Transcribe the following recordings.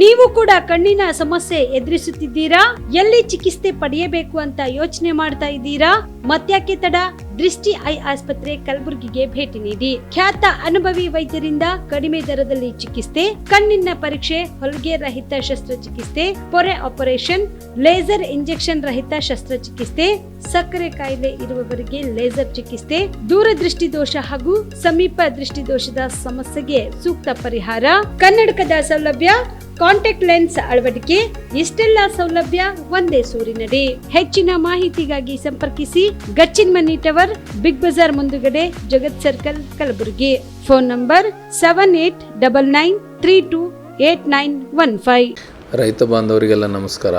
ನೀವು ಕೂಡ ಕಣ್ಣಿನ ಸಮಸ್ಯೆ ಎದುರಿಸುತ್ತಿದ್ದೀರಾ? ಎಲ್ಲಿ ಚಿಕಿತ್ಸೆ ಪಡೆಯಬೇಕು ಅಂತ ಯೋಚನೆ ಮಾಡ್ತಾ ಇದ್ದೀರಾ? ಮತ್ತ್ಯಾಕೆ ತಡ? ದೃಷ್ಟಿ ಐ ಆಸ್ಪತ್ರೆ ಕಲಬುರಗಿಗೆ ಭೇಟಿ ನೀಡಿ. ಖ್ಯಾತ ಅನುಭವಿ ವೈದ್ಯರಿಂದ ಕಡಿಮೆ ದರದಲ್ಲಿ ಚಿಕಿತ್ಸೆ, ಕಣ್ಣಿನ ಪರೀಕ್ಷೆ, ಹೊಲಿಗೆ ರಹಿತ ಶಸ್ತ್ರಚಿಕಿತ್ಸೆ, ಪೊರೆ ಆಪರೇಷನ್, ಲೇಸರ್ ಇಂಜೆಕ್ಷನ್ ರಹಿತ ಶಸ್ತ್ರಚಿಕಿತ್ಸೆ, ಸಕ್ಕರೆ ಕಾಯಿಲೆ ಇರುವವರಿಗೆ ಲೇಸರ್ ಚಿಕಿತ್ಸೆ, ದೂರದೃಷ್ಟಿ ದೋಷ ಹಾಗೂ ಸಮೀಪ ದೃಷ್ಟಿ ದೋಷದ ಸಮಸ್ಯೆಗೆ ಸೂಕ್ತ ಪರಿಹಾರ, ಕನ್ನಡಕದ ಸೌಲಭ್ಯ, ಕಾಂಟ್ಯಾಕ್ಟ್ ಲೆನ್ಸ್ ಅಳವಡಿಕೆ, ಇಷ್ಟೆಲ್ಲ ಸೌಲಭ್ಯ ಒಂದೇ ಸೂರಿನಡಿ. ಹೆಚ್ಚಿನ ಮಾಹಿತಿಗಾಗಿ ಸಂಪರ್ಕಿಸಿ ಗಚ್ಚಿನ್ ಮನಿ ಟವರ್, ಬಿಗ್ ಬಜಾರ್ ಮುಂದುಗಡೆ, Jagat circle, Kalaburagi. Phone number 7899328915. ರೈತ ಬಾಂಧವರಿಗೆಲ್ಲ ನಮಸ್ಕಾರ.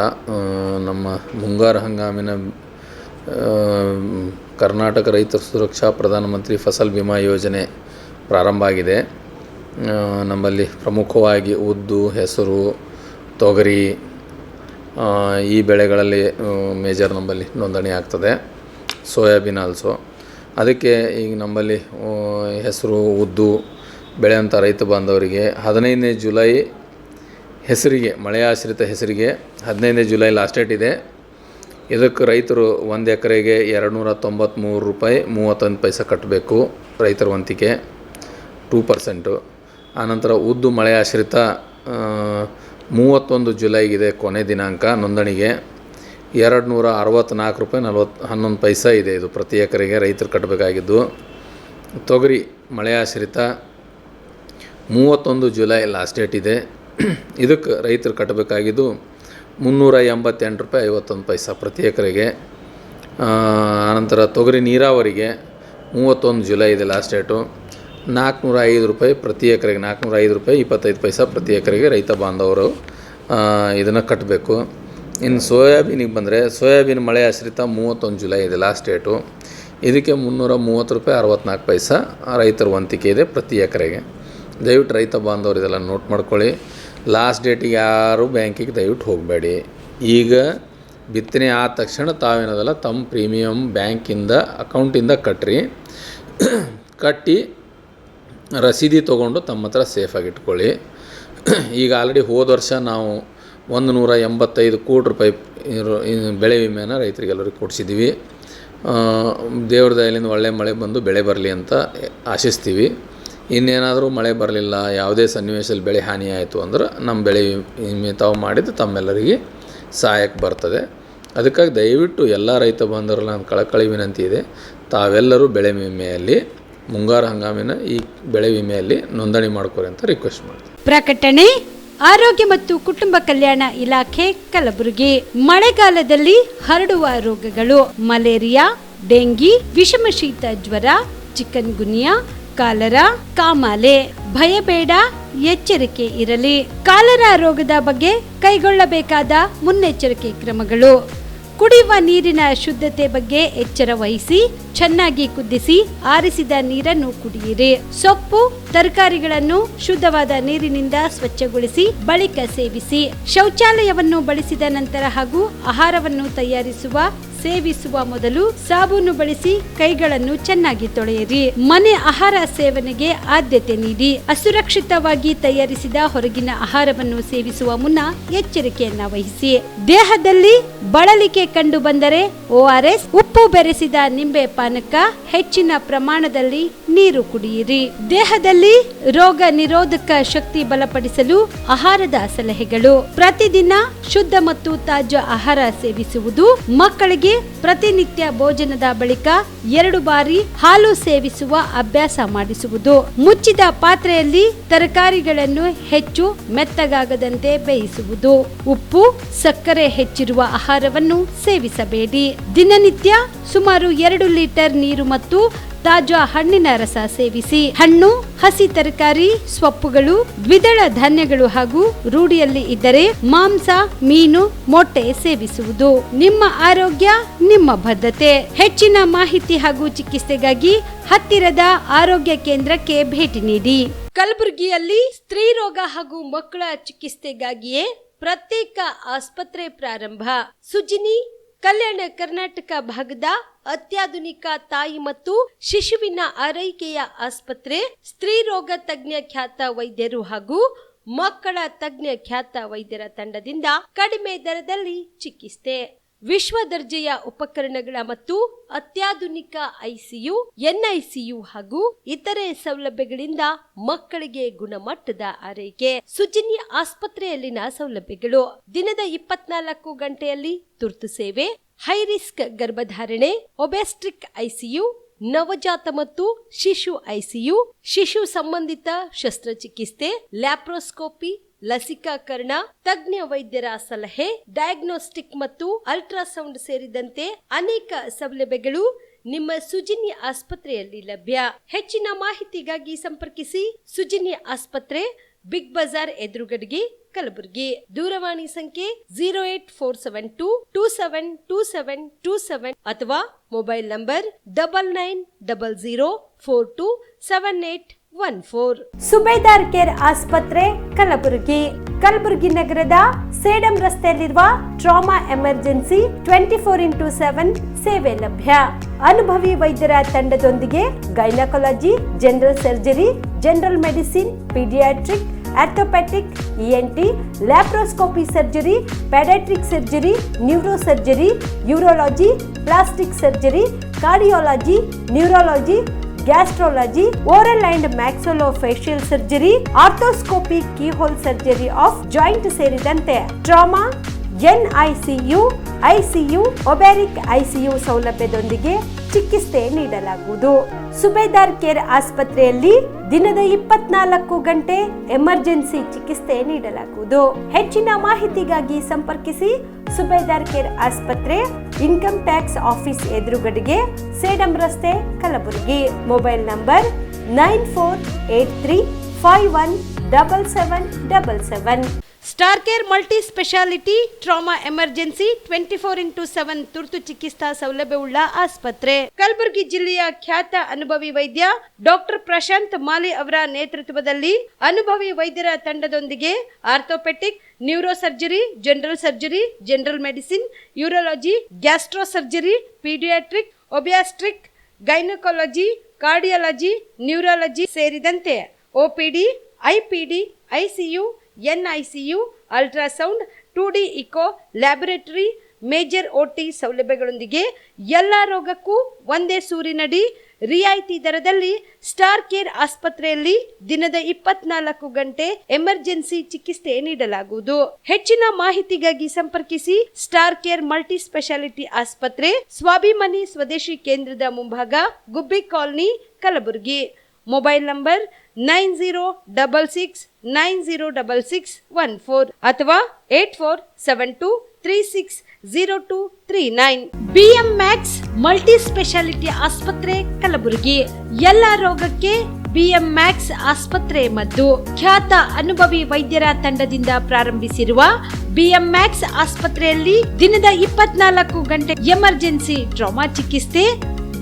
ನಮ್ಮ ಮುಂಗಾರು ಹಂಗಾಮಿನ ಕರ್ನಾಟಕ ರೈತ ಸುರಕ್ಷಾ ಪ್ರಧಾನಮಂತ್ರಿ ಫಸಲ್ ಬಿಮಾ ಯೋಜನೆ ಪ್ರಾರಂಭ ಆಗಿದೆ. ನಮ್ಮಲ್ಲಿ ಪ್ರಮುಖವಾಗಿ ಉದ್ದು, ಹೆಸರು, ತೊಗರಿ ಈ ಬೆಳೆಗಳಲ್ಲಿ ಮೇಜರ್ ನಮ್ಮಲ್ಲಿ ನೋಂದಣಿ ಆಗ್ತದೆ. Soybean also. ಅದಕ್ಕೆ ಈಗ ನಮ್ಮಲ್ಲಿ ಹೆಸರು, ಉದ್ದು ಬೆಳೆಯುವಂಥ ರೈತ ಬಾಂಧವರಿಗೆ 15ನೇ ಜುಲೈ ಹೆಸರಿಗೆ, ಮಳೆಯಾಶ್ರಿತ ಹೆಸರಿಗೆ 15ನೇ ಜುಲೈ ಲಾಸ್ಟ್ ಡೇಟ್ ಇದೆ. ಇದಕ್ಕೆ ರೈತರು 1 ಎಕರೆಗೆ 293 ರೂಪಾಯಿ 31 ಪೈಸೆ ಕಟ್ಟಬೇಕು. ರೈತರ ವಂತಿಕೆ 2%. ಆನಂತರ ಉದ್ದು ಮಳೆ ಆಶ್ರಿತ 31 ಜುಲೈಗಿದೆ ಕೊನೆ ದಿನಾಂಕ ನೋಂದಣಿಗೆ. 264 ರೂಪಾಯಿ 11 ಪೈಸೆ ಇದೆ ಇದು ಪ್ರತಿ ಎಕರೆಗೆ ರೈತರು ಕಟ್ಟಬೇಕಾಗಿದ್ದು. ತೊಗರಿ ಮಳೆ ಆಶ್ರಿತ 31 ಜುಲೈ ಲಾಸ್ಟ್ ಡೇಟ್ ಇದೆ. ಇದಕ್ಕೆ ರೈತರು ಕಟ್ಟಬೇಕಾಗಿದ್ದು 388 ರೂಪಾಯಿ 51 ಪೈಸೆ ಪ್ರತಿ ಎಕರೆಗೆ. ಆನಂತರ ತೊಗರಿ ನೀರಾವರಿಗೆ 31 ಜುಲೈ ಇದೆ ಲಾಸ್ಟ್ ಡೇಟು. 405 ರೂಪಾಯಿ ಪ್ರತಿ ಎಕರೆಗೆ, 405 ರೂಪಾಯಿ 25 ಪೈಸೆ ಪ್ರತಿ ಎಕರೆಗೆ ರೈತ ಬಾಂಧವರು ಇದನ್ನು ಕಟ್ಟಬೇಕು. ಇನ್ನು ಸೋಯಾಬೀನಿಗೆ ಬಂದರೆ, ಸೋಯಾಬೀನ್ ಮಳೆ ಆಶ್ರಿತ 31 ಜುಲೈ ಇದೆ ಲಾಸ್ಟ್ ಡೇಟು. ಇದಕ್ಕೆ 330 ರೂಪಾಯಿ 64 ಪೈಸೆ ರೈತರ ವಂತಿಕೆ ಇದೆ ಪ್ರತಿ ಎಕರೆಗೆ. ದಯವಿಟ್ಟು ರೈತ ಬಾಂಧವರು ಇದೆಲ್ಲ ನೋಟ್ ಮಾಡ್ಕೊಳ್ಳಿ. ಲಾಸ್ಟ್ ಡೇಟಿಗೆ ಯಾರು ಬ್ಯಾಂಕಿಗೆ ದಯವಿಟ್ಟು ಹೋಗಬೇಡಿ. ಈಗ ಬಿತ್ತನೆ ಆದ ತಕ್ಷಣ ತಾವೇನದಲ್ಲ ತಮ್ಮ ಪ್ರೀಮಿಯಮ್ ಬ್ಯಾಂಕಿಂದ ಅಕೌಂಟಿಂದ ಕಟ್ಟಿ ರಸೀದಿ ತೊಗೊಂಡು ತಮ್ಮ ಹತ್ರ ಸೇಫಾಗಿ ಇಟ್ಕೊಳ್ಳಿ. ಈಗ ಆಲ್ರೆಡಿ ಹೋದ ವರ್ಷ ನಾವು 185 ಕೋಟಿ ರೂಪಾಯಿ ಬೆಳೆ ವಿಮೆಯನ್ನು ರೈತರಿಗೆಲ್ಲರಿಗೂ ಕೊಡಿಸಿದ್ದೀವಿ. ದೇವ್ರ ದಯೆಯಿಂದ ಒಳ್ಳೆ ಮಳೆ ಬಂದು ಬೆಳೆ ಬರಲಿ ಅಂತ ಆಶಿಸ್ತೀವಿ. ಇನ್ನೇನಾದರೂ ಮಳೆ ಬರಲಿಲ್ಲ, ಯಾವುದೇ ಸನ್ನಿವೇಶದಲ್ಲಿ ಬೆಳೆ ಹಾನಿ ಆಯಿತು ಅಂದ್ರೆ ನಮ್ಮ ಬೆಳೆ ವಿಮೆ ತಾವು ಮಾಡಿದ್ದು ತಮ್ಮೆಲ್ಲರಿಗೆ ಸಹಾಯಕ್ಕೆ ಬರ್ತದೆ. ಅದಕ್ಕಾಗಿ ದಯವಿಟ್ಟು ಎಲ್ಲ ರೈತ ಬಾಂಧವರಲ್ಲಿ ನನ್ನ ಕಳಕಳಿ ವಿನಂತಿ ಇದೆ, ತಾವೆಲ್ಲರೂ ಬೆಳೆ ವಿಮೆಯಲ್ಲಿ, ಮುಂಗಾರು ಹಂಗಾಮಿನ ಈ ಬೆಳೆ ವಿಮೆಯಲ್ಲಿ ನೋಂದಣಿ ಮಾಡ್ಕೊರಿ ಅಂತ ರಿಕ್ವೆಸ್ಟ್ ಮಾಡ್ತೀನಿ. ಪ್ರಕಟಣೆ ಆರೋಗ್ಯ ಮತ್ತು ಕುಟುಂಬ ಕಲ್ಯಾಣ ಇಲಾಖೆ ಕಲಬುರಗಿ. ಮಳೆಗಾಲದಲ್ಲಿ ಹರಡುವ ರೋಗಗಳು: ಮಲೇರಿಯಾ, ಡೆಂಗಿ, ವಿಷಮಶೀತ ಜ್ವರ, ಚಿಕನ್ ಗುನ್ಯಾ, ಕಾಲರಾ, ಕಾಮಾಲೆ. ಭಯಬೇಡ, ಎಚ್ಚರಿಕೆ ಇರಲಿ. ಕಾಲರಾ ರೋಗದ ಬಗ್ಗೆ ಕೈಗೊಳ್ಳಬೇಕಾದ ಮುನ್ನೆಚ್ಚರಿಕೆ ಕ್ರಮಗಳು: ಕುಡಿಯುವ ನೀರಿನ ಶುದ್ಧತೆ ಬಗ್ಗೆ ಎಚ್ಚರ ವಹಿಸಿ, ಚೆನ್ನಾಗಿ ಕುದಿಸಿ ಆರಿಸಿದ ನೀರನ್ನು ಕುಡಿಯಿರಿ. ಸೊಪ್ಪು, ತರಕಾರಿಗಳನ್ನು ಶುದ್ಧವಾದ ನೀರಿನಿಂದ ಸ್ವಚ್ಛಗೊಳಿಸಿ ಬಳಿಕ ಸೇವಿಸಿ. ಶೌಚಾಲಯವನ್ನು ಬಳಸಿದ ನಂತರ ಹಾಗೂ ಆಹಾರವನ್ನು ಸೇವಿಸುವ ಮೊದಲು ಸಾಬೂನು ಬಳಸಿ ಕೈಗಳನ್ನು ಚೆನ್ನಾಗಿ ತೊಳೆಯಿರಿ. ಮನೆ ಆಹಾರ ಸೇವನೆಗೆ ಆದ್ಯತೆ ನೀಡಿ. ಅಸುರಕ್ಷಿತವಾಗಿ ತಯಾರಿಸಿದ ಹೊರಗಿನ ಆಹಾರವನ್ನು ಸೇವಿಸುವ ಮುನ್ನ ಎಚ್ಚರಿಕೆಯನ್ನ ವಹಿಸಿ. ದೇಹದಲ್ಲಿ ಬಳಲಿಕೆ ಕಂಡು ಬಂದರೆ ORS, ಉಪ್ಪು ಬೆರೆಸಿದ ನಿಂಬೆ ಪಾನಕ, ಹೆಚ್ಚಿನ ಪ್ರಮಾಣದಲ್ಲಿ ನೀರು ಕುಡಿಯಿರಿ. ದೇಹದಲ್ಲಿ ರೋಗ ನಿರೋಧಕ ಶಕ್ತಿ ಬಲಪಡಿಸಲು ಆಹಾರದ ಸಲಹೆಗಳು: ಪ್ರತಿದಿನ ಶುದ್ಧ ಮತ್ತು ತಾಜಾ ಆಹಾರ ಸೇವಿಸುವುದು. ಮಕ್ಕಳಿಗೆ ಪ್ರತಿನಿತ್ಯ ಭೋಜನದ ಬಳಿಕ 2 ಬಾರಿ ಹಾಲು ಸೇವಿಸುವ ಅಭ್ಯಾಸ ಮಾಡಿಸುವುದು. ಮುಚ್ಚಿದ ಪಾತ್ರೆಯಲ್ಲಿ ತರಕಾರಿಗಳನ್ನು ಹೆಚ್ಚು ಮೆತ್ತಗಾಗದಂತೆ ಬೇಯಿಸುವುದು. ಉಪ್ಪು, ಸಕ್ಕರೆ ಹೆಚ್ಚಿರುವ ಆಹಾರವನ್ನು ಸೇವಿಸಬೇಡಿ. ದಿನನಿತ್ಯ ಸುಮಾರು 2 ಲೀಟರ್ ನೀರು ಮತ್ತು ತಾಜಾ ಹಣ್ಣಿನ ರಸ ಸೇವಿಸಿ. ಹಣ್ಣು, ಹಸಿ ತರಕಾರಿ, ಸೊಪ್ಪುಗಳು, ದ್ವಿದಳ ಧಾನ್ಯಗಳು ಹಾಗೂ ರೂಢಿಯಲ್ಲಿ ಇದ್ದರೆ ಮಾಂಸ, ಮೀನು, ಮೊಟ್ಟೆ ಸೇವಿಸುವುದು. ನಿಮ್ಮ ಆರೋಗ್ಯ ನಿಮ್ಮ ಬದ್ಧತೆ. ಹೆಚ್ಚಿನ ಮಾಹಿತಿ ಹಾಗೂ ಚಿಕಿತ್ಸೆಗಾಗಿ ಹತ್ತಿರದ ಆರೋಗ್ಯ ಕೇಂದ್ರಕ್ಕೆ ಭೇಟಿ ನೀಡಿ. ಕಲಬುರಗಿಯಲ್ಲಿ ಸ್ತ್ರೀ ರೋಗ ಹಾಗೂ ಮಕ್ಕಳ ಚಿಕಿತ್ಸೆಗಾಗಿಯೇ ಪ್ರತ್ಯೇಕ ಆಸ್ಪತ್ರೆ ಪ್ರಾರಂಭ. ಸುಜಿನಿ ಕಲ್ಯಾಣ ಕರ್ನಾಟಕ ಭಾಗದ ಅತ್ಯಾಧುನಿಕ ತಾಯಿ ಮತ್ತು ಶಿಶುವಿನ ಆರೈಕೆಯ ಆಸ್ಪತ್ರೆ. ಸ್ತ್ರೀ ರೋಗ ತಜ್ಞ ಖ್ಯಾತ ವೈದ್ಯರು ಹಾಗೂ ಮಕ್ಕಳ ತಜ್ಞ ಖ್ಯಾತ ವೈದ್ಯರ ತಂಡದಿಂದ ಕಡಿಮೆ ದರದಲ್ಲಿ ಚಿಕಿತ್ಸೆ. ವಿಶ್ವ ದರ್ಜೆಯ ಉಪಕರಣಗಳ ಮತ್ತು ಅತ್ಯಾಧುನಿಕ ಐಸಿಯು, ಎನ್ಐಸಿಯು ಹಾಗೂ ಇತರೆ ಸೌಲಭ್ಯಗಳಿಂದ ಮಕ್ಕಳಿಗೆ ಗುಣಮಟ್ಟದ ಆರೈಕೆ. ಸುಜಿನಿ ಆಸ್ಪತ್ರೆಯಲ್ಲಿನ ಸೌಲಭ್ಯಗಳು: ದಿನದ 24 ಗಂಟೆಯಲ್ಲಿ ತುರ್ತು ಸೇವೆ, ಹೈ ರಿಸ್ಕ್ ಗರ್ಭಧಾರಣೆ, ಒಬೆಸ್ಟ್ರಿಕ್ ಐಸಿಯು, ನವಜಾತ ಮತ್ತು ಶಿಶು ಐಸಿಯು, ಶಿಶು ಸಂಬಂಧಿತ ಶಸ್ತ್ರಚಿಕಿತ್ಸೆ, ಲ್ಯಾಪ್ರೋಸ್ಕೋಪಿ, ಲಸಿಕಾಕರಣ, ತಜ್ಞ ವೈದ್ಯರ ಸಲಹೆ, ಡಯಾಗ್ನೋಸ್ಟಿಕ್ ಮತ್ತು ಅಲ್ಟ್ರಾಸೌಂಡ್ ಸೇರಿದಂತೆ ಅನೇಕ ಸೌಲಭ್ಯಗಳು ನಿಮ್ಮ ಸುಜಿನಿ ಆಸ್ಪತ್ರೆಯಲ್ಲಿ ಲಭ್ಯ. ಹೆಚ್ಚಿನ ಮಾಹಿತಿಗಾಗಿ ಸಂಪರ್ಕಿಸಿ ಸುಜಿನಿ ಆಸ್ಪತ್ರೆ, ಬಿಗ್ ಬಜಾರ್ ಎದುರುಗಡೆಗೆ, ಕಲಬುರಗಿ. ದೂರವಾಣಿ ಸಂಖ್ಯೆ 08472 272727 ಅಥವಾ ಮೊಬೈಲ್ ನಂಬರ್ 9900427814. ಸುಬೇದಾರ್ ಕೇರ್ ಆಸ್ಪತ್ರೆ, ಕಲಬುರಗಿ. ಕಲಬುರಗಿ ನಗರದ ಸೇಡಂ ರಸ್ತೆಯಲ್ಲಿರುವ ಟ್ರಾಮಾ ಎಮರ್ಜೆನ್ಸಿ 24x7 ಸೇವೆ ಲಭ್ಯ. ಅನುಭವಿ ವೈದ್ಯರ ತಂಡದೊಂದಿಗೆ gynaecology, general surgery, general medicine, paediatric, orthopaedic, ENT, laparoscopy surgery, paediatric surgery, neuro surgery, urology, plastic surgery, cardiology, neurology, gastrology, oral and maxillofacial surgery, arthroscopy, keyhole surgery of joint ಸೇರಿದಂತೆ trauma, NICU, ICU, obstetric ICU ಸೌಲಭ್ಯದೊಂದಿಗೆ ಚಿಕಿತ್ಸೆ ನೀಡಲಾಗುವುದು. ಸುಬೇದಾರ್ care ಆಸ್ಪತ್ರೆಯಲ್ಲಿ ದಿನದ 24 ಗಂಟೆ emergency ಚಿಕಿತ್ಸೆ ನೀಡಲಾಗುವುದು. ಹೆಚ್ಚಿನ ಮಾಹಿತಿಗಾಗಿ ಸಂಪರ್ಕಿಸಿ ಸುಬೇದಾರ್ ಕೇರ್ ಆಸ್ಪತ್ರೆ, ಇನ್ಕಮ್ ಟ್ಯಾಕ್ಸ್ ಆಫೀಸ್ ಎದುರುಗಡೆಗೆ, ಸೇಡಂ ರಸ್ತೆ, Kalaburagi. Mobile number 9483517777. Star care multi speciality trauma emergency 24x7 ತುರ್ತು ಚಿಕಿತ್ಸಾ ಸೌಲಭ್ಯವುಳ್ಳ ಆಸ್ಪತ್ರೆ. ಕಲಬುರಗಿ ಜಿಲ್ಲೆಯ ಖ್ಯಾತ ಅನುಭವಿ ವೈದ್ಯ ಡಾಕ್ಟರ್ ಪ್ರಶಾಂತ್ ಮಾಲಿ ಅವರ ನೇತೃತ್ವದಲ್ಲಿ ಅನುಭವಿ ವೈದ್ಯರ ತಂಡದೊಂದಿಗೆ orthopaedic, neuro surgery, general surgery, general medicine, urology, gastro surgery, paediatric, obstetric, gynaecology, cardiology, neurology ಸೇರಿದಂತೆ OPD, IPD, ICU, NICU, ultrasound, 2D echo, laboratory, major OT ಸೌಲಭ್ಯಗಳೊಂದಿಗೆ ಎಲ್ಲ ರೋಗಕ್ಕೂ ಒಂದೇ ಸೂರಿನಡಿ ರಿಯಾಯಿತಿ ದರದಲ್ಲಿ ಸ್ಟಾರ್ ಕೇರ್ ಆಸ್ಪತ್ರೆಯಲ್ಲಿ ದಿನದ 24 ಗಂಟೆ ಎಮರ್ಜೆನ್ಸಿ ಚಿಕಿತ್ಸೆ ನೀಡಲಾಗುವುದು. ಹೆಚ್ಚಿನ ಮಾಹಿತಿಗಾಗಿ ಸಂಪರ್ಕಿಸಿ ಸ್ಟಾರ್ ಕೇರ್ ಮಲ್ಟಿ ಸ್ಪೆಷಾಲಿಟಿ ಆಸ್ಪತ್ರೆ, ಸ್ವಾಭಿಮಾನಿ ಸ್ವದೇಶಿ ಕೇಂದ್ರದ ಮುಂಭಾಗ, ಗುಬ್ಬಿ ಕಾಲನಿ, ಕಲಬುರಗಿ. ಮೊಬೈಲ್ ನಂಬರ್ 9066906614 ಅಥವಾ 8472360239. BM Max ಮಲ್ಟಿ ಸ್ಪೆಷಾಲಿಟಿ ಆಸ್ಪತ್ರೆ, ಕಲಬುರಗಿ. ಎಲ್ಲ ರೋಗಕ್ಕೆ BM Max ಆಸ್ಪತ್ರೆ ಮದ್ದು. ಖ್ಯಾತ ಅನುಭವಿ ವೈದ್ಯರ ತಂಡದಿಂದ ಪ್ರಾರಂಭಿಸಿರುವ BM Max ಆಸ್ಪತ್ರೆಯಲ್ಲಿ ದಿನದ 24 ಗಂಟೆ ಎಮರ್ಜೆನ್ಸಿ ಟ್ರಾಮಾ ಚಿಕಿತ್ಸೆ.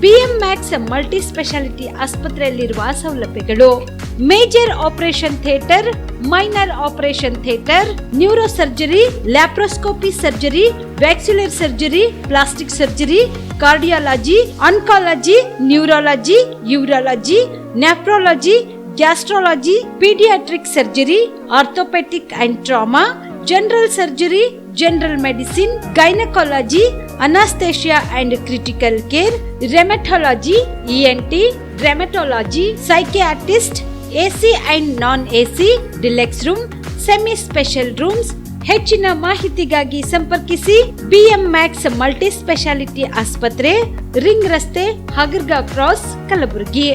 BM Max ಮಲ್ಟಿ ಸ್ಪೆಷಾಲಿಟಿ ಆಸ್ಪತ್ರೆಯಲ್ಲಿರುವ ಸೌಲಭ್ಯಗಳು: major operation theatre, minor operation theatre, neuro surgery, laparoscopy surgery, ವ್ಯಾಕ್ಸ್ಯುಲರ್ surgery, plastic surgery, cardiology, oncology, neurology, urology, nephrology, gastrology, paediatric surgery, orthopaedic and trauma, general surgery, general medicine, gynaecology, anaesthesia and critical care, rheumatology, ENT, rheumatology, psychiatrist, AC and non AC, deluxe room, semi special rooms. ಹೆಚ್ಚಿನ ಮಾಹಿತಿಗಾಗಿ ಸಂಪರ್ಕಿಸಿ BM Max multi speciality ಆಸ್ಪತ್ರೆ, ring ರಸ್ತೆ, ಹಗರ್ಗಾ cross, Kalaburagi.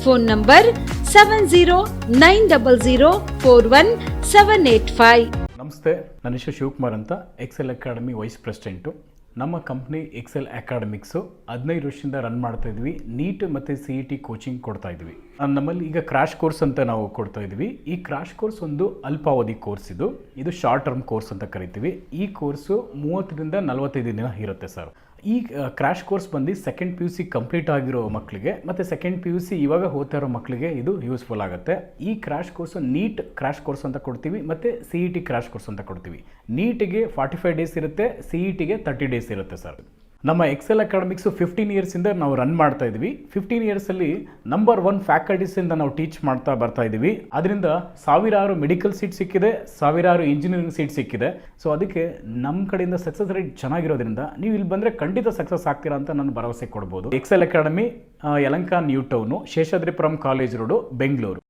Phone number 7090041785. ನಮಸ್ತೆ, ನನ್ನ ಹೆಸರು ಶಿವಕುಮಾರ್ ಅಂತ, Excel academy vice president. ನಮ್ಮ ಕಂಪ್ನಿ ಎಕ್ಸೆಲ್ ಅಕಾಡೆಮಿಕ್ಸು 15 ವರ್ಷದಿಂದ ರನ್ ಮಾಡ್ತಾ ಇದ್ವಿ. ನೀಟ್ ಮತ್ತು CET ಕೋಚಿಂಗ್ ಕೊಡ್ತಾ ಇದ್ವಿ. ನಮ್ಮಲ್ಲಿ ಈಗ ಕ್ರಾಶ್ ಕೋರ್ಸ್ ಅಂತ ನಾವು ಕೊಡ್ತಾ ಇದ್ವಿ. ಈ ಕ್ರಾಶ್ ಕೋರ್ಸ್ ಒಂದು ಅಲ್ಪಾವಧಿ ಕೋರ್ಸ್. ಇದು ಶಾರ್ಟ್ ಟರ್ಮ್ ಕೋರ್ಸ್ ಅಂತ ಕರಿತೀವಿ. ಈ ಕೋರ್ಸು 30ರಿಂದ 45 ದಿನ ಇರುತ್ತೆ ಸರ್. ಈ ಕ್ರಾಶ್ ಕೋರ್ಸ್ ಬಂದು ಸೆಕೆಂಡ್ PUC ಕಂಪ್ಲೀಟ್ ಆಗಿರೋ ಮಕ್ಕಳಿಗೆ ಮತ್ತು ಸೆಕೆಂಡ್ PUC ಇವಾಗ ಓದ್ತಾ ಇರೋ ಮಕ್ಕಳಿಗೆ ಇದು ಯೂಸ್ಫುಲ್ ಆಗುತ್ತೆ. ಈ crash course NEET crash course ಅಂತ ಕೊಡ್ತೀವಿ ಮತ್ತು CET ಕ್ರಾಶ್ ಕೋರ್ಸ್ ಅಂತ ಕೊಡ್ತೀವಿ. ನೀಟಿಗೆ 45 ಡೇಸ್ ಇರುತ್ತೆ, CETಗೆ 30 ಡೇಸ್ ಇರುತ್ತೆ ಸರ್. ನಮ್ಮ ಎಕ್ಸೆಲ್ ಅಕಾಡೆಮಿಕ್ಸು 15 ಇಯರ್ಸಿಂದ ನಾವು ರನ್ ಮಾಡ್ತಾ ಇದ್ವಿ. 15 ಇಯರ್ಸಲ್ಲಿ ನಂಬರ್ 1 ಫ್ಯಾಕಲ್ಟೀಸಿಂದ ನಾವು ಟೀಚ್ ಮಾಡ್ತಾ ಬರ್ತಾ ಇದ್ದೀವಿ. ಅದರಿಂದ ಸಾವಿರಾರು ಮೆಡಿಕಲ್ ಸೀಟ್ ಸಿಕ್ಕಿದೆ, ಸಾವಿರಾರು ಇಂಜಿನಿಯರಿಂಗ್ ಸೀಟ್ ಸಿಕ್ಕಿದೆ. ಸೊ ಅದಕ್ಕೆ ನಮ್ಮ ಕಡೆಯಿಂದ ಸಕ್ಸಸ್ ರೇಟ್ ಚೆನ್ನಾಗಿರೋದ್ರಿಂದ ನೀವು ಇಲ್ಲಿ ಬಂದರೆ ಖಂಡಿತ ಸಕ್ಸಸ್ ಆಗ್ತೀರಾ ಅಂತ ನಾನು ಭರವಸೆ ಕೊಡ್ಬೋದು. Excel Academy Yelahanka new town, Seshadripuram college road, Bengaluru.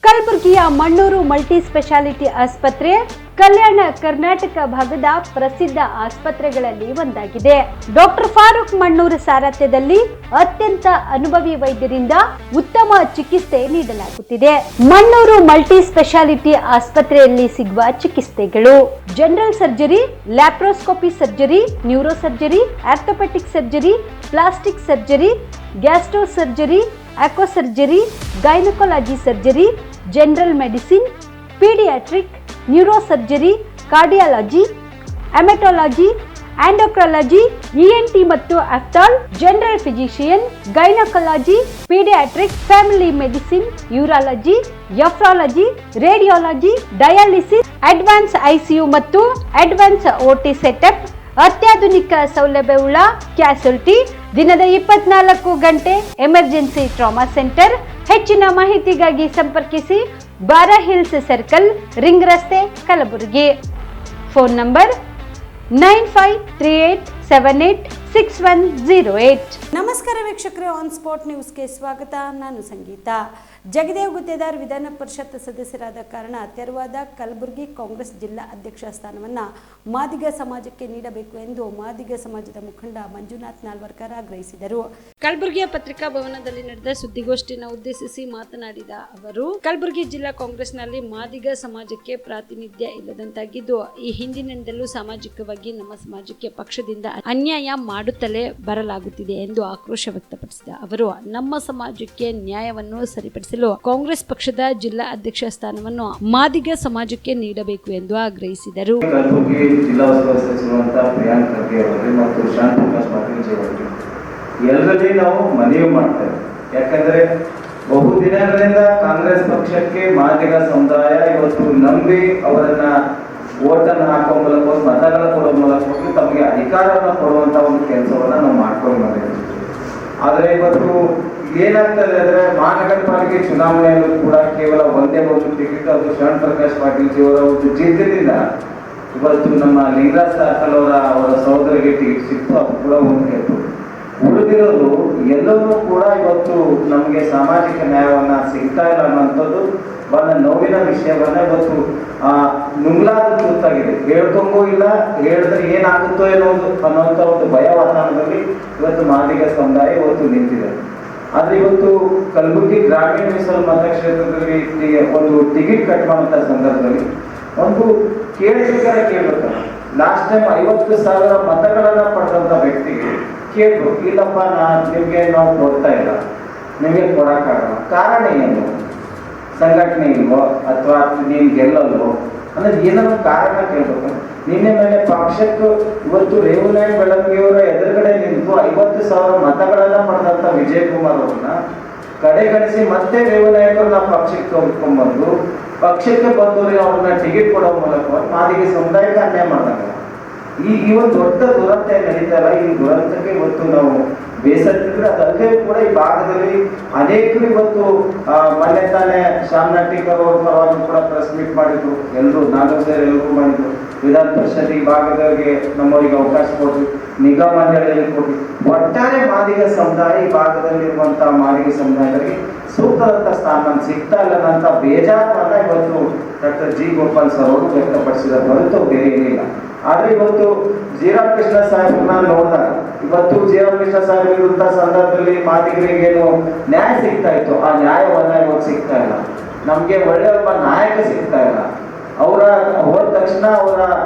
ಕಲಬುರಗಿಯ ಮಣ್ಣೂರು ಮಲ್ಟಿ ಸ್ಪೆಷಾಲಿಟಿ ಆಸ್ಪತ್ರೆ ಕಲ್ಯಾಣ ಕರ್ನಾಟಕ ಭಾಗದ ಪ್ರಸಿದ್ಧ ಆಸ್ಪತ್ರೆಗಳಲ್ಲಿ ಒಂದಾಗಿದೆ. ಡಾಕ್ಟರ್ ಫಾರೂಕ್ ಮಣ್ಣೂರು ಸಾರಥ್ಯದಲ್ಲಿ ಅತ್ಯಂತ ಅನುಭವಿ ವೈದ್ಯರಿಂದ ಉತ್ತಮ ಚಿಕಿತ್ಸೆ ನೀಡಲಾಗುತ್ತಿದೆ. ಮಣ್ಣೂರು ಮಲ್ಟಿ ಸ್ಪೆಷಾಲಿಟಿ ಆಸ್ಪತ್ರೆಯಲ್ಲಿ ಸಿಗುವ ಚಿಕಿತ್ಸೆಗಳು: general surgery, laparoscopy surgery, neuro surgery, orthopaedic surgery, plastic surgery, gastro surgery, aqua surgery, gynaecology surgery, general medicine, paediatric, neuro surgery, cardiology, haematology, endocrinology, ENT ಮತ್ತು ophthal, general physician, gynaecology, paediatric, family medicine, urology, nephrology, radiology, dialysis, advance ICU ಮತ್ತು advance OT setup, ಅತ್ಯಾಧುನಿಕ ಸೌಲಭ್ಯವುಳ್ಳ ಕ್ಯಾಸುಲಿಟಿ, ದಿನದ 24 ಗಂಟೆ emergency trauma centre. ಹೆಚ್ಚಿನ ಮಾಹಿತಿಗಾಗಿ ಸಂಪರ್ಕಿಸಿ ಬಾರಾ hills circle, ring ರಸ್ತೆ, ಕಲಬುರಗಿ. Phone number 9538786108. ನಮಸ್ಕಾರ ವೀಕ್ಷಕರೇ, ಆನ್ ಸ್ಪಾಟ್ ನ್ಯೂಸ್ಗೆ ಸ್ವಾಗತ. ನಾನು ಸಂಗೀತ. ಜಗದೇವ್ ಗುತ್ತೇದಾರ್ ವಿಧಾನ ಪರಿಷತ್ ಸದಸ್ಯರಾದ ಕಾರಣ ತೆರವಾದ ಕಲಬುರಗಿ ಕಾಂಗ್ರೆಸ್ ಜಿಲ್ಲಾ ಅಧ್ಯಕ್ಷ ಸ್ಥಾನವನ್ನು ಮಾದಿಗ ಸಮಾಜಕ್ಕೆ ನೀಡಬೇಕು ಎಂದು ಮಾದಿಗ ಸಮಾಜದ ಮುಖಂಡ ಮಂಜುನಾಥ್ ನಾಲ್ವರ್ಕರ್ ಆಗ್ರಹಿಸಿದರು. ಕಲಬುರಗಿಯ ಪತ್ರಿಕಾ ಭವನದಲ್ಲಿ ನಡೆದ ಸುದ್ದಿಗೋಷ್ಠಿಯನ್ನು ಉದ್ದೇಶಿಸಿ ಮಾತನಾಡಿದ ಅವರು, ಕಲಬುರಗಿ ಜಿಲ್ಲಾ ಕಾಂಗ್ರೆಸ್ನಲ್ಲಿ ಮಾದಿಗ ಸಮಾಜಕ್ಕೆ ಪ್ರಾತಿನಿಧ್ಯ ಇಲ್ಲದಂತಾಗಿದ್ದು, ಈ ಹಿಂದಿನಿಂದಲೂ ಸಾಮಾಜಿಕವಾಗಿ ನಮ್ಮ ಸಮಾಜಕ್ಕೆ ಪಕ್ಷದಿಂದ ಅನ್ಯಾಯ ಮಾಡುತ್ತಲೇ ಬರಲಾಗುತ್ತಿದೆ ಎಂದು ಆಕ್ರೋಶ ವ್ಯಕ್ತಪಡಿಸಿದ ಅವರು, ನಮ್ಮ ಸಮಾಜಕ್ಕೆ ನ್ಯಾಯವನ್ನು ಸರಿಪಡಿಸಲು ಕಾಂಗ್ರೆಸ್ ಪಕ್ಷದ ಜಿಲ್ಲಾ ಅಧ್ಯಕ್ಷ ಸ್ಥಾನವನ್ನು ಮಾದಿಗ ಸಮಾಜಕ್ಕೆ ನೀಡಬೇಕು ಎಂದು ಆಗ್ರಹಿಸಿದರು. ಕಲಬುರಗಿ ಜಿಲ್ಲಾ ಉಸ್ತುವಾರಿ ಸಚಿವರಾದ ಪ್ರಿಯಾಂಕ್ ಖರ್ಗೆ ಅವರಿಗೆ ಮತ್ತು ಶಾಂತಿ ಪ್ರಕಾಶ್ ಪಾಟೀಲ್ ಅವರಿಗೆ ಎಲ್ಲರಲ್ಲಿ ನಾವು ಮನವಿ ಮಾಡ್ತೇವೆ. ಯಾಕಂದ್ರೆ ಬಹುದಿನಗಳಿಂದ ಕಾಂಗ್ರೆಸ್ ಪಕ್ಷಕ್ಕೆ ಮಾದಿಗ ಸಮುದಾಯ ಇವತ್ತು ನಂಬಿ ಅವರನ್ನ ಓಟನ್ನು ಹಾಕುವ ಮೂಲಕ, ಮತಗಳ ಕೊಡುವ ಮೂಲಕ ತಮಗೆ ಅಧಿಕಾರವನ್ನು ಕೊಡುವಂತ ಒಂದು ಕೆಲಸವನ್ನ ನಾವು ಮಾಡ್ಕೊಂಡು ಬಂದಿದ್ದೀವಿ. ಆದರೆ ಇವತ್ತು ಏನಾಗ್ತದೆ ಅಂದ್ರೆ ಮಹಾನಗರ ಪಾಲಿಕೆ ಚುನಾವಣೆಯಲ್ಲೂ ಕೂಡ ಕೇವಲ ಒಂದೇ ಒಂದು ಟಿಕೆಟ್, ಅದು ಶಾಂತಿ ಪ್ರಕಾಶ್ ಪಾಟೀಲ್ ಅವರ ಒಂದು ಜಿದ್ದಿನಿಂದ ಇವತ್ತು ನಮ್ಮ ಲಿಂಗರಾಜ್ ಸರ್ಕಲ್ ಅವರ ಸಹೋದರಿಗೆ ಟಿಕೆಟ್ ಸಿಕ್ತು. ಅದು ಕೂಡ ಒಂದು ಗೆದ್ದು ಉಳಿದಿರೋದು ಎಲ್ಲವೂ ಕೂಡ ಇವತ್ತು ನಮಗೆ ಸಾಮಾಜಿಕ ನ್ಯಾಯವನ್ನ ಸಿಗ್ತಾ ಇಲ್ಲ ಅನ್ನೋಂಥದ್ದು ಬಹಳ ನೋವಿನ ವಿಷಯವನ್ನ ಇವತ್ತು ನುಂಗ್ಲಾದ ಗೊತ್ತಾಗಿದೆ. ಹೇಳ್ಕೊಂಗೂ ಇಲ್ಲ, ಹೇಳಿದ್ರೆ ಏನಾಗುತ್ತೋ ಅನ್ನೋಂಥ ಒಂದು ಭಯ ವಾತಾವರಣದಲ್ಲಿ ಇವತ್ತು ಮಾದಿಗ ಸಮುದಾಯ ಇವತ್ತು ನಿಂತಿದೆ. ಆದ್ರೆ ಇವತ್ತು ಕಲಬುರಗಿ ಗ್ರಾಮೀಣ ಮೀಸಲು ಮತಕ್ಷೇತ್ರದಲ್ಲಿ ಒಂದು ಟಿಕೆಟ್ ಕಟ್ ಮಾಡುವಂತ ಸಂದರ್ಭದಲ್ಲಿ ಒಂದು ಕೇಳಬೇಕು. ಲಾಸ್ಟ್ ಟೈಮ್ 50,000 ಮತಗಳನ್ನ ಪಡೆದಂತ ವ್ಯಕ್ತಿಗೆ ಕೇಳ್ಬೇಕು, ಇಲ್ಲಪ್ಪ ನಿಮ್ಗೆ ನಾವು ಕೊಡ್ತಾ ಇಲ್ಲ, ನಿಮಗೆ ಕೊಡಕ್ಕಾಗಲ್ಲ, ಕಾರಣ ಏನು? ಸಂಘಟನೆ ಇಲ್ವೋ ಅಥವಾ ನೀನ್ ಗೆಲ್ಲಲ್ವೋ ಅನ್ನೋದು ಏನಾದ್ರು ಕಾರಣ ಕೇಳ್ಬೇಕು. ನಿನ್ನೆ ಮೇಲೆ ಪಕ್ಷಕ್ಕೂ ಇವತ್ತು ರೇವುನಾಯಕ್ ಬೆಳಂಗಿಯವರ ಎದುರುಗಡೆ ನಿಂತು 50,000 ಮತಗಳನ್ನ ಪಡೆದಂತ ವಿಜಯ್ ಕುಮಾರ್ ಅವ್ರನ್ನ ಕಡೆಗಣಿಸಿ ಮತ್ತೆ ರೇವುನಾಯಕರನ್ನ ಪಕ್ಷಕ್ಕೆ ತೋರ್ಕೊಂಡ್ಬಂದು ಪಕ್ಷಕ್ಕೆ ಬಂದವರಿಗೆ ಅವ್ರನ್ನ ಟಿಕೆಟ್ ಕೊಡೋ ಮೂಲಕ ಮಾದಿಗೆ ಸಮುದಾಯಕ್ಕೆ ಅನ್ಯಾಯ ಮಾಡಿದಾಗ ಈ ಒಂದು ದೊಡ್ಡ ದುರಂತ ನಡೀತಾ ಇಲ್ಲ. ಈ ದುರಂತಕ್ಕೆ ಇವತ್ತು ನಾವು ಬೇಸತ್ತಿದ್ರೆ, ಅದಲ್ಲದೆ ಕೂಡ ಈ ಭಾಗದಲ್ಲಿ ಅನೇಕರು ಇವತ್ತು ಮೊನ್ನೆ ತಾನೇ ಶ್ಯಾಮನಾಟಿಕರ್ ಅವ್ರ ಪರವಾಗಿ ಕೂಡ ಪ್ರೆಸ್ ಮೀಟ್ ಮಾಡಿದ್ರು. ಎಲ್ಲರೂ ನಾಲ್ಕು ಸೇರಿ ಎಲ್ಲರೂ ಮಾಡಿದ್ರು. ವಿಧಾನ ಪರಿಷತ್ ಈ ಭಾಗದವರಿಗೆ ನಮ್ಮವರಿಗೆ ಅವಕಾಶ ಕೊಟ್ಟು ನಿಗಾ ಮಂಡಳಿಯಲ್ಲಿ ಕೊಟ್ಟು ಒಟ್ಟಾರೆ ಮಾದಿಗ ಸಮುದಾಯ ಈ ಭಾಗದಲ್ಲಿರುವಂತಹ ಮಾದಿಗ ಸಮುದಾಯದಲ್ಲಿ ಸೂಕ್ತದಂತ ಸ್ಥಾನ ಸಿಗ್ತಾ ಇಲ್ಲ ಅಂತ ಬೇಜಾರನ್ನ ಇವತ್ತು ಡಾಕ್ಟರ್ ಜಿ ಗೋಪಾಲ್ ಸರ್ ಅವರು ವ್ಯಕ್ತಪಡಿಸಿದ ಹೊರತು ಬೇರೆ ಏನಿಲ್ಲ. ಆದ್ರೆ ಇವತ್ತು ಜೀರಾಮ್ ಕೃಷ್ಣ ಸಾಹೇಬ್ರನ್ನ ನೋಡಿದಾಗ ಇವತ್ತು ಜೀರಾಮ್ ಕೃಷ್ಣ ಸಾಹೇಬ್ ಇರುವಂತ ಸಂದರ್ಭದಲ್ಲಿ ಮಾದಿಗರಿಗೆ ಏನು ನ್ಯಾಯ ಸಿಗ್ತಾ ಇತ್ತು, ಆ ನ್ಯಾಯವನ್ನ ಇವತ್ತು ಸಿಗ್ತಾ ಇಲ್ಲ. ನಮ್ಗೆ ಒಳ್ಳೆ ಒಬ್ಬ ನಾಯಕ ಸಿಗ್ತಾ ಇಲ್ಲ. ಅವರ ಹೋದ ತಕ್ಷಣ ಅವರ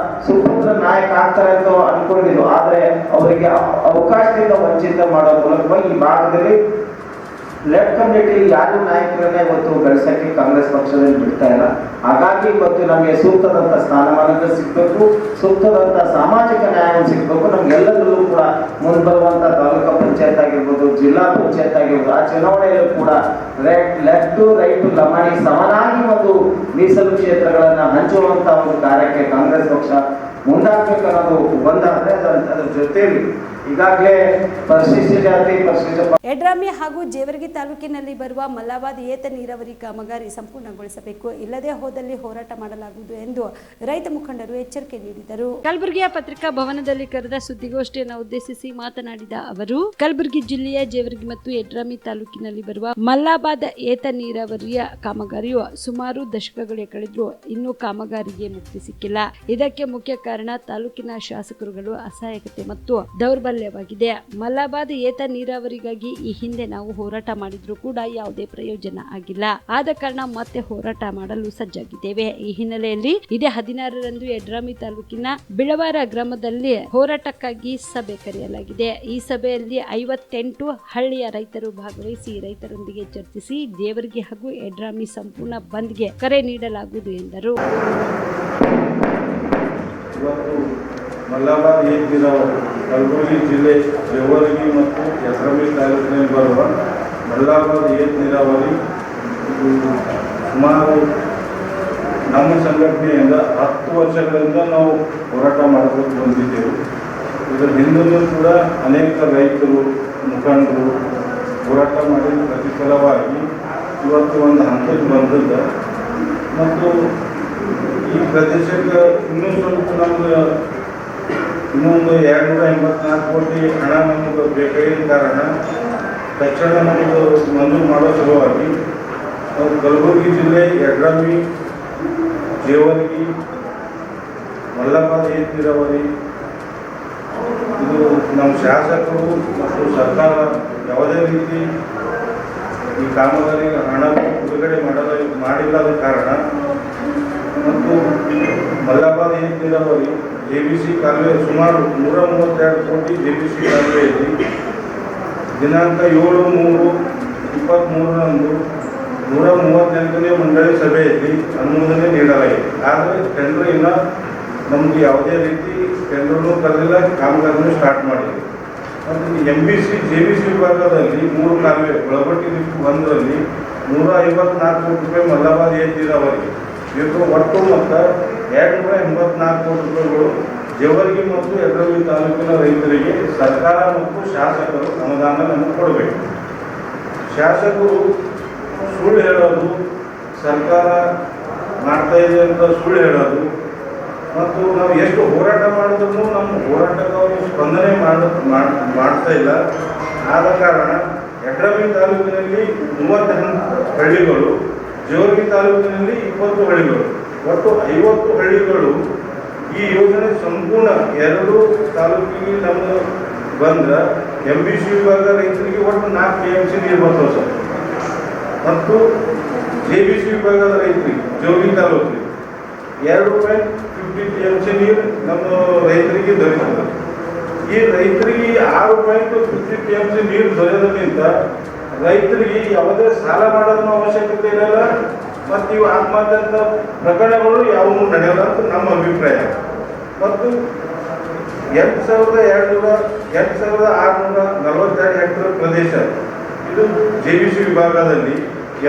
ಸುಪುತ್ರ ನಾಯಕ ಆಗ್ತಾರೆ ಅಂತ ಅನ್ಕೊಂಡಿದ್ರು. ಆದ್ರೆ ಅವರಿಗೆ ಅವಕಾಶದಿಂದ ವಂಚಿತ ಮಾಡೋ ಮೂಲಕ ಈ ಭಾಗದಲ್ಲಿ ಲೆಫ್ಟ್ ಕಮ್ಯುನಿಟಿ ಯಾರು ನಾಯಕರನ್ನ ಇವತ್ತು ಬೆಳೆಸಕ್ಕೆ ಕಾಂಗ್ರೆಸ್ ಪಕ್ಷದಲ್ಲಿ ಬಿಡ್ತಾ ಇಲ್ಲ. ಹಾಗಾಗಿ ಇವತ್ತು ನಮಗೆ ಸೂಕ್ತದಂತ ಸ್ಥಾನಮಾನ ಸಿಗ್ಬೇಕು, ಸೂಕ್ತದಂತ ಸಾಮಾಜಿಕ ನ್ಯಾಯವನ್ನು ಸಿಗ್ಬೇಕು. ನಮ್ಗೆಲ್ಲದರಲ್ಲೂ ಕೂಡ ಮುಂದೆ ಬರುವಂತ ತಾಲೂಕು ಪಂಚಾಯತ್ ಆಗಿರ್ಬೋದು, ಜಿಲ್ಲಾ ಪಂಚಾಯತ್ ಆಗಿರ್ಬೋದು, ಆ ಚುನಾವಣೆಯಲ್ಲೂ ಕೂಡ ಲೆಫ್ಟ್ ರೈಟ್ ಲಮಾಣಿ ಸಮನಾಗಿ ಒಂದು ಮೀಸಲು ಕ್ಷೇತ್ರಗಳನ್ನ ಹಂಚುವಂತ ಒಂದು ಕಾರ್ಯಕ್ಕೆ ಕಾಂಗ್ರೆಸ್ ಪಕ್ಷ ಮುಂದಾಗಬೇಕು ಅನ್ನೋದು ಒಂದಾದರೆ ಅದ್ರ ಜೊತೆಯಲ್ಲಿ ಈಗಾಗಲೇ ಪರಿಶಿಷ್ಟ ಜಾತಿ ಪರಿಶಿಷ್ಟ ಯಡ್ರಾಮಿ ಹಾಗೂ ಜೇವರ್ಗಿ ತಾಲೂಕಿನಲ್ಲಿ ಬರುವ ಮಲ್ಲಾಬಾದ್ ಏತ ನೀರಾವರಿ ಕಾಮಗಾರಿ ಸಂಪೂರ್ಣಗೊಳಿಸಬೇಕು, ಇಲ್ಲದೆ ಹೋದಲ್ಲಿ ಹೋರಾಟ ಮಾಡಲಾಗುವುದು ಎಂದು ರೈತ ಮುಖಂಡರು ಎಚ್ಚರಿಕೆ ನೀಡಿದರು. ಕಲಬುರಗಿಯ ಪತ್ರಿಕಾ ಭವನದಲ್ಲಿ ಕರೆದ ಸುದ್ದಿಗೋಷ್ಠಿಯನ್ನು ಉದ್ದೇಶಿಸಿ ಮಾತನಾಡಿದ ಅವರು, ಕಲಬುರಗಿ ಜಿಲ್ಲೆಯ ಜೇವರ್ಗಿ ಮತ್ತು ಯಡ್ರಾಮಿ ತಾಲೂಕಿನಲ್ಲಿ ಬರುವ ಮಲ್ಲಾಬಾದ್ ಏತ ನೀರಾವರಿಯ ಕಾಮಗಾರಿಯು ಸುಮಾರು ದಶಕಗಳೇ ಕಳೆದರೂ ಇನ್ನೂ ಕಾಮಗಾರಿಗೆ ಮುಕ್ತಿ ಸಿಕ್ಕಿಲ್ಲ. ಇದಕ್ಕೆ ಮುಖ್ಯ ಕಾರಣ ತಾಲೂಕಿನ ಶಾಸಕರುಗಳು ಅಸಹಾಯಕತೆ ಮತ್ತು ದೌರ್ಬಲ್ಯವಾಗಿದೆ. ಮಲ್ಲಾಬಾದ್ ಏತ ನೀರಾವರಿಗಾಗಿ ಈ ಹಿಂದೆ ನಾವು ಹೋರಾಟ ಮಾಡಿದ್ರೂ ಕೂಡ ಯಾವುದೇ ಪ್ರಯೋಜನ ಆಗಿಲ್ಲ. ಆದ ಕಾರಣ ಮತ್ತೆ ಹೋರಾಟ ಮಾಡಲು ಸಜ್ಜಾಗಿದ್ದೇವೆ. ಈ ಹಿನ್ನೆಲೆಯಲ್ಲಿ ಇದೇ 16ರಂದು ಯಡ್ರಾಮಿ ತಾಲೂಕಿನ ಬಿಳವಾರ ಗ್ರಾಮದಲ್ಲಿ ಹೋರಾಟಕ್ಕಾಗಿ ಸಭೆ ಕರೆಯಲಾಗಿದೆ. ಈ ಸಭೆಯಲ್ಲಿ 58 ಹಳ್ಳಿಯ ರೈತರು ಭಾಗವಹಿಸಿ ರೈತರೊಂದಿಗೆ ಚರ್ಚಿಸಿ ಜೇವರ್ಗಿ ಹಾಗೂ ಯಡ್ರಾಮಿ ಸಂಪೂರ್ಣ ಬಂದ್ಗೆ ಕರೆ ನೀಡಲಾಗುವುದು ಎಂದರು. ಮಲ್ಲಾಬಾದ್ ಏತ ನೀರಾವರಿ ಕಲಬುರಗಿ ಜಿಲ್ಲೆ ಜೇವರ್ಗಿ ಮತ್ತು ಯಡ್ರಾಮಿ ತಾಲೂಕಿನಲ್ಲಿ ಬರುವ ಮಲ್ಲಾಬಾದ್ ಏತ ನೀರಾವರಿ ಸುಮಾರು ನಮ್ಮ ಸಂಘಟನೆಯಿಂದ 10 ವರ್ಷಗಳಿಂದ ನಾವು ಹೋರಾಟ ಮಾಡಬೇಕು ಬಂದಿದ್ದೆವು. ಇದರ ಹಿಂದೂ ಕೂಡ ಅನೇಕ ರೈತರು ಮುಖಂಡರು ಹೋರಾಟ ಮಾಡಿ ಪ್ರತಿಫಲವಾಗಿ ಇವತ್ತು ಒಂದು ಹಂತಕ್ಕೆ ಬಂದದ್ದು ಮತ್ತು ಈ ಪ್ರದೇಶಕ್ಕೆ ಇನ್ನೂ ಸ್ವಲ್ಪ ನಮ್ಗೆ ಇನ್ನೊಂದು 284 ಕೋಟಿ ಹಣ ನಮಗೆ ಬೇಕಾಗಿದ್ದ ಕಾರಣ ತಕ್ಷಣ ನಮ್ಮದು ಮಂಜೂರು ಮಾಡೋ ಸಲುವಾಗಿ ನಾವು ಕಲಬುರಗಿ ಜಿಲ್ಲೆ ಯಡ್ರಾಮಿ ಜೇವರ್ಗಿ ಮಲ್ಲಾಬಾದ್ ಏತ ನೀರಾವರಿ ಇದು ನಮ್ಮ ಶಾಸಕರು ಮತ್ತು ಸರ್ಕಾರ ಯಾವುದೇ ರೀತಿ ಈ ಕಾಮಗಾರಿಗೆ ಹಣ ಬಿಡುಗಡೆ ಮಾಡಿಲ್ಲದ ಕಾರಣ ಮತ್ತು ಮಲ್ಲಾಬಾದ್ ಏತ ನೀರಾವರಿ JBC ಕಾಲುವೆ ಸುಮಾರು 132 ಕೋಟಿ JBC ಕಾಲುವೆಯಲ್ಲಿ ದಿನಾಂಕ 7/3/23ರಂದು 138ನೇ ಮಂಡಳಿ ಸಭೆಯಲ್ಲಿ ಅನುಮೋದನೆ ನೀಡಲಾಗಿದೆ. ಆದರೆ ಟೆಂಡರ್ ಇನ್ನು ನಮಗೆ ಯಾವುದೇ ರೀತಿ ಟೆಂಡರ್ನೂ ಕರೆದಿಲ್ಲ, ಕಾಮಗಾರಿನೂ ಸ್ಟಾರ್ಟ್ ಮಾಡಿದೆ. ಮತ್ತು MBC JBC ವಿಭಾಗದಲ್ಲಿ 3 ಕಾಲುವೆ ಒಳಪಟ್ಟಿ ಲಿಫ್ಟ್ 1ರಲ್ಲಿ 154 ಕೋಟಿ ರೂಪಾಯಿ ಮಲ್ಲಾಬಾದ್ ಏತ ನೀರಾವರಿ ಇವರು ಒಟ್ಟು ಮೊತ್ತ 284 ಕೋಟಿ ರೂಪಾಯಿಗಳು ಜೇವರ್ಗಿ ಮತ್ತು ಯಡ್ರಾಮಿ ತಾಲೂಕಿನ ರೈತರಿಗೆ ಸರ್ಕಾರ ಮತ್ತು ಶಾಸಕರು ಅನುದಾನ ನಮಗೆ ಕೊಡಬೇಕು. ಶಾಸಕರು ಸುಳ್ಳು ಹೇಳೋದು, ಸರ್ಕಾರ ಮಾಡ್ತಾ ಇದೆ ಅಂತ ಸುಳ್ಳು ಹೇಳೋದು ಮತ್ತು ನಾವು ಎಷ್ಟು ಹೋರಾಟ ಮಾಡಿದ್ರು ನಮ್ಮ ಹೋರಾಟಕ್ಕೆ ಅವರು ಸ್ಪಂದನೆ ಮಾಡ್ತಾ ಇಲ್ಲ. ಆದ ಕಾರಣ ಯಡ್ರಾಮಿ ತಾಲೂಕಿನಲ್ಲಿ 38 ಹಳ್ಳಿಗಳು, ಜೇವರ್ಗಿ ತಾಲೂಕಿನಲ್ಲಿ 20 ಹಳ್ಳಿಗಳು, ಒಟ್ಟು 50 ಹಳ್ಳಿಗಳು ಈ ಯೋಜನೆ ಸಂಪೂರ್ಣ 2 ತಾಲೂಕಿಗೆ ನಮ್ಗೆ ಬಂದ್ರೆ MBC ವಿಭಾಗ ರೈತರಿಗೆ ಒಟ್ಟು 4 TMC ನೀರು ಬರ್ತವೆ ಸರ್. ಮತ್ತು JBC ವಿಭಾಗದ ರೈತರಿಗೆ ಜೇವರ್ಗಿ ತಾಲೂಕಿಗೆ 2.50 TMC ನೀರು ನಮ್ಮ ರೈತರಿಗೆ ದೊರೆಯುತ್ತದೆ. ಈ ರೈತರಿಗೆ 6.50 TMC ನೀರು ದೊರೆಯೋದ್ರಿಂದ ರೈತರಿಗೆ ಯಾವುದೇ ಸಾಲ ಮಾಡೋದನ್ನ ಅವಶ್ಯಕತೆ ಇರಲ್ಲ ಮತ್ತು ಇವು ಆತ್ಮಹತ್ಯೆ ಪ್ರಕರಣಗಳು ಯಾವುವು ನಡೆಯಲ್ಲ ಅಂತ ನಮ್ಮ ಅಭಿಪ್ರಾಯ. ಮತ್ತು 8,642 ಹೆಕ್ಟೇರ್ ಪ್ರದೇಶ ಇದು JBC ವಿಭಾಗದಲ್ಲಿ,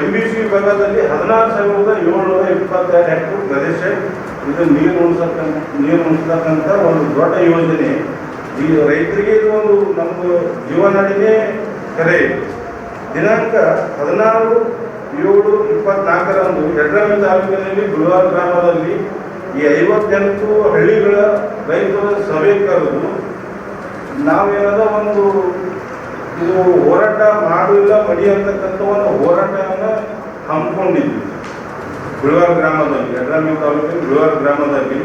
MBC ವಿಭಾಗದಲ್ಲಿ 16,722 ಹೆಕ್ಟೇರ್ ಪ್ರದೇಶ ಇದು ನೀರು ಉಣಿಸ್ತಕ್ಕಂಥ ಒಂದು ದೊಡ್ಡ ಯೋಜನೆ. ಈ ರೈತರಿಗೆ ಇದು ಒಂದು ನಮ್ಮದು ಜೀವನಾಡಿನೇ ಕರೆ. ದಿನಾಂಕ 16/7/24ರಂದು ಯಡ್ರಾಮಿ ತಾಲೂಕಿನಲ್ಲಿ ಬಿಳವಾರ ಗ್ರಾಮದಲ್ಲಿ ಈ 58 ಹಳ್ಳಿಗಳ ರೈತರ ಸಭೆ ಕರೆದು ನಾವೇನಾದ ಒಂದು ಇದು ಹೋರಾಟ ಮಾಡಿಲ್ಲ ಮಡಿ ಅಂತಕ್ಕಂಥ ಒಂದು ಹೋರಾಟವನ್ನು ಹಮ್ಮಿಕೊಂಡಿದ್ವಿ ಬಿಳವಾರ ಗ್ರಾಮದಲ್ಲಿ, ಯಡ್ರಾಮಿ ತಾಲೂಕಿನ ಬಿಳವಾರ ಗ್ರಾಮದಲ್ಲಿ.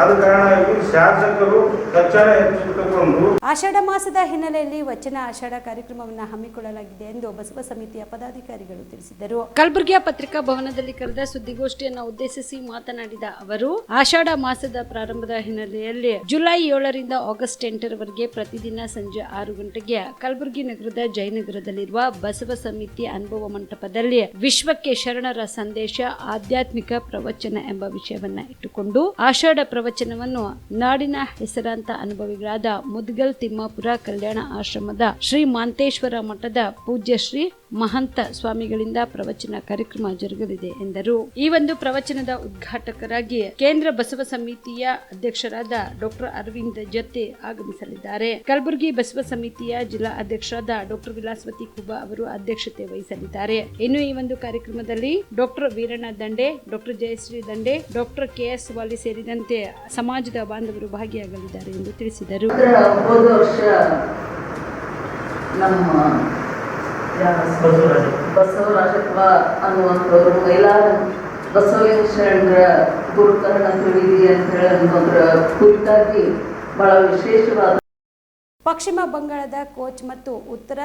ಆದ ಕಾರಣ ಶಾಸಕರು ತಕ್ಷಣ ಎಚ್ಚೆತ್ತುಕೊಂಡು ಆಷಾಢ ಮಾಸದ ಹಿನ್ನೆಲೆಯಲ್ಲಿ ವಚನ ಆಷಾಢ ಕಾರ್ಯಕ್ರಮವನ್ನು ಹಮ್ಮಿಕೊಳ್ಳಲಾಗಿದೆ ಎಂದು ಬಸವ ಸಮಿತಿಯ ಪದಾಧಿಕಾರಿಗಳು ತಿಳಿಸಿದರು. ಕಲಬುರಗಿಯ ಪತ್ರಿಕಾ ಭವನದಲ್ಲಿ ಕರೆದ ಸುದ್ದಿಗೋಷ್ಠಿಯನ್ನು ಉದ್ದೇಶಿಸಿ ಮಾತನಾಡಿದ ಅವರು, ಆಷಾಢ ಮಾಸದ ಪ್ರಾರಂಭದ ಹಿನ್ನೆಲೆಯಲ್ಲಿ ಜುಲೈ 7ರಿಂದ ಆಗಸ್ಟ್ 8ರವರೆಗೆ ಪ್ರತಿದಿನ ಸಂಜೆ 6 ಗಂಟೆಗೆ ಕಲಬುರಗಿ ನಗರದ ಜಯನಗರದಲ್ಲಿರುವ ಬಸವ ಸಮಿತಿ ಅನುಭವ ಮಂಟಪದಲ್ಲಿ ವಿಶ್ವಕ್ಕೆ ಶರಣರ ಸಂದೇಶ ಆಧ್ಯಾತ್ಮಿಕ ಪ್ರವಚನ ಎಂಬ ವಿಷಯವನ್ನ ಇಟ್ಟುಕೊಂಡು ಆಷಾಢ ಪ್ರವಚನವನ್ನು ನಾಡಿನ ಹೆಸರಾಂತ ಅನುಭವಿಗಳಾದ ಮುದ್ಗಲ್ ತಿಮ್ಮಾಪುರ ಕಲ್ಯಾಣ ಆಶ್ರಮದ ಶ್ರೀ ಮಾಂತೇಶ್ವರ ಮಠದ ಪೂಜ್ಯ ಶ್ರೀ ಮಹಂತ ಸ್ವಾಮಿಗಳಿಂದ ಪ್ರವಚನ ಕಾರ್ಯಕ್ರಮ ಜರುಗಲಿದೆ ಎಂದರು. ಈ ಒಂದು ಪ್ರವಚನದ ಉದ್ಘಾಟಕರಾಗಿ ಕೇಂದ್ರ ಬಸವ ಸಮಿತಿಯ ಅಧ್ಯಕ್ಷರಾದ ಡಾಕ್ಟರ್ ಅರವಿಂದ್ ಜೊತೆ ಆಗಮಿಸಲಿದ್ದಾರೆ. ಕಲಬುರಗಿ ಬಸವ ಸಮಿತಿಯ ಜಿಲ್ಲಾ ಅಧ್ಯಕ್ಷರಾದ ಡಾಕ್ಟರ್ ವಿಲಾಸವತಿ ಕುಬಾ ಅವರು ಅಧ್ಯಕ್ಷತೆ ವಹಿಸಲಿದ್ದಾರೆ. ಇನ್ನು ಈ ಒಂದು ಕಾರ್ಯಕ್ರಮದಲ್ಲಿ ಡಾಕ್ಟರ್ ವೀರಣ್ಣ ದಂಡೆ, ಡಾಕ್ಟರ್ ಜಯಶ್ರೀ ದಂಡೆ, ಡಾಕ್ಟರ್ KS ವಾಲಿ ಸೇರಿದಂತೆ ಸಮಾಜದ ಬಾಂಧವರು ಭಾಗಿಯಾಗಲಿದ್ದಾರೆ ಎಂದು ತಿಳಿಸಿದರು. ಹೋದ ವರ್ಷ ನಮ್ಮ ಬಸವರಾಜಪ್ಪ ಅನ್ನುವಂಥವ್ರು ಮೈಲಾರ ಬಸವೇಶ್ವರ ಶರಣರ ಗುರುಕರಣ ತಿಳಿದಿ ಅಂತ ಹೇಳೋದ್ರ ಕುರಿತಾಗಿ ಬಹಳ ವಿಶೇಷವಾದ ಪಶ್ಚಿಮ ಬಂಗಾಳದ ಕೋಚ್ ಮತ್ತು ಉತ್ತರ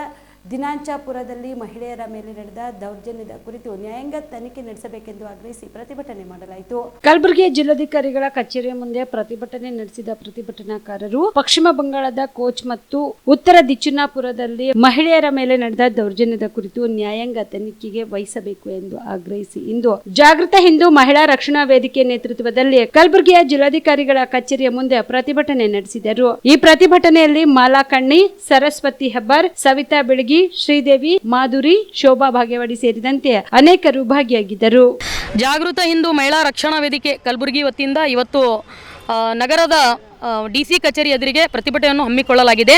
ದಿನಾಂಚಾಪುರದಲ್ಲಿ ಮಹಿಳೆಯರ ಮೇಲೆ ನಡೆದ ದೌರ್ಜನ್ಯದ ಕುರಿತು ನ್ಯಾಯಾಂಗ ತನಿಖೆ ನಡೆಸಬೇಕೆಂದು ಆಗ್ರಹಿಸಿ ಪ್ರತಿಭಟನೆ ಮಾಡಲಾಯಿತು. ಕಲಬುರಗಿಯ ಜಿಲ್ಲಾಧಿಕಾರಿಗಳ ಕಚೇರಿಯ ಮುಂದೆ ಪ್ರತಿಭಟನೆ ನಡೆಸಿದ ಪ್ರತಿಭಟನಾಕಾರರು ಪಶ್ಚಿಮ ಬಂಗಾಳದ ಕೋಚ್ ಮತ್ತು ಉತ್ತರ ದಿಚ್ಚಿನಾಪುರದಲ್ಲಿ ಮಹಿಳೆಯರ ಮೇಲೆ ನಡೆದ ದೌರ್ಜನ್ಯದ ಕುರಿತು ನ್ಯಾಯಾಂಗ ತನಿಖೆಗೆ ವಹಿಸಬೇಕು ಎಂದು ಆಗ್ರಹಿಸಿ ಇಂದು ಜಾಗೃತ ಹಿಂದೂ ಮಹಿಳಾ ರಕ್ಷಣಾ ವೇದಿಕೆ ನೇತೃತ್ವದಲ್ಲಿ ಕಲಬುರಗಿಯ ಜಿಲ್ಲಾಧಿಕಾರಿಗಳ ಕಚೇರಿಯ ಮುಂದೆ ಪ್ರತಿಭಟನೆ ನಡೆಸಿದರು. ಈ ಪ್ರತಿಭಟನೆಯಲ್ಲಿ ಮಾಲಾ ಕಣ್ಣಿ, ಸರಸ್ವತಿ ಹೆಬ್ಬಾರ್, ಸವಿತಾ ಬೆಳಗಿ, ಶ್ರೀದೇವಿ, ಮಾಧುರಿ, ಶೋಭಾ ಭಾಗ್ಯವಾಡಿ ಸೇರಿದಂತೆ ಅನೇಕರು ಭಾಗಿಯಾಗಿದ್ದರು. ಜಾಗೃತ ಹಿಂದೂ ಮಹಿಳಾ ರಕ್ಷಣಾ ವೇದಿಕೆ ಕಲಬುರಗಿ ವತಿಯಿಂದ ಇವತ್ತು ನಗರದ DC ಕಚೇರಿ ಎದುರಿಗೆ ಪ್ರತಿಭಟನೆಯನ್ನು ಹಮ್ಮಿಕೊಳ್ಳಲಾಗಿದೆ.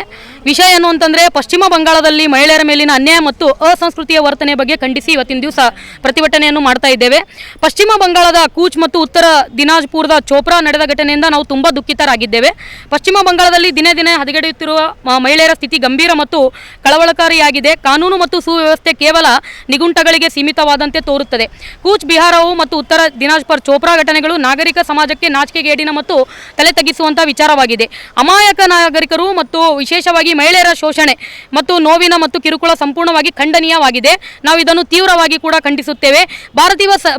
ವಿಷಯ ಏನು ಅಂತಂದರೆ, ಪಶ್ಚಿಮ ಬಂಗಾಳದಲ್ಲಿ ಮಹಿಳೆಯರ ಮೇಲಿನ ಅನ್ಯಾಯ ಮತ್ತು ಅಸಂಸ್ಕೃತಿಯ ವರ್ತನೆ ಬಗ್ಗೆ ಖಂಡಿಸಿ ಇವತ್ತಿನ ದಿವಸ ಪ್ರತಿಭಟನೆಯನ್ನು ಮಾಡ್ತಾ ಇದ್ದೇವೆ. ಪಶ್ಚಿಮ ಬಂಗಾಳದ ಕೂಚ್ ಮತ್ತು ಉತ್ತರ ದಿನಾಜ್ಪುರದ ಚೋಪ್ರಾ ನಡೆದ ಘಟನೆಯಿಂದ ನಾವು ತುಂಬ ದುಃಖಿತರಾಗಿದ್ದೇವೆ. ಪಶ್ಚಿಮ ಬಂಗಾಳದಲ್ಲಿ ದಿನೇ ದಿನೇ ಹದಗೆಡುತ್ತಿರುವ ಮಹಿಳೆಯರ ಸ್ಥಿತಿ ಗಂಭೀರ ಮತ್ತು ಕಳವಳಕಾರಿಯಾಗಿದೆ. ಕಾನೂನು ಮತ್ತು ಸುವ್ಯವಸ್ಥೆ ಕೇವಲ ನಿಗುಂಟಗಳಿಗೆ ಸೀಮಿತವಾದಂತೆ ತೋರುತ್ತದೆ. ಕೂಚ್ ಬಿಹಾರವು ಮತ್ತು ಉತ್ತರ ದಿನಾಜ್ಪುರ್ ಚೋಪ್ರಾ ಘಟನೆಗಳು ನಾಗರಿಕ ಸಮಾಜಕ್ಕೆ ನಾಚಿಕೆಗೇಡಿನ ಮತ್ತು ತಲೆ ತಗ್ಗಿಸುವಂಥ ವಿಚಾರವಾಗಿದೆ. ಅಮಾಯಕ ನಾಗರಿಕರು ಮತ್ತು ವಿಶೇಷವಾಗಿ ಮಹಿಳೆಯರ ಶೋಷಣೆ ಮತ್ತು ನೋವಿನ ಮತ್ತು ಕಿರುಕುಳ ಸಂಪೂರ್ಣವಾಗಿ ಖಂಡನೀಯವಾಗಿದೆ. ನಾವು ಇದನ್ನು ತೀವ್ರವಾಗಿ ಕೂಡ ಖಂಡಿಸುತ್ತೇವೆ.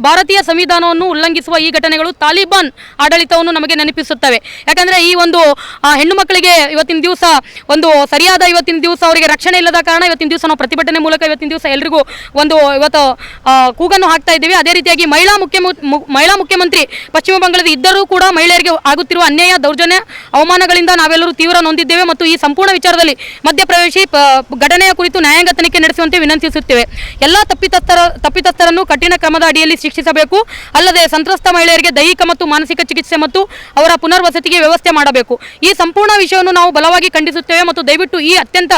ಭಾರತೀಯ ಸಂವಿಧಾನವನ್ನು ಉಲ್ಲಂಘಿಸುವ ಈ ಘಟನೆಗಳು ತಾಲಿಬಾನ್ ಆಡಳಿತವನ್ನು ನಮಗೆ ನೆನಪಿಸುತ್ತವೆ. ಯಾಕಂದರೆ ಈ ಒಂದು ಹೆಣ್ಣು ಮಕ್ಕಳಿಗೆ ಇವತ್ತಿನ ದಿವಸ ಒಂದು ಸರಿಯಾದ ಅವರಿಗೆ ರಕ್ಷಣೆ ಇಲ್ಲದ ಕಾರಣ ಇವತ್ತಿನ ದಿವಸ ನಾವು ಪ್ರತಿಭಟನೆ ಮೂಲಕ ಇವತ್ತಿನ ದಿವಸ ಎಲ್ರಿಗೂ ಇವತ್ತು ಕೂಗನ್ನು ಹಾಕ್ತಾ ಇದ್ದೀವಿ. ಅದೇ ರೀತಿಯಾಗಿ ಮಹಿಳಾ ಮುಖ್ಯಮಂತ್ರಿ ಪಶ್ಚಿಮ ಬಂಗಾಳದ ಇದ್ದರೂ ಕೂಡ ಮಹಿಳೆಯರಿಗೆ ಆಗುತ್ತಿರುವ ಅನ್ಯಾಯ, ದೌರ್ಜನ್ಯ, ಅವಮಾನಗಳಿಂದ ನಾವೆಲ್ಲರೂ ತೀವ್ರ ನೊಂದಿದ್ದೇವೆ ಮತ್ತು ಈ ಸಂಪೂರ್ಣ ವಿಚಾರದಲ್ಲಿ ಮಧ್ಯಪ್ರವೇಶಿ ಘಟನೆಯ ಕುರಿತು ನ್ಯಾಯಾಂಗ ತನಿಖೆ ನಡೆಸುವಂತೆ ವಿನಂತಿಸುತ್ತೇವೆ. ಎಲ್ಲ ತಪ್ಪಿತಸ್ಥರನ್ನು ಕಠಿಣ ಕ್ರಮದ ಅಡಿಯಲ್ಲಿ ಶಿಕ್ಷಿಸಬೇಕು. ಅಲ್ಲದೆ ಸಂತ್ರಸ್ತ ಮಹಿಳೆಯರಿಗೆ ದೈಹಿಕ ಮತ್ತು ಮಾನಸಿಕ ಚಿಕಿತ್ಸೆ ಮತ್ತು ಅವರ ಪುನರ್ವಸತಿಗೆ ವ್ಯವಸ್ಥೆ ಮಾಡಬೇಕು. ಈ ಸಂಪೂರ್ಣ ವಿಷಯವನ್ನು ನಾವು ಬಲವಾಗಿ ಖಂಡಿಸುತ್ತೇವೆ ಮತ್ತು ದಯವಿಟ್ಟು ಈ ಅತ್ಯಂತ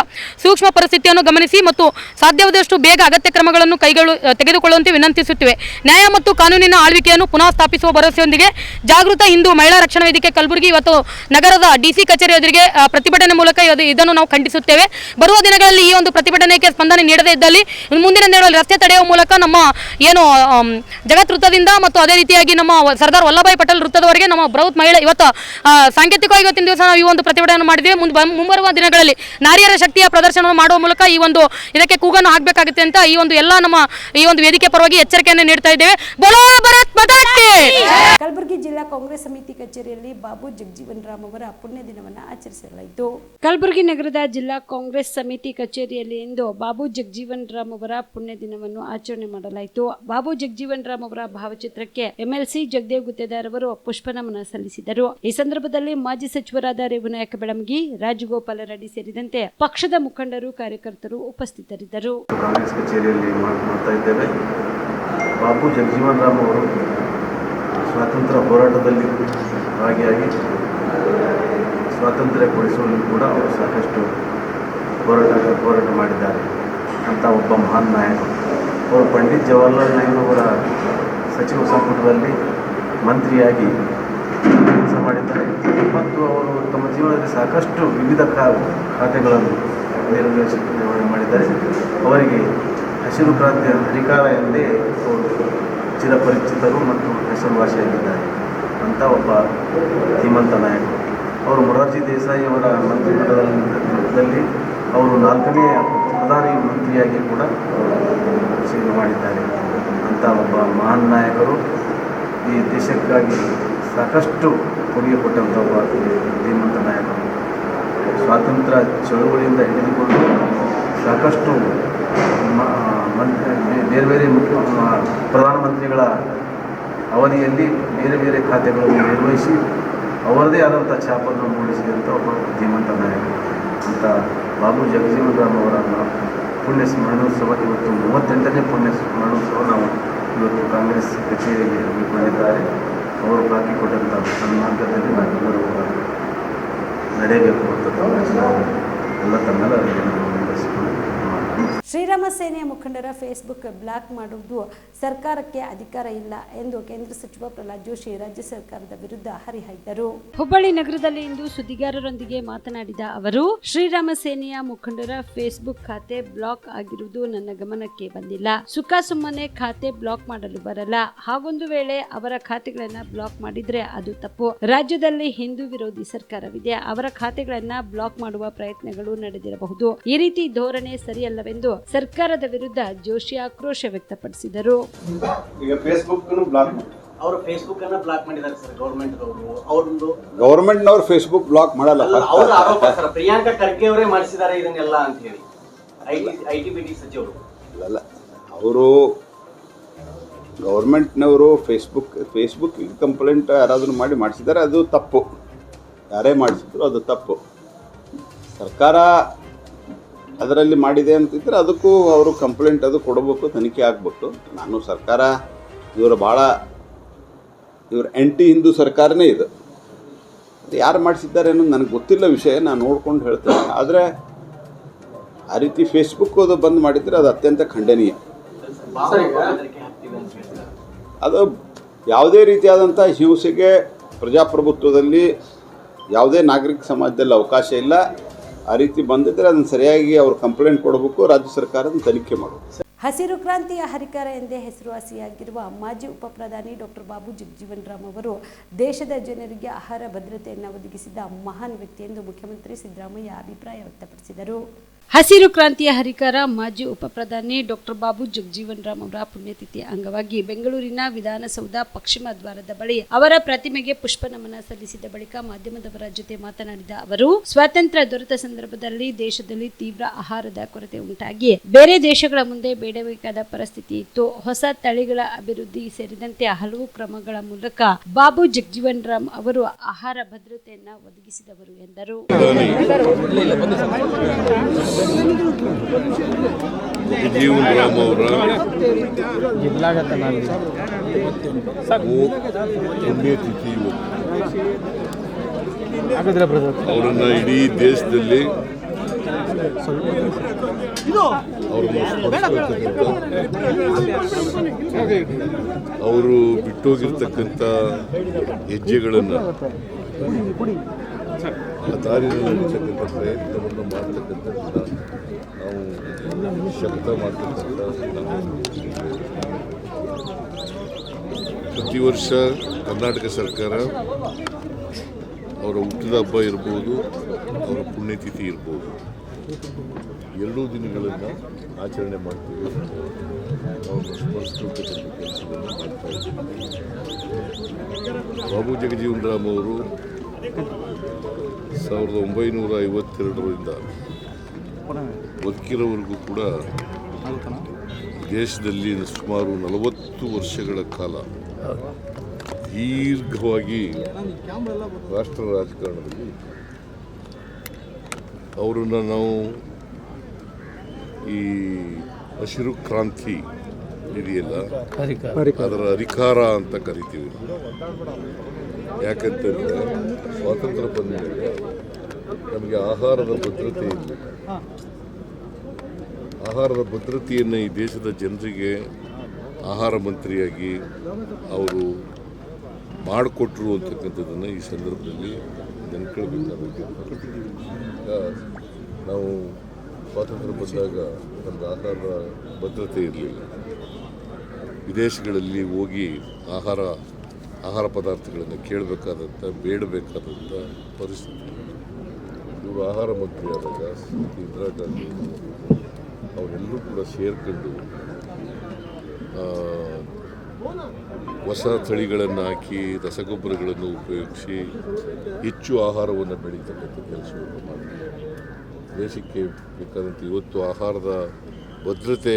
ಸೂಕ್ಷ್ಮ ಪರಿಸ್ಥಿತಿಯನ್ನು ಗಮನಿಸಿ ಮತ್ತು ಸಾಧ್ಯವಾದಷ್ಟು ಬೇಗ ಅಗತ್ಯ ಕ್ರಮಗಳನ್ನು ತೆಗೆದುಕೊಳ್ಳುವಂತೆ ವಿನಂತಿಸುತ್ತೇವೆ. ನ್ಯಾಯ ಮತ್ತು ಕಾನೂನಿನ ಆಳ್ವಿಕೆಯನ್ನು ಪುನಃ ಸ್ಥಾಪಿಸುವ ಭರವಸೆಯೊಂದಿಗೆ ಜಾಗೃತ ಹಿಂದೂ ಮಹಿಳಾ ರಕ್ಷಣಾ ವೇದಿಕೆ ಕಲಬುರಗಿ ಇವತ್ತು ನಗರದ DC ಕಚೇರಿ ಎದುರಿಗೆ ಪ್ರತಿಭಟನೆ ಮೂಲಕ ಇದನ್ನು ನಾವು ಖಂಡಿಸುತ್ತೇವೆ. ಬರುವ ದಿನಗಳಲ್ಲಿ ಈ ಒಂದು ಪ್ರತಿಭಟನೆಗೆ ಸ್ಪಂದನೆ ನೀಡದೇ ಇದ್ದಲ್ಲಿ ಮುಂದಿನ ದಿನಗಳಲ್ಲಿ ರಸ್ತೆ ತಡೆಯುವ ಮೂಲಕ ನಮ್ಮ ಏನು ಜಗತ್ ವೃತ್ತದಿಂದ ಮತ್ತು ಅದೇ ರೀತಿಯಾಗಿ ನಮ್ಮ ಸರ್ದಾರ್ ವಲ್ಲಭಾಯ್ ಪಟೇಲ್ ವೃತ್ತದವರೆಗೆ ನಮ್ಮ ಬೃಹತ್ ಮಹಿಳೆ ಇವತ್ತು ಸಾಂಕೇತಿಕವಾಗಿ ಇವತ್ತಿನ ದಿವಸ ನಾವು ಈ ಒಂದು ಪ್ರತಿಭಟನೆ ಮಾಡಿದ್ದೇವೆ. ಮುಂಬರುವ ದಿನಗಳಲ್ಲಿ ನಾರಿಯರ ಶಕ್ತಿಯ ಪ್ರದರ್ಶನ ಮಾಡುವ ಮೂಲಕ ಇದಕ್ಕೆ ಕೂಗನ್ನು ಹಾಕಬೇಕಾಗುತ್ತೆ ಅಂತ ಎಲ್ಲ ನಮ್ಮ ಈ ಒಂದು ವೇದಿಕೆ ಪರವಾಗಿ ಎಚ್ಚರಿಕೆಯನ್ನು ನೀಡ್ತಾ ಇದ್ದೇವೆ. ಬೋಲೋ ಭಾರತ್ ಮಾತಾ ಕಿ. ಕಲಬುರಗಿ ಜಿಲ್ಲಾ ಕಾಂಗ್ರೆಸ್ ಸಮಿತಿ ಕಚೇರಿಯಲ್ಲಿ ಬಾಬು ಜಗಜೀವನ್ ರಾಮ್ ಅವರ ಪುಣ್ಯ ದಿನವನ್ನು ಆಚರಿಸಲಾಯಿತು. ಕಲಬುರಗಿ ನಗರದ ಜಿಲ್ಲಾ ಕಾಂಗ್ರೆಸ್ ಸಮಿತಿ ಕಚೇರಿಯಲ್ಲಿ ಇಂದು ಬಾಬು ಜಗಜೀವನ್ ರಾಮ್ ಅವರ ಪುಣ್ಯ ದಿನವನ್ನು ಆಚರಣೆ ಮಾಡಲಾಯಿತು. ಬಾಬು ಜಗಜೀವನ್ ರಾಮ್ ಅವರ ಭಾವಚಿತ್ರಕ್ಕೆ MLC ಜಗದೇವ್ ಗುತ್ತೇದಾರ್ ಅವರು ಪುಷ್ಪನಮನ ಸಲ್ಲಿಸಿದರು. ಈ ಸಂದರ್ಭದಲ್ಲಿ ಮಾಜಿ ಸಚಿವರಾದ ರೇವುನಾಯಕ ಬೆಳಮಗಿ, ರಾಜಗೋಪಾಲ ರೆಡ್ಡಿ ಸೇರಿದಂತೆ ಪಕ್ಷದ ಮುಖಂಡರು, ಕಾರ್ಯಕರ್ತರು ಉಪಸ್ಥಿತರಿದ್ದರು. ಕಾಂಗ್ರೆಸ್ ಕಚೇರಿಯಲ್ಲಿ ಮಾಡ್ತಾ ಇದ್ದೇವೆ. ಬಾಬು ಜಗಜೀವನ್ ರಾಮ್ ಅವರು ಸ್ವಾತಂತ್ರ್ಯ ಹೋರಾಟದಲ್ಲಿ ಭಾಗಿಯಾಗಿ ಸ್ವಾತಂತ್ರ್ಯ ಕೊಡಿಸುವಲ್ಲಿ ಕೂಡ ಅವರು ಸಾಕಷ್ಟು ಹೋರಾಟ ಮಾಡಿದ್ದಾರೆ ಅಂತ ಒಬ್ಬ ಮಹಾನ್ ನಾಯಕರು. ಅವರು ಪಂಡಿತ್ ಜವಾಹರ್ಲಾಲ್ ನೆಹರು ಅವರ ಸಚಿವ ಸಂಪುಟದಲ್ಲಿ ಮಂತ್ರಿಯಾಗಿ ಕೆಲಸ ಮಾಡಿದ್ದಾರೆ ಮತ್ತು ಅವರು ತಮ್ಮ ಜೀವನದಲ್ಲಿ ಸಾಕಷ್ಟು ವಿವಿಧ ಖಾತೆಗಳನ್ನು ನಿರ್ವಹಣೆ ಮಾಡಿದ್ದಾರೆ. ಅವರಿಗೆ ಹಸಿರು ಕ್ರಾಂತಿಯ ಹರಿಕಾರ ಎಂದೇ ಅವರು ಚಿರಪರಿಚಿತರು ಮತ್ತು ಹೆಸರುವಾಸಿಯಾಗಿದ್ದಾರೆ ಅಂತ ಒಬ್ಬ ಧೀಮಂತ ನಾಯಕರು. ಅವರು ಮೊರಾರ್ಜಿ ದೇಸಾಯಿ ಅವರ ಮಂತ್ರಿಮಂಡಲದಲ್ಲಿ ಅವರು 4ನೇ ಪ್ರಧಾನಿ ಮಂತ್ರಿಯಾಗಿ ಕೂಡ ಸೇವೆ ಮಾಡಿದ್ದಾರೆ ಅಂತ ಒಬ್ಬ ಮಹಾನ್ ನಾಯಕರು. ಈ ದೇಶಕ್ಕಾಗಿ ಸಾಕಷ್ಟು ಕೊಡುಗೆ ಕೊಟ್ಟಂಥ ಒಬ್ಬ ಧೀಮಂತ ನಾಯಕರು. ಸ್ವಾತಂತ್ರ್ಯ ಚಳುವಳಿಯಿಂದ ಹಿಡಿದುಕೊಂಡು ಸಾಕಷ್ಟು ಬೇರೆ ಬೇರೆ ಪ್ರಧಾನಮಂತ್ರಿಗಳ ಅವಧಿಯಲ್ಲಿ ಬೇರೆ ಬೇರೆ ಖಾತೆಗಳನ್ನು ನಿರ್ವಹಿಸಿ ಅವರದೇ ಆದಂಥ ಛಾಪನ್ನು ಮೂಡಿಸಿದಂಥ ಒಬ್ಬ ಧೀಮಂತ ನಾಯಕ ಅಂತ ಬಾಬು ಜಗಜೀವನ್ ರಾಮ್ ಅವರನ್ನು ಪುಣ್ಯ ಸ್ಮರಣೋತ್ಸವ ಇವತ್ತು 38ನೇ ಪುಣ್ಯ ಸ್ಮರಣೋತ್ಸವ ನಾವು ಇವತ್ತು ಕಾಂಗ್ರೆಸ್ ಕಚೇರಿಯಲ್ಲಿ ಹಮ್ಮಿಕೊಂಡಿದ್ದಾರೆ. ಅವರು ಹಾಕಿಕೊಟ್ಟಂಥ ಸನ್ಮಾರ್ಗದಲ್ಲಿ ನಾವೆಲ್ಲರೂ ನಡೆಯಬೇಕು ಅಂತ ನಾವು ಎಲ್ಲ ತಮ್ಮೆಲ್ಲ ನಿರ್ವಹಿಸಿಕೊಂಡು ಶ್ರೀರಾಮ ಸೇನೆಯ ಮುಖಂಡರ ಫೇಸ್ಬುಕ್ ಬ್ಲಾಕ್ ಮಾಡುವುದು ಸರ್ಕಾರಕ್ಕೆ ಅಧಿಕಾರ ಇಲ್ಲ ಎಂದು ಕೇಂದ್ರ ಸಚಿವ ಪ್ರಹ್ಲಾದ್ ಜೋಶಿ ರಾಜ್ಯ ಸರ್ಕಾರದ ವಿರುದ್ಧ ಹರಿಹಾಯ್ದರು. ಹುಬ್ಬಳ್ಳಿ ನಗರದಲ್ಲಿ ಇಂದು ಸುದ್ದಿಗಾರರೊಂದಿಗೆ ಮಾತನಾಡಿದ ಅವರು, ಶ್ರೀರಾಮ ಸೇನೆಯ ಮುಖಂಡರ ಫೇಸ್ಬುಕ್ ಖಾತೆ ಬ್ಲಾಕ್ ಆಗಿರುವುದು ನನ್ನ ಗಮನಕ್ಕೆ ಬಂದಿಲ್ಲ. ಸುಖ ಸುಮ್ಮನೆ ಖಾತೆ ಬ್ಲಾಕ್ ಮಾಡಲು ಬರಲ್ಲ. ಹಾಗೊಂದು ವೇಳೆ ಅವರ ಖಾತೆಗಳನ್ನ ಬ್ಲಾಕ್ ಮಾಡಿದ್ರೆ ಅದು ತಪ್ಪು. ರಾಜ್ಯದಲ್ಲಿ ಹಿಂದೂ ವಿರೋಧಿ ಸರ್ಕಾರವಿದೆ. ಅವರ ಖಾತೆಗಳನ್ನ ಬ್ಲಾಕ್ ಮಾಡುವ ಪ್ರಯತ್ನಗಳು ನಡೆದಿರಬಹುದು. ಈ ರೀತಿ ಧೋರಣೆ ಸರಿಯಲ್ಲವೆಂದು ಸರ್ಕಾರದ ವಿರುದ್ಧ ಜೋಶಿ ಆಕ್ರೋಶ ವ್ಯಕ್ತಪಡಿಸಿದರು. ಈಗ ಫೇಸ್ಬುಕ್ ಬ್ಲಾಕ್ ಅವರು ಫೇಸ್ಬುಕ್ ಅನ್ನ ಬ್ಲಾಕ್ ಮಾಡಿದ್ದಾರೆ ಸರ್ ಗವರ್ಮೆಂಟ್ನವರು ಫೇಸ್ಬುಕ್ ಬ್ಲಾಕ್ ಮಾಡಲ್ಲ. ಅವರ ಆರೋಪ ಸರ್ ಪ್ರಿಯಾಂಕಾ ಖರ್ಗೆ ಅವರೇ ಮಾಡಿಸಿದ್ದಾರೆ ಇದನ್ನೆಲ್ಲ ಅಂತ ಹೇಳಿ ಐಟಿ ಬಿಟಿ ಸಚಿವರು. ಅಲ್ಲ, ಅವರು ಗವರ್ಮೆಂಟ್ನವರು ಫೇಸ್ಬುಕ್ ಕಂಪ್ಲೇಂಟ್ ಯಾರಾದರೂ ಮಾಡಿಸಿದ್ದಾರೆ, ಅದು ತಪ್ಪು. ಯಾರೇ ಮಾಡಿಸಿದ್ರು ಅದು ತಪ್ಪು. ಸರ್ಕಾರ ಅದರಲ್ಲಿ ಮಾಡಿದೆ ಅಂತಿದ್ರೆ ಅದಕ್ಕೂ ಅವರು ಕಂಪ್ಲೇಂಟ್ ಅದು ಕೊಡಬೇಕು, ತನಿಖೆ ಆಗಬೇಕು. ನಾನು ಸರ್ಕಾರ ಇವರು ಆ್ಯಂಟಿ ಹಿಂದೂ ಸರ್ಕಾರನೇ ಇದು. ಯಾರು ಮಾಡಿಸಿದ್ದಾರೆ ಅನ್ನೋದು ನನಗೆ ಗೊತ್ತಿಲ್ಲ ವಿಷಯ, ನಾನು ನೋಡ್ಕೊಂಡು ಹೇಳ್ತೇನೆ. ಆದರೆ ಆ ರೀತಿ ಫೇಸ್ಬುಕ್ ಅದು ಬಂದ್ ಮಾಡಿದರೆ ಅದು ಅತ್ಯಂತ ಖಂಡನೀಯ. ಅದು ಯಾವುದೇ ರೀತಿಯಾದಂಥ ಹಿಂಸೆಗೆ ಪ್ರಜಾಪ್ರಭುತ್ವದಲ್ಲಿ ಯಾವುದೇ ನಾಗರಿಕ ಸಮಾಜದಲ್ಲಿ ಅವಕಾಶ ಇಲ್ಲ. ಆ ರೀತಿ ಬಂದಿದ್ದರೆ ಅದನ್ನು ಸರಿಯಾಗಿ ಅವರು ಕಂಪ್ಲೇಂಟ್ ಕೊಡಬೇಕು, ರಾಜ್ಯ ಸರ್ಕಾರ ಅದನ್ನು ತನಿಖೆ ಮಾಡಬೇಕು. ಹಸಿರು ಕ್ರಾಂತಿಯ ಹರಿಕಾರ ಎಂದೇ ಹೆಸರುವಾಸಿಯಾಗಿರುವ ಮಾಜಿ ಉಪ ಪ್ರಧಾನಿ ಡಾಕ್ಟರ್ ಬಾಬು ಜಗಜೀವನ್ ರಾಮ್ ಅವರು ದೇಶದ ಜನರಿಗೆ ಆಹಾರ ಭದ್ರತೆಯನ್ನು ಒದಗಿಸಿದ ಮಹಾನ್ ವ್ಯಕ್ತಿ ಎಂದು ಮುಖ್ಯಮಂತ್ರಿ ಸಿದ್ದರಾಮಯ್ಯ ಅಭಿಪ್ರಾಯ ವ್ಯಕ್ತಪಡಿಸಿದರು. ಹಸಿರು ಕ್ರಾಂತಿಯ ಹರಿಕಾರ ಮಾಜಿ ಉಪ ಪ್ರಧಾನಿ ಡಾಕ್ಟರ್ ಬಾಬು ಜಗಜೀವನ್ ರಾಮ್ ಅವರ ಪುಣ್ಯತಿಥಿ ಅಂಗವಾಗಿ ಬೆಂಗಳೂರಿನ ವಿಧಾನಸೌಧ ಪಶ್ಚಿಮ ದ್ವಾರದ ಬಳಿ ಅವರ ಪ್ರತಿಮೆಗೆ ಪುಷ್ಪ ನಮನ ಸಲ್ಲಿಸಿದ ಬಳಿಕ ಮಾಧ್ಯಮದವರ ಜೊತೆ ಮಾತನಾಡಿದ ಅವರು, ಸ್ವಾತಂತ್ರ್ಯ ದೊರೆತ ಸಂದರ್ಭದಲ್ಲಿ ದೇಶದಲ್ಲಿ ತೀವ್ರ ಆಹಾರದ ಕೊರತೆ ಉಂಟಾಗಿ ಬೇರೆ ದೇಶಗಳ ಮುಂದೆ ಬೇಡಬೇಕಾದ ಪರಿಸ್ಥಿತಿ ಇತ್ತು. ಹೊಸ ತಳಿಗಳ ಅಭಿವೃದ್ಧಿ ಸೇರಿದಂತೆ ಹಲವು ಕ್ರಮಗಳ ಮೂಲಕ ಬಾಬು ಜಗಜೀವನ್ ರಾಮ್ ಅವರು ಆಹಾರ ಭದ್ರತೆಯನ್ನ ಒದಗಿಸಿದವರು ಎಂದರು. ಜಗಜೀವನ್ ರಾಮ್ ಅವರ ಪುಣ್ಯತಿಥಿ ಅವರನ್ನು ಇಡೀ ದೇಶದಲ್ಲಿ ಅವರು ಬಿಟ್ಟೋಗಿರ್ತಕ್ಕಂಥ ಹೆಜ್ಜೆಗಳನ್ನು ದಾರಿಯಲ್ಲಿ ನಡೀತಕ್ಕಂಥ ಪ್ರಯತ್ನವನ್ನು ಮಾಡ್ತಕ್ಕಂಥದ್ದನ್ನು ನಾವು ಶಬ್ದ ಮಾಡ್ತಕ್ಕಂಥ ಪ್ರತಿ ವರ್ಷ ಕರ್ನಾಟಕ ಸರ್ಕಾರ ಅವರ ಹುಟ್ಟಿದ ಹಬ್ಬ ಇರ್ಬೋದು, ಅವರ ಪುಣ್ಯತಿಥಿ ಇರ್ಬೋದು, ಎರಡೂ ದಿನಗಳನ್ನು ಆಚರಣೆ ಮಾಡ್ತೀವಿ. ಅವ್ರನ್ನ ಸ್ಮರಿಸ್ಕೊಳ್ತಕ್ಕಂಥ ಕೆಲಸವನ್ನು ಮಾಡ್ತಾ ಇದ್ದೀವಿ. ಬಾಬು ಜಗಜೀವನ್ ರಾಮ್ ಅವರು 1952ರಿಂದ ಬದುಕಿರೋವರೆಗೂ ಕೂಡ ದೇಶದಲ್ಲಿ ಸುಮಾರು 40 ವರ್ಷಗಳ ಕಾಲ ದೀರ್ಘವಾಗಿ ರಾಷ್ಟ್ರ ರಾಜಕಾರಣದಲ್ಲಿ ಅವರನ್ನು ನಾವು ಈ ಹಸಿರು ಕ್ರಾಂತಿ ಇದೆಯಲ್ಲ ಅದರ ಅಧಿಕಾರ ಅಂತ ಕರಿತೀವಿ. ಯಾಕಂತಂದರೆ ಸ್ವಾತಂತ್ರ್ಯ ಬಂದ ಮೇಲೆ ನಮಗೆ ಆಹಾರದ ಭದ್ರತೆ ಇರಲಿಲ್ಲ. ಆಹಾರದ ಭದ್ರತೆಯನ್ನು ಈ ದೇಶದ ಜನರಿಗೆ ಆಹಾರ ಮಂತ್ರಿಯಾಗಿ ಅವರು ಮಾಡಿಕೊಟ್ರು ಅಂತಕ್ಕಂಥದ್ದನ್ನು ಈ ಸಂದರ್ಭದಲ್ಲಿ ನೆನ್ಕೊಳ್ಬೇಕಾಗುತ್ತೆ. ನಾವು ಸ್ವಾತಂತ್ರ್ಯ ಬಂದಾಗ ನಮ್ಗೆ ಆಹಾರದ ಭದ್ರತೆ ಇರಲಿಲ್ಲ. ವಿದೇಶಗಳಲ್ಲಿ ಹೋಗಿ ಆಹಾರ ಪದಾರ್ಥಗಳನ್ನು ಕೇಳಬೇಕಾದಂಥ ಬೇಡಬೇಕಾದಂಥ ಪರಿಸ್ಥಿತಿ. ಇವರು ಆಹಾರ ಮಂತ್ರಿ ಆದಾಗ ಇಂದಿರಾ ಗಾಂಧಿ ಅವರೆಲ್ಲರೂ ಕೂಡ ಸೇರ್ಕೊಂಡು ಹೊಸ ತಳಿಗಳನ್ನು ಹಾಕಿ ರಸಗೊಬ್ಬರಗಳನ್ನು ಉಪಯೋಗಿಸಿ ಹೆಚ್ಚು ಆಹಾರವನ್ನು ಬೆಳೀತಕ್ಕಂಥ ಕೆಲಸವನ್ನು ಮಾಡಿದ್ದಾರೆ. ದೇಶಕ್ಕೆ ಬೇಕಾದಂಥ ಇವತ್ತು ಆಹಾರದ ಭದ್ರತೆ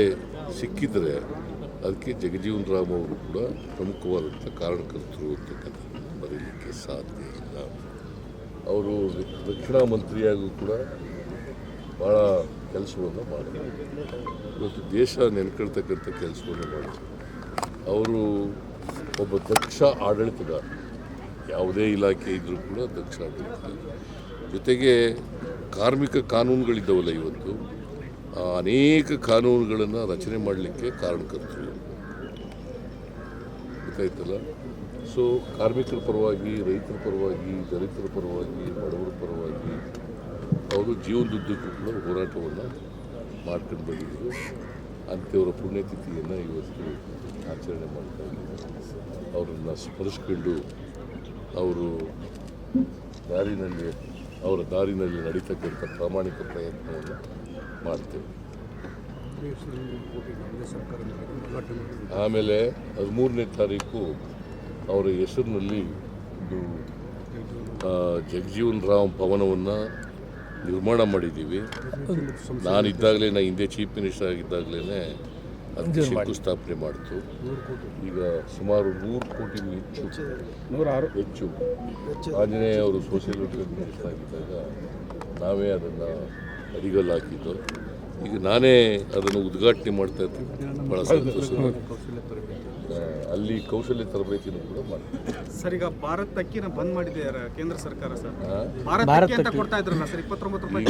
ಸಿಕ್ಕಿದರೆ ಅದಕ್ಕೆ ಜಗಜೀವನ್ ರಾಮ್ ಅವರು ಕೂಡ ಪ್ರಮುಖವಾದಂಥ ಕಾರಣಕರ್ತರು ಅಂತಕ್ಕಂಥದ್ದನ್ನು ಮರೀಲಿಕ್ಕೆ ಸಾಧ್ಯ ಇಲ್ಲ. ಅವರು ರಕ್ಷಣಾ ಮಂತ್ರಿಯಾಗೂ ಕೂಡ ಭಾಳ ಕೆಲಸವನ್ನು ಮಾಡಿದ್ರು. ಇವತ್ತು ದೇಶ ನೆನ್ಕೊಳ್ತಕ್ಕಂಥ ಕೆಲಸವನ್ನು ಮಾಡಿದ್ರು. ಅವರು ಒಬ್ಬ ದಕ್ಷ ಆಡಳಿತಗಾರ, ಯಾವುದೇ ಇಲಾಖೆ ಇದ್ದರೂ ಕೂಡ ದಕ್ಷ ಆಡಳಿತಗಾರ. ಜೊತೆಗೆ ಕಾರ್ಮಿಕ ಕಾನೂನುಗಳಿದ್ದಾವಲ್ಲ, ಇವತ್ತು ಅನೇಕ ಕಾನೂನುಗಳನ್ನು ರಚನೆ ಮಾಡಲಿಕ್ಕೆ ಕಾರಣಕರ್ತರು, ಗೊತ್ತಾಯ್ತಲ್ಲ. ಸೊ ಕಾರ್ಮಿಕರ ಪರವಾಗಿ, ರೈತರ ಪರವಾಗಿ, ದಲಿತರ ಪರವಾಗಿ, ಬಡವರ ಪರವಾಗಿ ಅವರು ಜೀವನದುದ್ದಕ್ಕೂ ಕೂಡ ಹೋರಾಟವನ್ನು ಮಾಡ್ಕೊಂಡು ಬಂದಿದ್ದರು. ಅಂಥವರ ಪುಣ್ಯತಿಥಿಯನ್ನು ಇವತ್ತು ಆಚರಣೆ ಮಾಡ್ತಾ ಇದ್ದೀವಿ. ಅವರನ್ನು ಸ್ಮರಿಸ್ಕೊಂಡು ಅವರು ಅವರ ದಾರಿನಲ್ಲಿ ನಡೀತಕ್ಕಂಥ ಪ್ರಾಮಾಣಿಕ ಪ್ರಯತ್ನವನ್ನು ಮಾಡ್ತೇವೆ. ಆಮೇಲೆ 13ನೇ ತಾರೀಕು ಅವರ ಹೆಸರಿನಲ್ಲಿ ಒಂದು ಜಗಜೀವನ್ ರಾಮ್ ಭವನವನ್ನು ನಿರ್ಮಾಣ ಮಾಡಿದ್ದೀವಿ. ನಾನಿದ್ದಾಗಲೇ, ಹಿಂದೆ ಚೀಫ್ ಮಿನಿಸ್ಟರ್ ಆಗಿದ್ದಾಗಲೇ ಅದಕ್ಕೆ ಶಂಕುಸ್ಥಾಪನೆ ಮಾಡಿತು. ಈಗ ಸುಮಾರು 100 ಕೋಟಿಗೂ ಹೆಚ್ಚು ಆಂಜನೇಯ ಅವರು ಸೋಷಿಯಲ್ ವೆಲ್ಫೇರ್ ಮಿನಿಸ್ಟರ್ ಆಗಿದ್ದಾಗ ನಾವೇ ಅದನ್ನು ಅಡಿಗಲ್ಲು ಹಾಕಿದ್ದು. ಈಗ ನಾನೇ ಅದನ್ನು ಉದ್ಘಾಟನೆ ಮಾಡ್ತಾ ಇರ್ತೀನಿ. ಭಾಳ ಸಂತೋಷ. ಅಲ್ಲಿ ಕೌಶಲ್ಯ ತರಬೇತಿನೂ ಕೂಡ ಮಾಡ್ತೀವಿ. ಸರ್, ಈಗ ಭಾರತ್ ಅಕ್ಕಿನ ಬಂದ್ ಮಾಡಿದ್ದಾರೆ ಕೇಂದ್ರ ಸರ್ಕಾರ. ಸರ್, ಭಾರತ್ ಅಂತ ಕೊಡ್ತಾ ಇದ್ರಲ್ಲ ಸರ್, 29 ರೂಪಾಯಿ.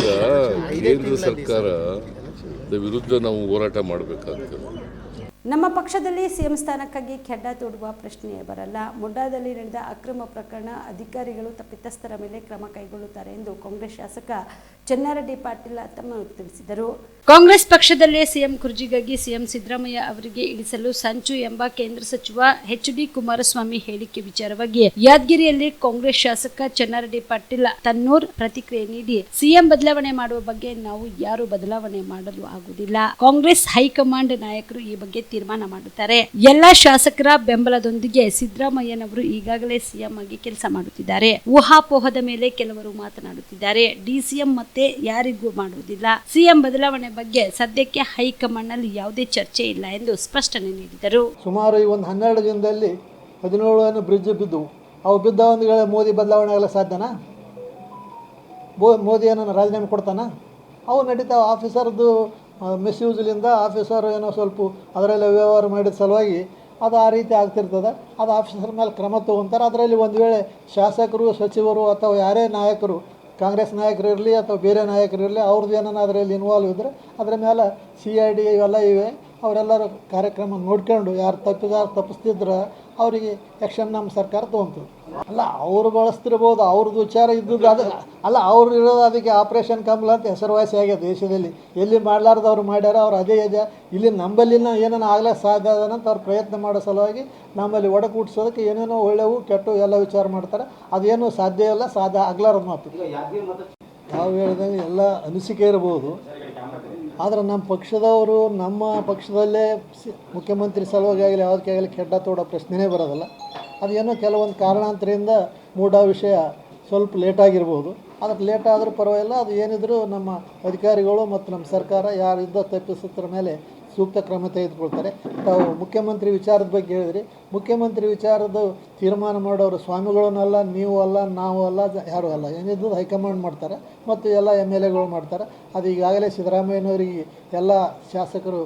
ಈಗ ಕೇಂದ್ರ ಸರ್ಕಾರದ ವಿರುದ್ಧ ನಾವು ಹೋರಾಟ ಮಾಡಬೇಕಾಗ್ತದೆ. ನಮ್ಮ ಪಕ್ಷದಲ್ಲಿ ಸಿಎಂ ಸ್ಥಾನಕ್ಕಾಗಿ ಕೆಡ್ಡ ತೋಡುವ ಪ್ರಶ್ನೆಯೇ ಬರಲ್ಲ. ಮುಡ್ಡಾದಲ್ಲಿ ನಡೆದ ಅಕ್ರಮ ಪ್ರಕರಣ ಅಧಿಕಾರಿಗಳು ತಪ್ಪಿತಸ್ಥರ ಮೇಲೆ ಕ್ರಮ ಕೈಗೊಳ್ಳುತ್ತಾರೆ ಎಂದು ಕಾಂಗ್ರೆಸ್ ಶಾಸಕ ಚೆನ್ನಾರೆಡ್ಡಿ ಪಾಟೀಲ್ ತಮ್ಮ ತಿಳಿಸಿದರು. ಕಾಂಗ್ರೆಸ್ ಪಕ್ಷದಲ್ಲೇ ಸಿಎಂ ಕುರ್ಚಿಗಾಗಿ ಸಿಎಂ ಸಿದ್ದರಾಮಯ್ಯ ಅವರಿಗೆ ಇಳಿಸಲು ಸಂಚು ಎಂಬ ಕೇಂದ್ರ ಸಚಿವ ಎಚ್.ಡಿ. ಕುಮಾರಸ್ವಾಮಿ ಹೇಳಿಕೆ ವಿಚಾರವಾಗಿ ಯಾದಗಿರಿಯಲ್ಲಿ ಕಾಂಗ್ರೆಸ್ ಶಾಸಕ ಚೆನ್ನಾರೆಡ್ಡಿ ಪಾಟೀಲ್ ತನ್ನೂರ್ ಪ್ರತಿಕ್ರಿಯೆ ನೀಡಿ, ಸಿಎಂ ಬದಲಾವಣೆ ಮಾಡುವ ಬಗ್ಗೆ ನಾವು ಯಾರು ಬದಲಾವಣೆ ಮಾಡಲು ಆಗುವುದಿಲ್ಲ. ಕಾಂಗ್ರೆಸ್ ಹೈಕಮಾಂಡ್ ನಾಯಕರು ಈ ಬಗ್ಗೆ ತೀರ್ಮಾನ ಮಾಡುತ್ತಾರೆ. ಎಲ್ಲಾ ಶಾಸಕರ ಬೆಂಬಲದೊಂದಿಗೆ ಸಿದ್ದರಾಮಯ್ಯನವರು ಈಗಾಗಲೇ ಸಿಎಂ ಆಗಿ ಕೆಲಸ ಮಾಡುತ್ತಿದ್ದಾರೆ. ಊಹಾಪೋಹದ ಮೇಲೆ ಕೆಲವರು ಮಾತನಾಡುತ್ತಿದ್ದಾರೆ. ಡಿಸಿಎಂ ಮತ್ತೆ ಯಾರಿಗೂ ಮಾಡುವುದಿಲ್ಲ. ಸಿಎಂ ಬದಲಾವಣೆ ಬಗ್ಗೆ ಸದ್ಯಕ್ಕೆ ಹೈಕಮಾಂಡ್ ನಲ್ಲಿ ಯಾವುದೇ ಚರ್ಚೆ ಇಲ್ಲ ಎಂದು ಸ್ಪಷ್ಟನೆ ನೀಡಿದರು. ಸುಮಾರು ಈ ಒಂದು 12 ದಿನದಲ್ಲಿ 17 ಬ್ರಿಡ್ಜ್ ಬಿದ್ದು, ಅವು ಬಿದ್ದ ಒಂದು ವೇಳೆ ಮೋದಿ ಬದಲಾವಣೆ ಆಗಲ್ಲ ಸಾಧ್ಯನಾ? ಮೋದಿ ಏನೋ ರಾಜೀನಾಮೆ ಕೊಡ್ತಾನ? ಅವು ನಡೀತಾವೆ. ಆಫೀಸರ್ದು ಮಿಸ್ಯೂಸ್ಲಿಂದ ಆಫೀಸರ್ ಏನೋ ಸ್ವಲ್ಪ ಅದರಲ್ಲಿ ವ್ಯವಹಾರ ಮಾಡಿದ ಸಲುವಾಗಿ ಅದು ಆ ರೀತಿ ಆಗ್ತಿರ್ತದೆ. ಅದು ಆಫೀಸರ್ ಮೇಲೆ ಕ್ರಮ ತಗೊಂತಾರೆ. ಅದರಲ್ಲಿ ಒಂದು ವೇಳೆ ಶಾಸಕರು, ಸಚಿವರು ಅಥವಾ ಯಾರೇ ನಾಯಕರು, ಕಾಂಗ್ರೆಸ್ ನಾಯಕರು ಇರಲಿ ಅಥವಾ ಬೇರೆ ನಾಯಕರು ಇರಲಿ, ಅವ್ರದ್ದು ಏನೋ ಅದರಲ್ಲಿ ಇನ್ವಾಲ್ವ್ ಇದ್ದರೆ ಅದರ ಮೇಲೆ CID ಇವೆಲ್ಲ ಇವೆ. ಅವರೆಲ್ಲರೂ ಕಾರ್ಯಕ್ರಮ ನೋಡ್ಕೊಂಡು ಯಾರು ತಪ್ಪಿಸ್ತಿದ್ರೆ ಅವರಿಗೆ ಆ್ಯಕ್ಷನ್ ನಮ್ಮ ಸರ್ಕಾರ ತೊಗೊಂತದೆ. ಅಲ್ಲ, ಅವರು ಬಳಸ್ತಿರ್ಬೋದು, ಅವ್ರದ್ದು ವಿಚಾರ ಇದ್ದದ್ದು. ಅದು ಅಲ್ಲ, ಅವ್ರು ಇರೋದು ಅದಕ್ಕೆ ಆಪ್ರೇಷನ್ ಕಮಲ ಅಂತ ಹೆಸರುವಾಸಿ ಆಗ್ಯದ ದೇಶದಲ್ಲಿ. ಎಲ್ಲಿ ಮಾಡಲಾರ್ದವ್ರು ಮಾಡ್ಯಾರ, ಅವ್ರು ಅದೇ ಇದೆ. ಇಲ್ಲಿ ನಮ್ಮಲ್ಲಿನ ಏನೇನು ಆಗ್ಲಿಕ್ಕೆ ಸಾಧ್ಯ ಅದನ್ನಂತ ಅವ್ರು ಪ್ರಯತ್ನ ಮಾಡೋ ಸಲುವಾಗಿ ನಮ್ಮಲ್ಲಿ ಒಡಕೂಡ್ಸೋದಕ್ಕೆ ಏನೇನೋ ಒಳ್ಳೆವು ಕೆಟ್ಟು ಎಲ್ಲ ವಿಚಾರ ಮಾಡ್ತಾರೆ. ಅದೇನು ಸಾಧ್ಯ ಇಲ್ಲ, ಸಾಧ್ಯ ಆಗ್ಲಾರದ ಮಾತು. ನಾವು ಹೇಳಿದಂಗೆ ಎಲ್ಲ ಅನಿಸಿಕೆ ಇರ್ಬೋದು, ಆದರೆ ನಮ್ಮ ಪಕ್ಷದವರು ನಮ್ಮ ಪಕ್ಷದಲ್ಲೇ ಮುಖ್ಯಮಂತ್ರಿ ಸಲುವಾಗಿ ಆಗಲಿ ಯಾವುದಕ್ಕೆ ಆಗಲಿ ಕೆಡ್ಡ ತೋಡೋ ಪ್ರಶ್ನೆನೇ ಬರೋದಿಲ್ಲ. ಅದೇನೋ ಕೆಲವೊಂದು ಕಾರಣಾಂತರದಿಂದ ಮೂಡೋ ವಿಷಯ ಸ್ವಲ್ಪ ಲೇಟಾಗಿರ್ಬೋದು. ಅದಕ್ಕೆ ಲೇಟ್ ಆದರೂ ಪರವಾಗಿಲ್ಲ. ಅದು ಏನಿದ್ರು ನಮ್ಮ ಅಧಿಕಾರಿಗಳು ಮತ್ತು ನಮ್ಮ ಸರ್ಕಾರ ಯಾರಿದ್ದ ತಪ್ಪಿಸೋದ್ರ ಮೇಲೆ ಸೂಕ್ತ ಕ್ರಮ ತೆಗೆದುಕೊಳ್ತಾರೆ. ತಾವು ಮುಖ್ಯಮಂತ್ರಿ ವಿಚಾರದ ಬಗ್ಗೆ ಹೇಳಿದ್ರಿ. ಮುಖ್ಯಮಂತ್ರಿ ವಿಚಾರದ ತೀರ್ಮಾನ ಮಾಡೋರು ಸ್ವಾಮಿಗಳನ್ನಲ್ಲ, ನೀವು ಅಲ್ಲ, ನಾವು ಅಲ್ಲ, ಯಾರೂ ಅಲ್ಲ. ಏನಿದ್ದು ಹೈಕಮಾಂಡ್ ಮಾಡ್ತಾರೆ ಮತ್ತು ಎಲ್ಲ MLAಗಳು ಮಾಡ್ತಾರೆ. ಅದು ಈಗಾಗಲೇ ಸಿದ್ದರಾಮಯ್ಯನವರಿಗೆ ಎಲ್ಲ ಶಾಸಕರು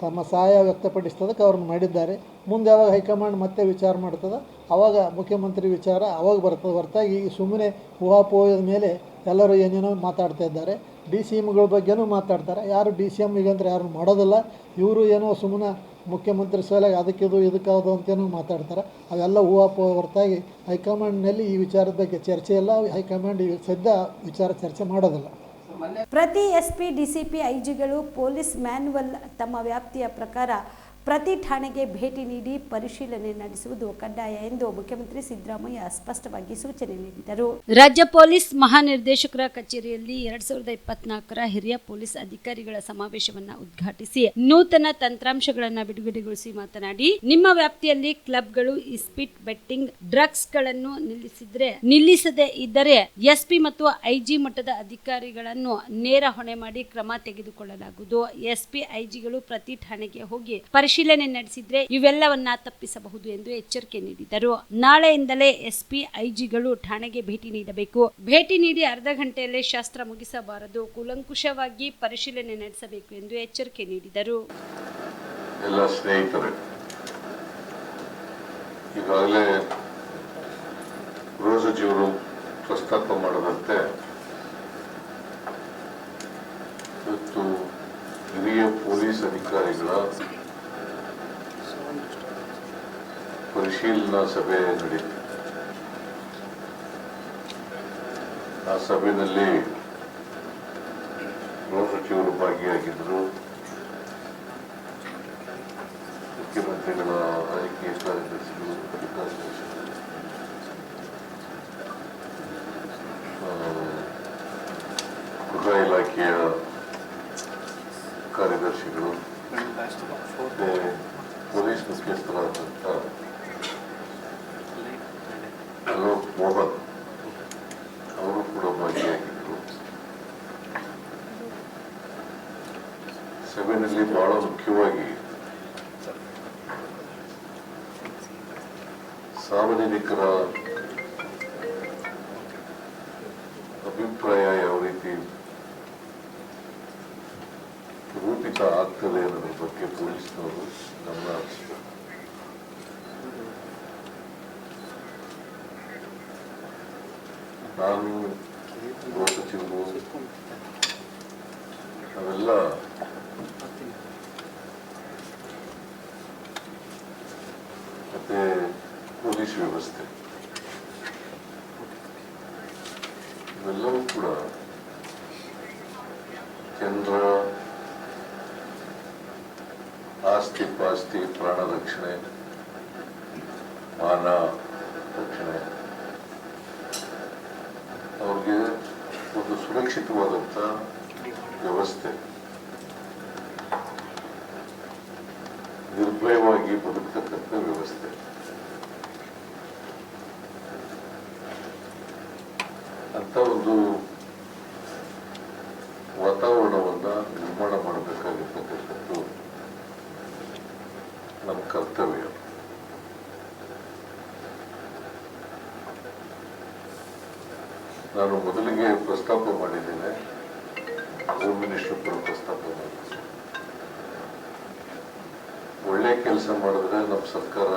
ತಮ್ಮ ಸಹಾಯ ವ್ಯಕ್ತಪಡಿಸ್ತದಕ್ಕೆ ಅವ್ರನ್ನ ಮಾಡಿದ್ದಾರೆ. ಮುಂದೆ ಯಾವಾಗ ಹೈಕಮಾಂಡ್ ಮತ್ತೆ ವಿಚಾರ ಮಾಡ್ತದೆ ಆವಾಗ ಮುಖ್ಯಮಂತ್ರಿ ವಿಚಾರ ಅವಾಗ ಬರ್ತದೆ. ಹೊರತಾಗಿ ಸುಮ್ಮನೆ ಊಹಾಪೋಹದ ಮೇಲೆ ಎಲ್ಲರೂ ಏನೇನೋ ಮಾತಾಡ್ತಾ ಇದ್ದಾರೆ. DCMಗಳ ಬಗ್ಗೆನೂ ಮಾತಾಡ್ತಾರೆ. ಯಾರು DCM ಈಗಂದ್ರೆ ಯಾರು ಮಾಡೋದಿಲ್ಲ. ಇವರು ಏನೋ ಸುಮ್ಮನೆ ಮುಖ್ಯಮಂತ್ರಿ ಸಲುವಾಗಿ ಅದಕ್ಕಿದು ಇದಕ್ಕಾವುದು ಅಂತೇನೋ ಮಾತಾಡ್ತಾರೆ. ಅವೆಲ್ಲ ಊಹಾಪೋಹ ಹೊರತಾಗಿ ಹೈಕಮಾಂಡ್ನಲ್ಲಿ ಈ ವಿಚಾರದ ಬಗ್ಗೆ ಚರ್ಚೆ ಇಲ್ಲ. ಹೈಕಮಾಂಡ್ ಈ ಸದ್ಯ ವಿಚಾರ ಚರ್ಚೆ ಮಾಡೋದಿಲ್ಲ. ಪ್ರತಿ SP, DCP, IGಗಳು ಪೊಲೀಸ್ ಮ್ಯಾನ್ಯುವಲ್ ತಮ್ಮ ವ್ಯಾಪ್ತಿಯ ಪ್ರಕಾರ ಪ್ರತಿ ಠಾಣೆಗೆ ಭೇಟಿ ನೀಡಿ ಪರಿಶೀಲನೆ ನಡೆಸುವುದು ಕಡ್ಡಾಯ ಎಂದು ಮುಖ್ಯಮಂತ್ರಿ ಸಿದ್ದರಾಮಯ್ಯ ಸ್ಪಷ್ಟವಾಗಿ ಸೂಚನೆ ನೀಡಿದರು. ರಾಜ್ಯ ಪೊಲೀಸ್ ಮಹಾನಿರ್ದೇಶಕರ ಕಚೇರಿಯಲ್ಲಿ 2024ರ ಹಿರಿಯ ಪೊಲೀಸ್ ಅಧಿಕಾರಿಗಳ ಸಮಾವೇಶವನ್ನು ಉದ್ಘಾಟಿಸಿ ನೂತನ ತಂತ್ರಾಂಶಗಳನ್ನು ಬಿಡುಗಡೆಗೊಳಿಸಿ ಮಾತನಾಡಿ, ನಿಮ್ಮ ವ್ಯಾಪ್ತಿಯಲ್ಲಿ ಕ್ಲಬ್ಗಳು, ಇಸ್ಪಿಟ್, ಬೆಟ್ಟಿಂಗ್, ಡ್ರಗ್ಸ್ಗಳನ್ನು ನಿಲ್ಲಿಸದೇ ಇದ್ದರೆ SP ಮತ್ತು IG ಮಟ್ಟದ ಅಧಿಕಾರಿಗಳನ್ನು ನೇರ ಹೊಣೆ ಮಾಡಿ ಕ್ರಮ ತೆಗೆದುಕೊಳ್ಳಲಾಗುವುದು. SP, IGಗಳು ಪ್ರತಿ ಠಾಣೆಗೆ ಹೋಗಿ ಪರಿಶೀಲನೆ ಪರಿಶೀಲನೆ ನಡೆಸಿದ್ರೆ ಇವೆಲ್ಲವನ್ನ ತಪ್ಪಿಸಬಹುದು ಎಂದು ಎಚ್ಚರಿಕೆ ನೀಡಿದರು. ನಾಳೆಯಿಂದಲೇ ಎಸ್ಪಿ, ಐಜಿಗಳು ಠಾಣೆಗೆ ಭೇಟಿ ನೀಡಬೇಕು. ಭೇಟಿ ನೀಡಿ ಅರ್ಧ ಗಂಟೆಯಲ್ಲೇ ಶಾಸ್ತ್ರ ಮುಗಿಸಬಾರದು, ಕೂಲಂಕುಷವಾಗಿ ಪರಿಶೀಲನೆ ನಡೆಸಬೇಕು ಎಂದು ಎಚ್ಚರಿಕೆ ನೀಡಿದರು. ಎಲ್ಲ ಸ್ನೇಹಿತರೆ, ಈಗಾಗಲೇ ಗೃಹ ಸಚಿವರು ಪ್ರಸ್ತಾಪ ಮಾಡದಂತೆ ಇವತ್ತು ಹಿರಿಯ ಪೊಲೀಸ್ ಅಧಿಕಾರಿಗಳ ಪರಿಶೀಲನಾ ಸಭೆ ನಡೆಯಿತು. ಆ ಸಭೆಯಲ್ಲಿ ಗೃಹ ಸಚಿವರು ಭಾಗಿಯಾಗಿದ್ದರು. ಮುಖ್ಯಮಂತ್ರಿಗಳ ರಾಜಕೀಯ ಕಾರ್ಯದರ್ಶಿಗಳು, ಗೃಹ ಇಲಾಖೆಯ ಕಾರ್ಯದರ್ಶಿಗಳು, ಪೊಲೀಸ್ ಮುಖ್ಯಸ್ಥರಾದಂಥ ಅಲೋಕ್ ಮೋಹನ್ ಅವರು ಕೂಡ ಭಾಗಿಯಾಗಿದ್ದರು. ಸಭೆಯಲ್ಲಿ ಬಹಳ ಮುಖ್ಯವಾಗಿ ಸಾರ್ವಜನಿಕರ ಅಭಿಪ್ರಾಯ ಯಾವ ರೀತಿ ರೂಪಿತ ಆಗ್ತದೆ ಅನ್ನೋದ್ರ ಬಗ್ಗೆ ಪೊಲೀಸ್ನವರು ಗಮನ ಹರಿಸಿದರು. ನಾನು, ಗೃಹ ಸಚಿವರು ಅವೆಲ್ಲ ಮತ್ತೆ ಪೊಲೀಸ್ ವ್ಯವಸ್ಥೆ ಇವೆಲ್ಲವೂ ಕೂಡ ಜನರ ಆಸ್ತಿ ಪಾಸ್ತಿ, ಪ್ರಾಣ ರಕ್ಷಣೆ, ಮಾನ ರಕ್ಷಣೆ, ಅವ್ರಿಗೆ ಒಂದು ಸುರಕ್ಷಿತವಾದಂಥ ವ್ಯವಸ್ಥೆ, ನಿರ್ಭಯವಾಗಿ ಬದುಕತಕ್ಕಂಥ ವ್ಯವಸ್ಥೆ, ಅಂತ ಒಂದು ವಾತಾವರಣವನ್ನು ನಿರ್ಮಾಣ ಮಾಡಬೇಕಾಗಿರ್ತಕ್ಕಂಥದ್ದು ನಮ್ಮ ಕರ್ತವ್ಯ. ನಾನು ಮೊದಲಿಗೆ ಪ್ರಸ್ತಾಪ ಮಾಡಿದ್ದೇನೆ, ಹೋಮ್ ಮಿನಿಸ್ಟರ್ ಕೂಡ ಪ್ರಸ್ತಾಪ ಮಾಡಿದ್ದೇನೆ. ಒಳ್ಳೆ ಕೆಲಸ ಮಾಡಿದ್ರೆ ನಮ್ಮ ಸರ್ಕಾರ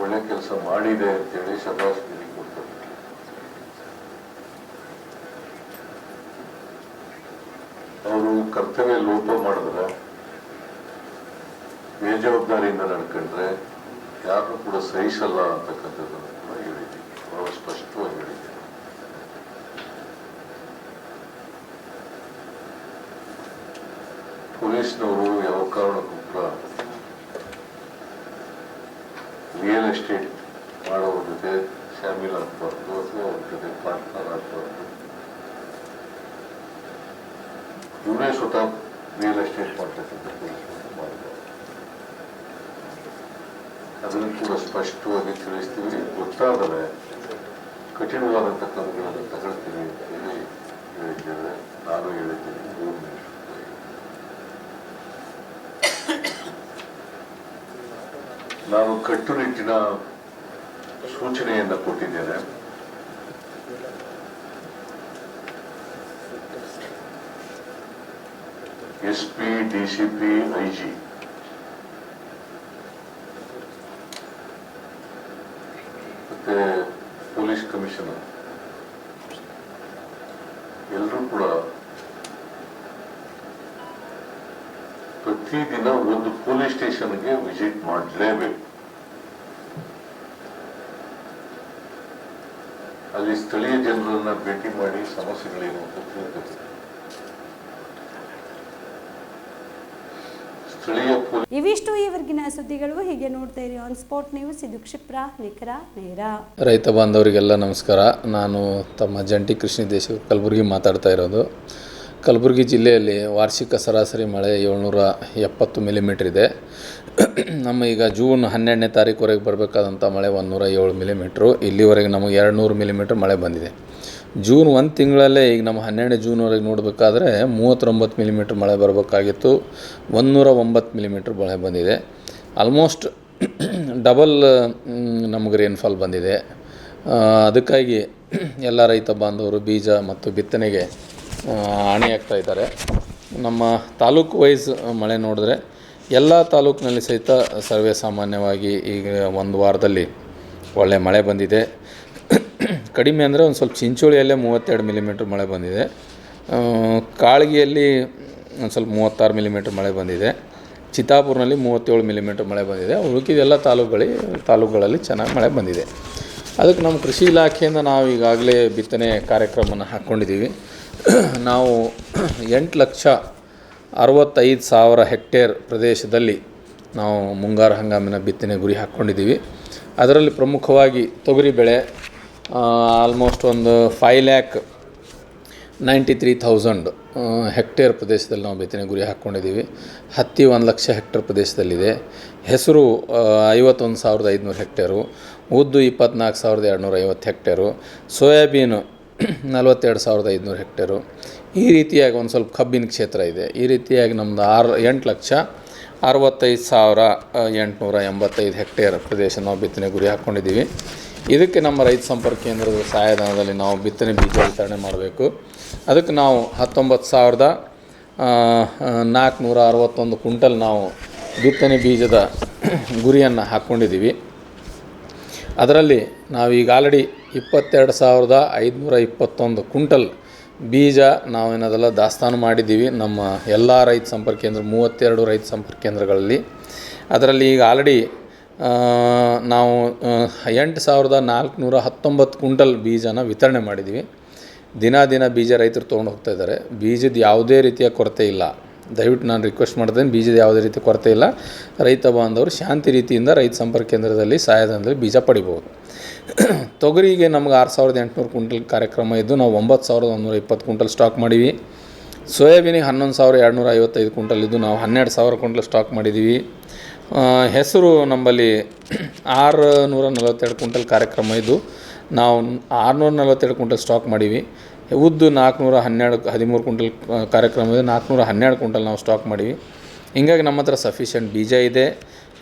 ಒಳ್ಳೆ ಕೆಲಸ ಮಾಡಿದೆ ಅಂತೇಳಿ ಶಬಾಷ್ಗಿರಿ ಕೊಡ್ತಾರೆ. ಅವರು ಕರ್ತವ್ಯ ಲೋಪ ಮಾಡಿದ್ರೆ, ಬೇಜವಾಬ್ದಾರಿಯಿಂದ ನಡ್ಕೊಂಡ್ರೆ ಯಾರನ್ನೂ ಕೂಡ ಸಹಿಸಲ್ಲ ಅಂತಕ್ಕಂಥದ್ದನ್ನು ಕೂಡ ಹೇಳಿದ್ದೀನಿ, ಬಹಳ ಸ್ಪಷ್ಟವಾಗಿ ಹೇಳಿದ್ದೀನಿ. ಪೊಲೀಸ್ನವರು ಯಾವ ಕಾರಣಕ್ಕೂ ಕೂಡ ರಿಯಲ್ ಎಸ್ಟೇಟ್ ಮಾಡೋರ ಜೊತೆ ಶಾಮೀಲಾಗಬಾರ್ದು ಅಥವಾ ಅವ್ರ ಜೊತೆ ಪಾರ್ಟ್ನರ್ ಆಗಬಾರ್ದು. ಇವರೇ ಸ್ವತಃ ರಿಯಲ್ ಎಸ್ಟೇಟ್ ಮಾಡ್ತಕ್ಕಂಥ ಪೊಲೀಸ್ನವರು ಮಾಡಬಾರ್ದು. ಅದನ್ನು ಕೂಡ ಸ್ಪಷ್ಟವಾಗಿ ತಿಳಿಸ್ತೀವಿ. ಗೊತ್ತಾದರೆ ಕಠಿಣವಾದಂಥ ಕ್ರಮಗಳನ್ನು ತಗೊಳ್ತೀವಿ ಅಂತೇಳಿ ಹೇಳಿದ್ದೇವೆ. ನಾನು ಹೇಳಿದ್ದೀನಿ, ಹೋಮ್ ಮಿನಿಸ್ಟರ್. ನಾನು ಕಟ್ಟುನಿಟ್ಟಿನ ಸೂಚನೆಯನ್ನು ಕೊಟ್ಟಿದ್ದೇನೆ. ಎಸ್ಪಿ, ಡಿಸಿಪಿ, ಐಜಿ ಮತ್ತೆ ಪೊಲೀಸ್ ಕಮಿಷನರ್ ಎಲ್ಲರೂ ಕೂಡ ಪ್ರತಿದಿನ ಒಂದು ಪೊಲೀಸ್ ಸ್ಟೇಷನ್ಗೆ ವಿಸಿಟ್ ಮಾಡಲೇಬೇಕು. ಅಲ್ಲಿ ಸ್ಥಳೀಯ ಜನರನ್ನ ಭೇಟಿ ಮಾಡಿ ಸಮಸ್ಯೆಗಳೇನು ಅಂತ ತಿಳ್ಕೊಬೇಕು. ಇವಿಷ್ಟು ಈವರೆಗಿನ ಸುದ್ದಿಗಳು. ಹೀಗೆ ನೋಡ್ತಾ ಇರಿ ಆನ್ ಸ್ಪಾಟ್ ನ್ಯೂಸ್. ಇದು ಕ್ಷಿಪ್ರ, ನಿಖರ, ನೇರ. ರೈತ ಬಾಂಧವರಿಗೆಲ್ಲ ನಮಸ್ಕಾರ. ನಾನು ತಮ್ಮ ಜಂಟಿ ಕೃಷ್ಣ ದೇಶಿ ಕಲಬುರಗಿ ಮಾತಾಡ್ತಾ ಇರೋದು. ಕಲಬುರಗಿ ಜಿಲ್ಲೆಯಲ್ಲಿ ವಾರ್ಷಿಕ ಸರಾಸರಿ ಮಳೆ 770 ಮಿಲಿಮೀಟ್ರ್ ಇದೆ. ನಮ್ಮ ಈಗ ಜೂನ್ 12ನೇ ತಾರೀಕುವರೆಗೆ ಬರಬೇಕಾದಂಥ ಮಳೆ 107 ಮಿಲಿಮೀಟ್ರು. ಇಲ್ಲಿವರೆಗೆ ನಮಗೆ 200 ಮಿಲಿಮೀಟ್ರ್ ಮಳೆ ಬಂದಿದೆ. ಜೂನ್ 1 ತಿಂಗಳಲ್ಲೇ ಈಗ ನಮ್ಮ 12 ಜೂನ್ವರೆಗೆ ನೋಡಬೇಕಾದ್ರೆ 39 ಮಿಲಿಮೀಟ್ರ್ ಮಳೆ ಬರಬೇಕಾಗಿತ್ತು, 109 ಮಿಲಿಮೀಟ್ರ್ ಮಳೆ ಬಂದಿದೆ. ಆಲ್ಮೋಸ್ಟ್ ಡಬಲ್ ನಮಗೆ ರೇನ್ಫಾಲ್ ಬಂದಿದೆ. ಅದಕ್ಕಾಗಿ ಎಲ್ಲ ರೈತ ಬಾಂಧವರು ಬೀಜ ಮತ್ತು ಬಿತ್ತನೆಗೆ ಅಣಿಯಾಗ್ತಾ ಇದ್ದಾರೆ. ನಮ್ಮ ತಾಲೂಕು ವೈಸ್ ಮಳೆ ನೋಡಿದ್ರೆ ಎಲ್ಲ ತಾಲೂಕಿನಲ್ಲಿ ಸಹಿತ ಸರ್ವೇ ಸಾಮಾನ್ಯವಾಗಿ ಈಗ ಒಂದು ವಾರದಲ್ಲಿ ಒಳ್ಳೆಯ ಮಳೆ ಬಂದಿದೆ. ಕಡಿಮೆ ಅಂದರೆ ಒಂದು ಸ್ವಲ್ಪ ಚಿಂಚೋಳಿಯಲ್ಲೇ 32 ಮಿಲಿಮೀಟ್ರ್ ಮಳೆ ಬಂದಿದೆ. ಕಾಳಗಿಯಲ್ಲಿ ಒಂದು ಸ್ವಲ್ಪ 36 ಮಿಲಿಮೀಟ್ರ್ ಮಳೆ ಬಂದಿದೆ. ಚಿತ್ತಾಪುರ್ನಲ್ಲಿ 37 ಮಿಲಿಮೀಟ್ರ್ ಮಳೆ ಬಂದಿದೆ. ಉಳಿಕೆಲ್ಲ ತಾಲೂಕುಗಳಲ್ಲಿ ಚೆನ್ನಾಗಿ ಮಳೆ ಬಂದಿದೆ. ಅದಕ್ಕೆ ನಮ್ಮ ಕೃಷಿ ಇಲಾಖೆಯಿಂದ ನಾವು ಈಗಾಗಲೇ ಬಿತ್ತನೆ ಕಾರ್ಯಕ್ರಮನ ಹಾಕ್ಕೊಂಡಿದ್ದೀವಿ. ನಾವು 8,65,000 ಹೆಕ್ಟೇರ್ ಪ್ರದೇಶದಲ್ಲಿ ನಾವು ಮುಂಗಾರು ಹಂಗಾಮಿನ ಬಿತ್ತನೆ ಗುರಿ ಹಾಕ್ಕೊಂಡಿದ್ದೀವಿ. ಅದರಲ್ಲಿ ಪ್ರಮುಖವಾಗಿ ತೊಗರಿ ಬೆಳೆ ಆಲ್ಮೋಸ್ಟ್ ಒಂದು 5,93,000 ಹೆಕ್ಟೇರ್ ಪ್ರದೇಶದಲ್ಲಿ ನಾವು ಬಿತ್ತನೆ ಗುರಿ ಹಾಕ್ಕೊಂಡಿದ್ದೀವಿ. ಹತ್ತಿ 1,00,000 ಹೆಕ್ಟೇರ್ ಪ್ರದೇಶದಲ್ಲಿದೆ. ಹೆಸರು 51,500 ಹೆಕ್ಟೇರು, ಉದ್ದು 24,250 ಹೆಕ್ಟೇರು, ಸೋಯಾಬೀನು 42,500 ಹೆಕ್ಟೇರು. ಈ ರೀತಿಯಾಗಿ ಒಂದು ಸ್ವಲ್ಪ ಕಬ್ಬಿನ ಕ್ಷೇತ್ರ ಇದೆ. ಈ ರೀತಿಯಾಗಿ ನಮ್ಮದು 8,65,885 ಹೆಕ್ಟೇರ್ ಪ್ರದೇಶ ನಾವು ಬಿತ್ತನೆ ಗುರಿ ಹಾಕ್ಕೊಂಡಿದ್ದೀವಿ. ಇದಕ್ಕೆ ನಮ್ಮ ರೈತ ಸಂಪರ್ಕ ಕೇಂದ್ರದ ಸಹಾಯಧನದಲ್ಲಿ ನಾವು ಬಿತ್ತನೆ ಬೀಜ ವಿತರಣೆ ಮಾಡಬೇಕು. ಅದಕ್ಕೆ ನಾವು 19,461 ಕ್ವಿಂಟಲ್ ನಾವು ಬಿತ್ತನೆ ಬೀಜದ ಗುರಿಯನ್ನು ಹಾಕ್ಕೊಂಡಿದ್ದೀವಿ. ಅದರಲ್ಲಿ ನಾವೀಗ ಆಲ್ರೆಡಿ 22,521 ಕ್ವಿಂಟಲ್ ಬೀಜ ನಾವೇನದೆಲ್ಲ ದಾಸ್ತಾನು ಮಾಡಿದ್ದೀವಿ ನಮ್ಮ ಎಲ್ಲ ರೈತ ಸಂಪರ್ಕ ಕೇಂದ್ರ 32 ರೈತ ಸಂಪರ್ಕ ಕೇಂದ್ರಗಳಲ್ಲಿ. ಅದರಲ್ಲಿ ಈಗ ಆಲ್ರೆಡಿ ನಾವು 8,419 ಕ್ವಿಂಟಲ್ ಬೀಜನ ವಿತರಣೆ ಮಾಡಿದ್ದೀವಿ. ದಿನ ಬೀಜ ರೈತರು ತೊಗೊಂಡು ಹೋಗ್ತಾ ಇದ್ದಾರೆ. ಬೀಜದ ಯಾವುದೇ ರೀತಿಯ ಕೊರತೆ ಇಲ್ಲ. ದಯವಿಟ್ಟು ನಾನು ರಿಕ್ವೆಸ್ಟ್ ಮಾಡ್ತೇನೆ, ಬೀಜದ ಯಾವುದೇ ರೀತಿ ಕೊರತೆ ಇಲ್ಲ. ರೈತ ಬಾಂಧವರು ಶಾಂತಿ ರೀತಿಯಿಂದ ರೈತ ಸಂಪರ್ಕ ಕೇಂದ್ರದಲ್ಲಿ ಸಹಾಯಧನದಲ್ಲಿ ಬೀಜ ಪಡಿಬೋದು. ತೊಗರಿಗೆ ನಮ್ಗೆ 6,800 ಕ್ವಿಂಟಲ್ ಕಾರ್ಯಕ್ರಮ ಇದ್ದು ನಾವು 9,120 ಕ್ವಿಂಟಲ್ ಸ್ಟಾಕ್ ಮಾಡೀವಿ. ಸೋಯಾಬೀನಿಗೆ 11,255 ಕ್ವಿಂಟಲ್ ಇದ್ದು ನಾವು 12,000 ಕ್ವಿಂಟಲ್ ಸ್ಟಾಕ್ ಮಾಡಿದ್ದೀವಿ. ಹೆಸರು ನಮ್ಮಲ್ಲಿ 642 ಕ್ವಿಂಟಲ್ ಕಾರ್ಯಕ್ರಮ ಇದ್ದು ನಾವು 642 ಕ್ವಿಂಟಲ್ ಸ್ಟಾಕ್ ಮಾಡೀವಿ. ಉದ್ದು 413 ಕ್ವಿಂಟಲ್ ಕಾರ್ಯಕ್ರಮ ಇದೆ, 412 ಕ್ವಿಂಟಲ್ ನಾವು ಸ್ಟಾಕ್ ಮಾಡೀವಿ. ಹೀಗಾಗಿ ನಮ್ಮ ಹತ್ರ ಸಫಿಷಿಯೆಂಟ್ ಬೀಜ ಇದೆ.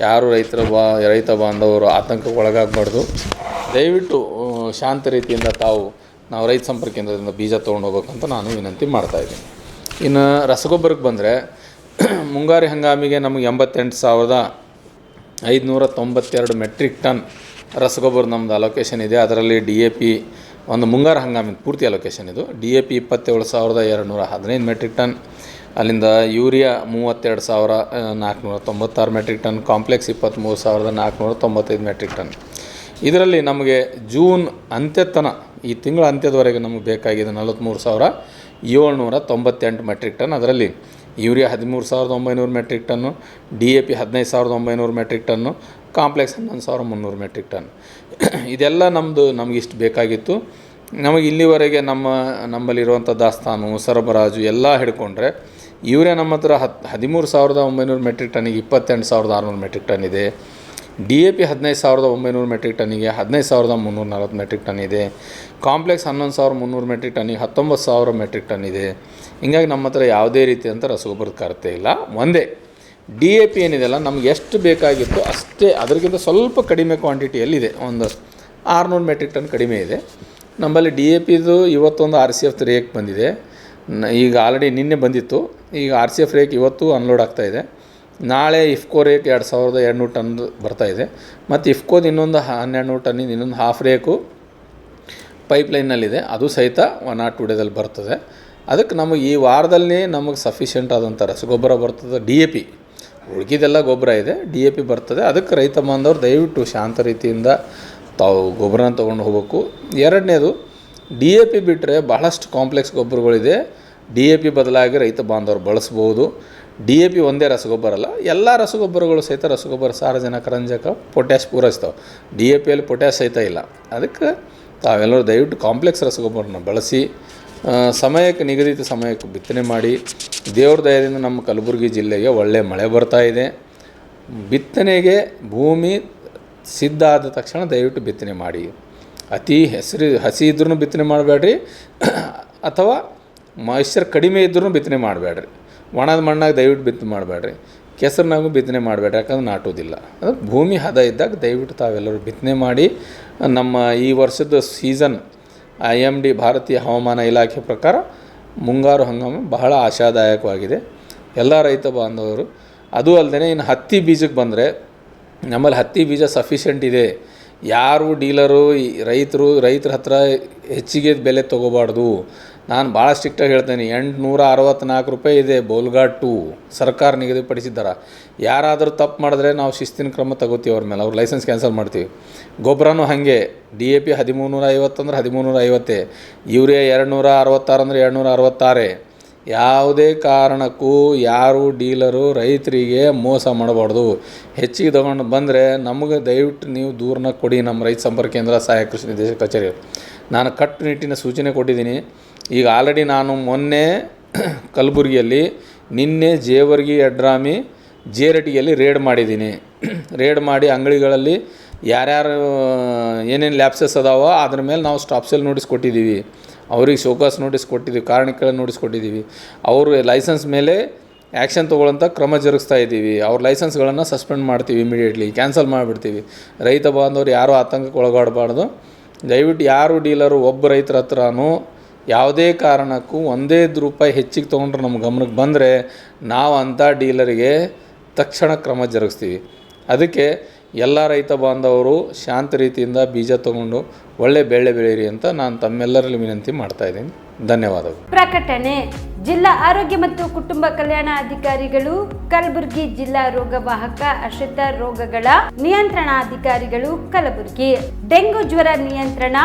ಯಾರು ರೈತ ಬಾಂಧವರು ಆತಂಕಕ್ಕೆ ಒಳಗಾಗಬಾರ್ದು. ದಯವಿಟ್ಟು ಶಾಂತ ರೀತಿಯಿಂದ ನಾವು ರೈತ ಸಂಪರ್ಕ ಕೇಂದ್ರದಿಂದ ಬೀಜ ತೊಗೊಂಡು ಹೋಗ್ಬೇಕಂತ ನಾನು ವಿನಂತಿ ಮಾಡ್ತಾಯಿದ್ದೀನಿ. ಇನ್ನು ರಸಗೊಬ್ಬರಕ್ಕೆ ಬಂದರೆ ಮುಂಗಾರು ಹಂಗಾಮಿಗೆ ನಮಗೆ 88,592 ಮೆಟ್ರಿಕ್ ಟನ್ ರಸಗೊಬ್ಬರ ನಮ್ಮದು ಅಲೋಕೇಶನ್ ಇದೆ. ಅದರಲ್ಲಿ DAP ಒಂದು ಮುಂಗಾರು ಹಂಗಾಮಿನ ಪೂರ್ತಿ ಅಲೋಕೇಶನ್ ಇದು. DAP 27,215 ಮೆಟ್ರಿಕ್ ಟನ್, ಅಲ್ಲಿಂದ urea 32,496 metric ton, complex 23,495 metric ton. ಇದರಲ್ಲಿ ನಮಗೆ ಜೂನ್ ಅಂತ್ಯತನ ಈ ತಿಂಗಳ ಅಂತ್ಯದವರೆಗೆ ನಮಗೆ ಬೇಕಾಗಿದೆ 43,798 ಮೆಟ್ರಿಕ್ ಟನ್. ಅದರಲ್ಲಿ urea 13,900 metric ton, DAP 15,900 metric ton, complex 11,300 metric ton. ಇದೆಲ್ಲ ನಮಗೆ ಇಷ್ಟು ಬೇಕಾಗಿತ್ತು. ನಮಗೆ ಇಲ್ಲಿವರೆಗೆ ನಮ್ಮಲ್ಲಿರುವಂಥ ದಾಸ್ತಾನು ಸರಬರಾಜು ಎಲ್ಲ ಹಿಡ್ಕೊಂಡ್ರೆ ಯೂರಿಯಾ ನಮ್ಮ ಹತ್ರ 13,900 ಮೆಟ್ರಿಕ್ ಟನ್ನಿಗೆ 28,600 ಮೆಟ್ರಿಕ್ ಟನ್ ಇದೆ. DAP 15,900 ಮೆಟ್ರಿಕ್ ಟನ್ನಿಗೆ 15,340 ಮೆಟ್ರಿಕ್ ಟನ್ ಇದೆ. ಕಾಂಪ್ಲೆಕ್ಸ್ 11,300 ಮೆಟ್ರಿಕ್ ಟನ್ನಿಗೆ 19,000 ಮೆಟ್ರಿಕ್ ಟನ್ ಇದೆ. ಹೀಗಾಗಿ ನಮ್ಮ ಹತ್ರ ಯಾವುದೇ ರೀತಿಯಂಥ ರಸಗೊಬ್ಬರದ ಕೊರತೆ ಇಲ್ಲ. ಒಂದೇ DAP ಏನಿದೆಲ್ಲ ನಮ್ಗೆ ಎಷ್ಟು ಬೇಕಾಗಿತ್ತು ಅಷ್ಟೇ, ಅದಕ್ಕಿಂತ ಸ್ವಲ್ಪ ಕಡಿಮೆ ಕ್ವಾಂಟಿಟಿಯಲ್ಲಿದೆ. ಒಂದು 600 ಮೆಟ್ರಿಕ್ ಟನ್ ಕಡಿಮೆ ಇದೆ ನಮ್ಮಲ್ಲಿ. DAPದು ಇವತ್ತೊಂದು RCF ರೇಕ್ ಬಂದಿದೆ. ಈಗ ಆಲ್ರೆಡಿ ನಿನ್ನೆ ಬಂದಿತ್ತು. ಈಗ RCF ರೇಕ್ ಇವತ್ತು ಅನ್ಲೋಡ್ ಆಗ್ತಾಯಿದೆ. ನಾಳೆ ಇಫ್ಕೋ ರೇಕ್ 2,200 ಟನ್ ಬರ್ತಾಯಿದೆ. ಮತ್ತು ಇಫ್ಕೋದು ಇನ್ನೊಂದು 1,200 ಟನ್ನಿಂದ ಇನ್ನೊಂದು ಹಾಫ್ ರೇಕು ಪೈಪ್ಲೈನ್ನಲ್ಲಿದೆ. ಅದು ಸಹಿತ 1 or 2 ಡೇದಲ್ಲಿ ಬರ್ತದೆ. ಅದಕ್ಕೆ ನಮಗೆ ಈ ವಾರದಲ್ಲಿ ನಮಗೆ ಸಫಿಷಿಯೆಂಟ್ ಆದಂಥ ರಸಗೊಬ್ಬರ ಬರ್ತದೆ. DAP ಉಳ್ಕಿದೆಲ್ಲ ಗೊಬ್ಬರ ಇದೆ, DAP ಬರ್ತದೆ. ಅದಕ್ಕೆ ರೈತ ಬಾಂಧವರು ದಯವಿಟ್ಟು ಶಾಂತ ರೀತಿಯಿಂದ ತಾವು ಗೊಬ್ಬರನ ತೊಗೊಂಡು ಹೋಗಬೇಕು. ಎರಡನೇದು DAP ಬಿಟ್ಟರೆ ಬಹಳಷ್ಟು ಕಾಂಪ್ಲೆಕ್ಸ್ ಗೊಬ್ಬರಗಳಿದೆ. DAP ಬದಲಾಗಿ ರೈತ ಬಾಂಧವರು ಬಳಸ್ಬೋದು. DAP ಒಂದೇ ರಸಗೊಬ್ಬರ ಅಲ್ಲ, ಎಲ್ಲ ರಸಗೊಬ್ಬರಗಳು ಸಹಿತ ರಸಗೊಬ್ಬರ ಸಾರಜನಕ, ರಂಜಕ, ಪೊಟ್ಯಾಶ್ ಪೂರೈಸ್ತಾವೆ. DAPಯಲ್ಲಿ ಪೊಟ್ಯಾಶ್ ಸಹಿತ ಇಲ್ಲ. ಅದಕ್ಕೆ ತಾವೆಲ್ಲರೂ ದಯವಿಟ್ಟು ಕಾಂಪ್ಲೆಕ್ಸ್ ರಸಗೊಬ್ಬರನ ಬಳಸಿ ಸಮಯಕ್ಕೆ ನಿಗದಿತ ಸಮಯಕ್ಕೆ ಬಿತ್ತನೆ ಮಾಡಿ. ದೇವ್ರ ದಯದಿಂದ ನಮ್ಮ ಕಲಬುರಗಿ ಜಿಲ್ಲೆಗೆ ಒಳ್ಳೆಯ ಮಳೆ ಬರ್ತಾ ಇದೆ. ಬಿತ್ತನೆಗೆ ಭೂಮಿ ಸಿದ್ಧ ಆದ ತಕ್ಷಣ ದಯವಿಟ್ಟು ಬಿತ್ತನೆ ಮಾಡಿ. ಅತಿ ಹಸಿ ಇದ್ರೂ ಬಿತ್ತನೆ ಮಾಡಬೇಡ್ರಿ, ಅಥವಾ ಮಾಯಿಶ್ಚರ್ ಕಡಿಮೆ ಇದ್ರೂ ಬಿತ್ತನೆ ಮಾಡಬೇಡ್ರಿ. ಒಣದ ಮಣ್ಣಾಗ ದಯವಿಟ್ಟು ಬಿತ್ತನೆ ಮಾಡಬೇಡ್ರಿ, ಕೆಸರಿನಾಗೂ ಬಿತ್ತನೆ ಮಾಡಬೇಡ್ರಿ, ಯಾಕಂದ್ರೆ ನಾಟೋದಿಲ್ಲ. ಅದು ಭೂಮಿ ಹದ ಇದ್ದಾಗ ದಯವಿಟ್ಟು ತಾವೆಲ್ಲರೂ ಬಿತ್ತನೆ ಮಾಡಿ. ನಮ್ಮ ಈ ವರ್ಷದ ಸೀಸನ್ IMD ಭಾರತೀಯ ಹವಾಮಾನ ಇಲಾಖೆ ಪ್ರಕಾರ ಮುಂಗಾರು ಹಂಗಾಮು ಬಹಳ ಆಶಾದಾಯಕವಾಗಿದೆ ಎಲ್ಲ ರೈತ ಬಾಂಧವರು. ಅದು ಅಲ್ಲದೆ ಇನ್ನು ಹತ್ತಿ ಬೀಜಕ್ಕೆ ಬಂದರೆ ನಮ್ಮಲ್ಲಿ ಹತ್ತಿ ಬೀಜ ಸಫಿಷಿಯೆಂಟ್ ಇದೆ. ಯಾರು ಡೀಲರು ರೈತರ ಹತ್ರ ಹೆಚ್ಚಿಗೆ ಬೆಲೆ ತೊಗೋಬಾರ್ದು. ನಾನು ಭಾಳ ಸ್ಟ್ರಿಕ್ಟಾಗಿ ಹೇಳ್ತೇನೆ. 864 ರೂಪಾಯಿ ಇದೆ ಬೋಲ್ಗಾಟ್ 2 ಸರ್ಕಾರ ನಿಗದಿಪಡಿಸಿದ್ದಾರೆ. ಯಾರಾದರೂ ತಪ್ಪು ಮಾಡಿದ್ರೆ ನಾವು ಶಿಸ್ತಿನ ಕ್ರಮ ತಗೋತೀವಿ ಅವ್ರ ಮೇಲೆ, ಅವ್ರ ಲೈಸೆನ್ಸ್ ಕ್ಯಾನ್ಸಲ್ ಮಾಡ್ತೀವಿ. ಗೊಬ್ಬರನೂ ಹಾಗೆ, DAP 1350 ಅಂದ್ರೆ 1350, ಯೂರಿಯಾ 266 ಅಂದ್ರೆ 266. ಯಾವುದೇ ಕಾರಣಕ್ಕೂ ಯಾರು ಡೀಲರು ರೈತರಿಗೆ ಮೋಸ ಮಾಡಬಾರ್ದು. ಹೆಚ್ಚಿಗೆ ತೊಗೊಂಡು ಬಂದರೆ ನಮಗೆ ದಯವಿಟ್ಟು ನೀವು ದೂರನ ಕೊಡಿ. ನಮ್ಮ ರೈತ ಸಂಪರ್ಕ ಕೇಂದ್ರ ಸಹಾಯಕ ಕೃಷಿ ನಿರ್ದೇಶಕ ಕಚೇರಿ ನಾನು ಕಟ್ಟುನಿಟ್ಟಿನ ಸೂಚನೆ ಕೊಟ್ಟಿದ್ದೀನಿ. ಈಗ ಆಲ್ರೆಡಿ ನಾನು ಮೊನ್ನೆ ಕಲಬುರಗಿಯಲ್ಲಿ, ನಿನ್ನೆ ಜೇವರ್ಗಿ, ಯಡ್ರಾಮಿ, ಜೇರಟಿಯಲ್ಲಿ ರೇಡ್ ಮಾಡಿದ್ದೀನಿ. ರೇಡ್ ಮಾಡಿ ಅಂಗಡಿಗಳಲ್ಲಿ ಯಾರ್ಯಾರು ಏನೇನು ಲ್ಯಾಪ್ಸಸ್ ಅದಾವೋ ಅದ್ರ ಮೇಲೆ ನಾವು ಸ್ಟಾಪ್ ಸೇಲ್ ನೋಟಿಸ್ ಕೊಟ್ಟಿದ್ದೀವಿ. ಅವ್ರಿಗೆ ಶೋಕಾಸ್ ನೋಟಿಸ್ ಕೊಟ್ಟಿದ್ದೀವಿ, ಕಾರಣಕ್ಕೆ ನೋಟಿಸ್ ಕೊಟ್ಟಿದ್ದೀವಿ. ಅವರು ಲೈಸೆನ್ಸ್ ಮೇಲೆ ಆ್ಯಕ್ಷನ್ ತೊಗೊಳ್ಳೋಂಥ ಕ್ರಮ ಜರುಗಿಸ್ತಾ ಇದ್ದೀವಿ. ಅವ್ರ ಲೈಸೆನ್ಸ್ಗಳನ್ನು ಸಸ್ಪೆಂಡ್ ಮಾಡ್ತೀವಿ, ಇಮಿಡಿಯೇಟ್ಲಿ ಕ್ಯಾನ್ಸಲ್ ಮಾಡಿಬಿಡ್ತೀವಿ. ರೈತ ಬಾಂಧವರು ಯಾರೂ ಆತಂಕಕ್ಕೆ ಒಳಗಾಡಬಾರ್ದು. ದಯವಿಟ್ಟು ಯಾರು ಡೀಲರು ಒಬ್ಬ ರೈತರ ಹತ್ರನೂ ಯಾವುದೇ ಕಾರಣಕ್ಕೂ ಒಂದೇ ರೂಪಾಯಿ ಹೆಚ್ಚಿಗೆ ತೊಗೊಂಡ್ರೆ ನಮ್ಮ ಗಮನಕ್ಕೆ ಬಂದರೆ ನಾವು ಅಂಥ ಡೀಲರಿಗೆ ತಕ್ಷಣ ಕ್ರಮ ಜರುಗಿಸ್ತೀವಿ. ಅದಕ್ಕೆ ಎಲ್ಲ ರೈತ ಬಾಂಧವರು ಶಾಂತ ರೀತಿಯಿಂದ ಬೀಜ ತೊಗೊಂಡು ಒಳ್ಳೆ ಬೆಳೆ ಬೆಳೀರಿ ಅಂತ ನಾನು ತಮ್ಮೆಲ್ಲರಲ್ಲಿ ವಿನಂತಿ ಮಾಡ್ತಾಯಿದ್ದೀನಿ. ಧನ್ಯವಾದಗಳು. ಪ್ರಕಟಣೆ. ಜಿಲ್ಲಾ ಆರೋಗ್ಯ ಮತ್ತು ಕುಟುಂಬ ಕಲ್ಯಾಣ ಅಧಿಕಾರಿಗಳು, ಕಲಬುರಗಿ ಜಿಲ್ಲಾ ರೋಗವಾಹಕ ಆಶ್ರಿತ ರೋಗಗಳ ನಿಯಂತ್ರಣಾಧಿಕಾರಿಗಳು, ಕಲಬುರಗಿ. ಡೆಂಗು ಜ್ವರ ನಿಯಂತ್ರಣ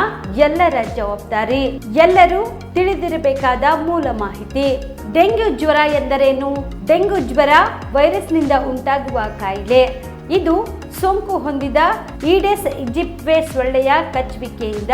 ಎಲ್ಲರ ಜವಾಬ್ದಾರಿ. ಎಲ್ಲರೂ ತಿಳಿದಿರಬೇಕಾದ ಮೂಲ ಮಾಹಿತಿ. ಡೆಂಗ್ಯೂ ಜ್ವರ ಎಂದರೇನು? ಡೆಂಗು ಜ್ವರ ವೈರಸ್ನಿಂದ ಉಂಟಾಗುವ ಕಾಯಿಲೆ. ಇದು ಸೋಂಕು ಹೊಂದಿದ ಈಡೆಸ್ ಈಜಿಪ್ಟ್ವೆ ಸೊಳ್ಳೆಯ ಕಚ್ಚುವಿಕೆಯಿಂದ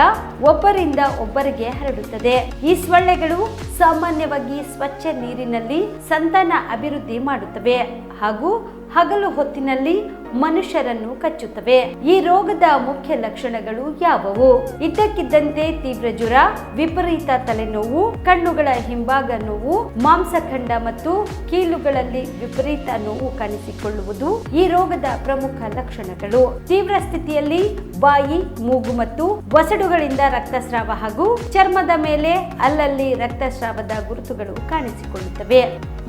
ಒಬ್ಬರಿಂದ ಒಬ್ಬರಿಗೆ ಹರಡುತ್ತದೆ. ಈ ಸೊಳ್ಳೆಗಳು ಸಾಮಾನ್ಯವಾಗಿ ಸ್ವಚ್ಛ ನೀರಿನಲ್ಲಿ ಸಂತಾನ ಅಭಿವೃದ್ಧಿ ಮಾಡುತ್ತವೆ ಹಾಗೂ ಹಗಲು ಹೊತ್ತಿನಲ್ಲಿ ಮನುಷ್ಯರನ್ನು ಕಚ್ಚುತ್ತವೆ. ಈ ರೋಗದ ಮುಖ್ಯ ಲಕ್ಷಣಗಳು ಯಾವುವು? ಇದ್ದಕ್ಕಿದ್ದಂತೆ ತೀವ್ರ ಜ್ವರ, ವಿಪರೀತ ತಲೆನೋವು, ಕಣ್ಣುಗಳ ಹಿಂಭಾಗ ನೋವು, ಮಾಂಸಖಂಡ ಮತ್ತು ಕೀಲುಗಳಲ್ಲಿ ವಿಪರೀತ ನೋವು ಕಾಣಿಸಿಕೊಳ್ಳುವುದು ಈ ರೋಗದ ಪ್ರಮುಖ ಲಕ್ಷಣಗಳು. ತೀವ್ರ ಸ್ಥಿತಿಯಲ್ಲಿ ಬಾಯಿ, ಮೂಗು ಮತ್ತು ವಸಡುಗಳಿಂದ ರಕ್ತಸ್ರಾವ ಹಾಗೂ ಚರ್ಮದ ಮೇಲೆ ಅಲ್ಲಲ್ಲಿ ರಕ್ತಸ್ರಾವದ ಗುರುತುಗಳು ಕಾಣಿಸಿಕೊಳ್ಳುತ್ತವೆ.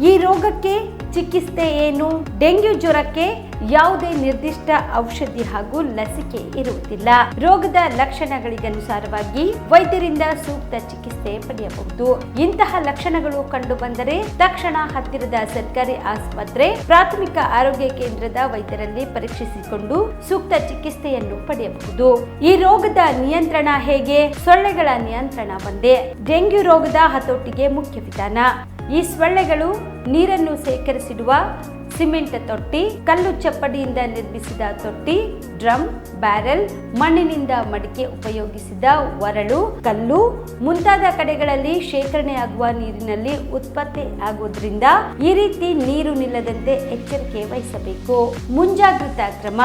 ಈ ರೋಗಕ್ಕೆ ಚಿಕಿತ್ಸೆ ಏನು? ಡೆಂಗ್ಯೂ ಜ್ವರಕ್ಕೆ ಯಾವುದೇ ನಿರ್ದಿಷ್ಟ ಔಷಧಿ ಹಾಗೂ ಲಸಿಕೆ ಇರುವುದಿಲ್ಲ. ರೋಗದ ಲಕ್ಷಣಗಳಿಗನುಸಾರವಾಗಿ ವೈದ್ಯರಿಂದ ಸೂಕ್ತ ಚಿಕಿತ್ಸೆ ಪಡೆಯಬಹುದು. ಇಂತಹ ಲಕ್ಷಣಗಳು ಕಂಡು ಬಂದರೆ ತಕ್ಷಣ ಹತ್ತಿರದ ಸರ್ಕಾರಿ ಆಸ್ಪತ್ರೆ, ಪ್ರಾಥಮಿಕ ಆರೋಗ್ಯ ಕೇಂದ್ರದ ವೈದ್ಯರಲ್ಲಿ ಪರೀಕ್ಷಿಸಿಕೊಂಡು ಸೂಕ್ತ ಚಿಕಿತ್ಸೆಯನ್ನು ಪಡೆಯಬಹುದು. ಈ ರೋಗದ ನಿಯಂತ್ರಣ ಹೇಗೆ? ಸೊಳ್ಳೆಗಳ ನಿಯಂತ್ರಣ ಒಂದೇ ಡೆಂಗ್ಯೂ ರೋಗದ ಹತೋಟಿಗೆ ಮುಖ್ಯ ವಿಧಾನ. ಈ ಸೊಳ್ಳೆಗಳು ನೀರನ್ನು ಸೇಕರಿಸಿಡುವ ಸಿಮೆಂಟ್ ತೊಟ್ಟಿ, ಕಲ್ಲು ಚಪ್ಪಡಿಯಿಂದ ನಿರ್ಮಿಸಿದ ತೊಟ್ಟಿ, ಡ್ರಮ್, ಬ್ಯಾರೆಲ್, ಮಣ್ಣಿನಿಂದ ಮಡಿಕೆ ಉಪಯೋಗಿಸಿದ ಒರಳು, ಕಲ್ಲು ಮುಂತಾದ ಕಡೆಗಳಲ್ಲಿ ಶೇಖರಣೆಯಾಗುವ ನೀರಿನಲ್ಲಿ ಉತ್ಪತ್ತಿ ಆಗುವುದರಿಂದ ಈ ರೀತಿ ನೀರು ನಿಲ್ಲದಂತೆ ಎಚ್ಚರಿಕೆ ವಹಿಸಬೇಕು. ಮುಂಜಾಗ್ರತಾ ಕ್ರಮ: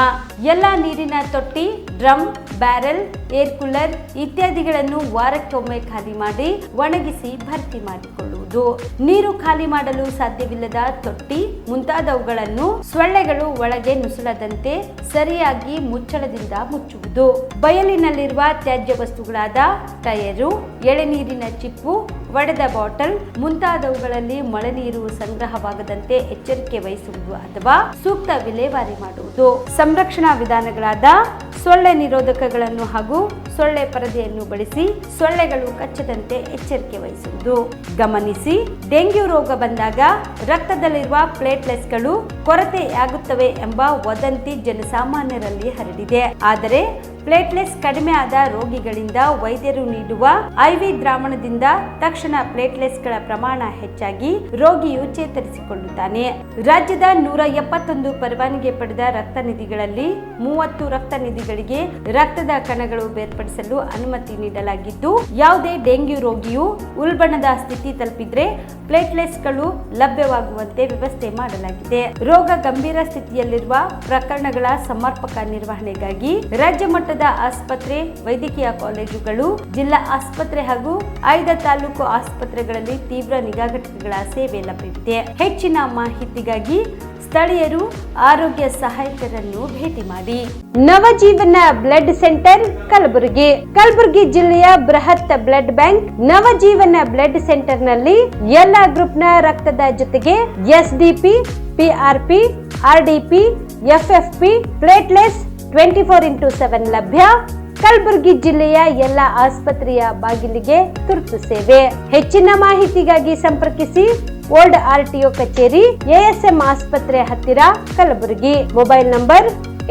ಎಲ್ಲ ನೀರಿನ ತೊಟ್ಟಿ, ಡ್ರಮ್, ಬ್ಯಾರೆಲ್, ಏರ್ ಕೂಲರ್ ಇತ್ಯಾದಿಗಳನ್ನು ವಾರಕ್ಕೊಮ್ಮೆ ಖಾಲಿ ಮಾಡಿ ಒಣಗಿಸಿ ಭರ್ತಿ ಮಾಡಿಕೊಳ್ಳುವುದು. ನೀರು ಖಾಲಿ ಮಾಡಲು ಸಾಧ್ಯವಿಲ್ಲದ ತೊಟ್ಟಿ ಮುಂತಾದವುಗಳನ್ನು ಸೊಳ್ಳೆಗಳು ಒಳಗೆ ನುಸುಳದಂತೆ ಸರಿಯಾಗಿ ಮುಚ್ಚಳದಿಂದ ಮುಚ್ಚುವುದು. ಬಯಲಿನಲ್ಲಿರುವ ತ್ಯಾಜ್ಯ ವಸ್ತುಗಳಾದ ಟಯರು, ಎಳೆನೀರಿನ ಚಿಪ್ಪು, ಒಡೆದ ಬಾಟಲ್ ಮುಂತಾದವುಗಳಲ್ಲಿ ಮಳೆ ನೀರು ಸಂಗ್ರಹವಾಗದಂತೆ ಎಚ್ಚರಿಕೆ ವಹಿಸುವುದು ಅಥವಾ ಸೂಕ್ತ ವಿಲೇವಾರಿ ಮಾಡುವುದು. ಸಂರಕ್ಷಣಾ ವಿಧಾನಗಳಾದ ಸೊಳ್ಳೆ ನಿರೋಧಕಗಳನ್ನು ಹಾಗೂ ಸೊಳ್ಳೆ ಪರದೆಯನ್ನು ಬಳಸಿ ಸೊಳ್ಳೆಗಳು ಕಚ್ಚದಂತೆ ಎಚ್ಚರಿಕೆ ವಹಿಸುವುದು. ಗಮನಿಸಿ, ಡೆಂಗ್ಯೂ ರೋಗ ಬಂದಾಗ ರಕ್ತದಲ್ಲಿರುವ ಪ್ಲೇಟ್ಲೆಟ್ಸ್ಗಳು ಕೊರತೆಯಾಗುತ್ತವೆ ಎಂಬ ವದಂತಿ ಜನಸಾಮಾನ್ಯರಲ್ಲಿ ಹರಡಿದೆ. ಆದರೆ ಪ್ಲೇಟ್ಲೆಟ್ಸ್ ಕಡಿಮೆ ಆದ ರೋಗಿಗಳಿಂದ ವೈದ್ಯರು ನೀಡುವ IV ದ್ರಾವಣದಿಂದ ತಕ್ಷಣ ಪ್ಲೇಟ್ಲೆಟ್ಸ್ಗಳ ಪ್ರಮಾಣ ಹೆಚ್ಚಾಗಿ ರೋಗಿಯು ಚೇತರಿಸಿಕೊಳ್ಳುತ್ತಾನೆ. ರಾಜ್ಯದ 171 ಪರವಾನಗಿ ಪಡೆದ ರಕ್ತ ನಿಧಿಗಳಲ್ಲಿ 30 ರಕ್ತ ನಿಧಿಗಳಿಗೆ ರಕ್ತದ ಕಣಗಳು ಬೇರ್ಪಡಿಸಿ ಸಿಂಪಡಿಸಲು ಅನುಮತಿ ನೀಡಲಾಗಿದ್ದು, ಯಾವುದೇ ಡೆಂಗ್ಯೂ ರೋಗಿಯು ಉಲ್ಬಣದ ಸ್ಥಿತಿ ತಲುಪಿದ್ರೆ ಪ್ಲೇಟ್ಲೆಟ್ಸ್ಗಳು ಲಭ್ಯವಾಗುವಂತೆ ವ್ಯವಸ್ಥೆ ಮಾಡಲಾಗಿದೆ. ರೋಗ ಗಂಭೀರ ಸ್ಥಿತಿಯಲ್ಲಿರುವ ಪ್ರಕರಣಗಳ ಸಮರ್ಪಕ ನಿರ್ವಹಣೆಗಾಗಿ ರಾಜ್ಯ ಮಟ್ಟದ ಆಸ್ಪತ್ರೆ, ವೈದ್ಯಕೀಯ ಕಾಲೇಜುಗಳು, ಜಿಲ್ಲಾ ಆಸ್ಪತ್ರೆ ಹಾಗೂ ಆಯ್ದ ತಾಲೂಕು ಆಸ್ಪತ್ರೆಗಳಲ್ಲಿ ತೀವ್ರ ನಿಗಾ ಘಟಕಗಳ ಸೇವೆ ಲಭ್ಯವಿದೆ. ಹೆಚ್ಚಿನ ಮಾಹಿತಿಗಾಗಿ ಸ್ಥಳೀಯರು ಆರೋಗ್ಯ ಸಹಾಯಕರನ್ನು ಭೇಟಿ ಮಾಡಿ. Navajeevan blood centre Kalaburagi. ಕಲಬುರಗಿ ಜಿಲ್ಲೆಯ ಬೃಹತ್ blood bank Navajeevan blood centre ನಲ್ಲಿ ಎಲ್ಲಾ ಗ್ರೂಪ್ನ ರಕ್ತದ ಜೊತೆಗೆ SDP, PRP, RDP, FFP, platelets 24x7 ಲಭ್ಯ. ಕಲಬುರಗಿ ಜಿಲ್ಲೆಯ ಎಲ್ಲ ಆಸ್ಪತ್ರೆಯ ಬಾಗಿಲಿಗೆ ತುರ್ತು ಸೇವೆ. ಹೆಚ್ಚಿನ ಮಾಹಿತಿಗಾಗಿ ಸಂಪರ್ಕಿಸಿ ಓಲ್ಡ್ RTO ಕಚೇರಿ, ASM ಆಸ್ಪತ್ರೆ ಹತ್ತಿರ, ಕಲಬುರಗಿ. ಮೊಬೈಲ್ ನಂಬರ್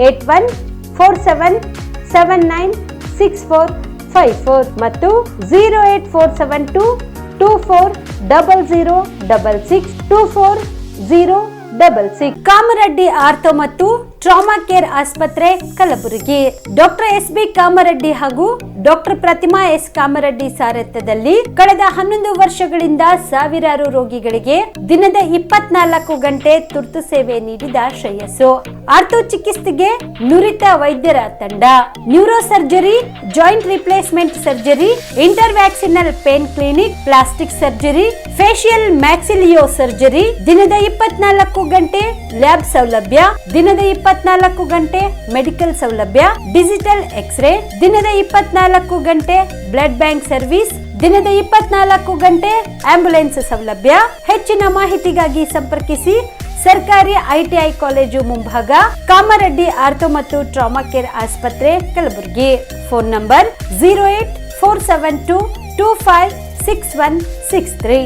8147979654 ಮತ್ತು 08472240066 ಕಾಮರೆಡ್ಡಿ ಆರ್ಥೋ ಮತ್ತು ಟ್ರಾಮಾ ಕೇರ್ ಆಸ್ಪತ್ರೆ ಕಲಬುರಗಿ. ಡಾಕ್ಟರ್ SB ಕಾಮರೆಡ್ಡಿ ಹಾಗೂ ಡಾಕ್ಟರ್ ಪ್ರತಿಮಾ S ಕಾಮರೆಡ್ಡಿ ಸಾರಥ್ಯದಲ್ಲಿ ಕಳೆದ 11 ವರ್ಷಗಳಿಂದ ಸಾವಿರಾರು ರೋಗಿಗಳಿಗೆ ದಿನದ 24 ಗಂಟೆ ತುರ್ತು ಸೇವೆ ನೀಡಿದ ಶ್ರೇಯಸ್ಸು. ಆರ್ಥೋ ಚಿಕಿತ್ಸೆಗೆ ನುರಿತ ವೈದ್ಯರ ತಂಡ, neuro surgery, joint replacement surgery, interventional pain clinic, plastic surgery, facial maxillo surgery, ದಿನದ 24 ಗಂಟೆ ಲ್ಯಾಬ್ ಸೌಲಭ್ಯ, ದಿನದ 24 ಗಂಟೆ ಮೆಡಿಕಲ್ ಸೌಲಭ್ಯ, ಡಿಜಿಟಲ್ ಎಕ್ಸ್ರೇ, ದಿನದ 24 ಗಂಟೆ ಬ್ಲಡ್ ಬ್ಯಾಂಕ್ ಸರ್ವಿಸ್, ದಿನದ 24 ಗಂಟೆ ಆಂಬ್ಯುಲೆನ್ಸ್ ಸೌಲಭ್ಯ. ಹೆಚ್ಚಿನ ಮಾಹಿತಿಗಾಗಿ ಸಂಪರ್ಕಿಸಿ ಸರ್ಕಾರಿ ITI ಕಾಲೇಜು ಮುಂಭಾಗ, ಕಾಮರೆಡ್ಡಿ ಆರ್ಥೋ ಮತ್ತು ಟ್ರಾಮಾ ಕೇರ್ ಆಸ್ಪತ್ರೆ ಕಲಬುರಗಿ. Phone number 08472256163.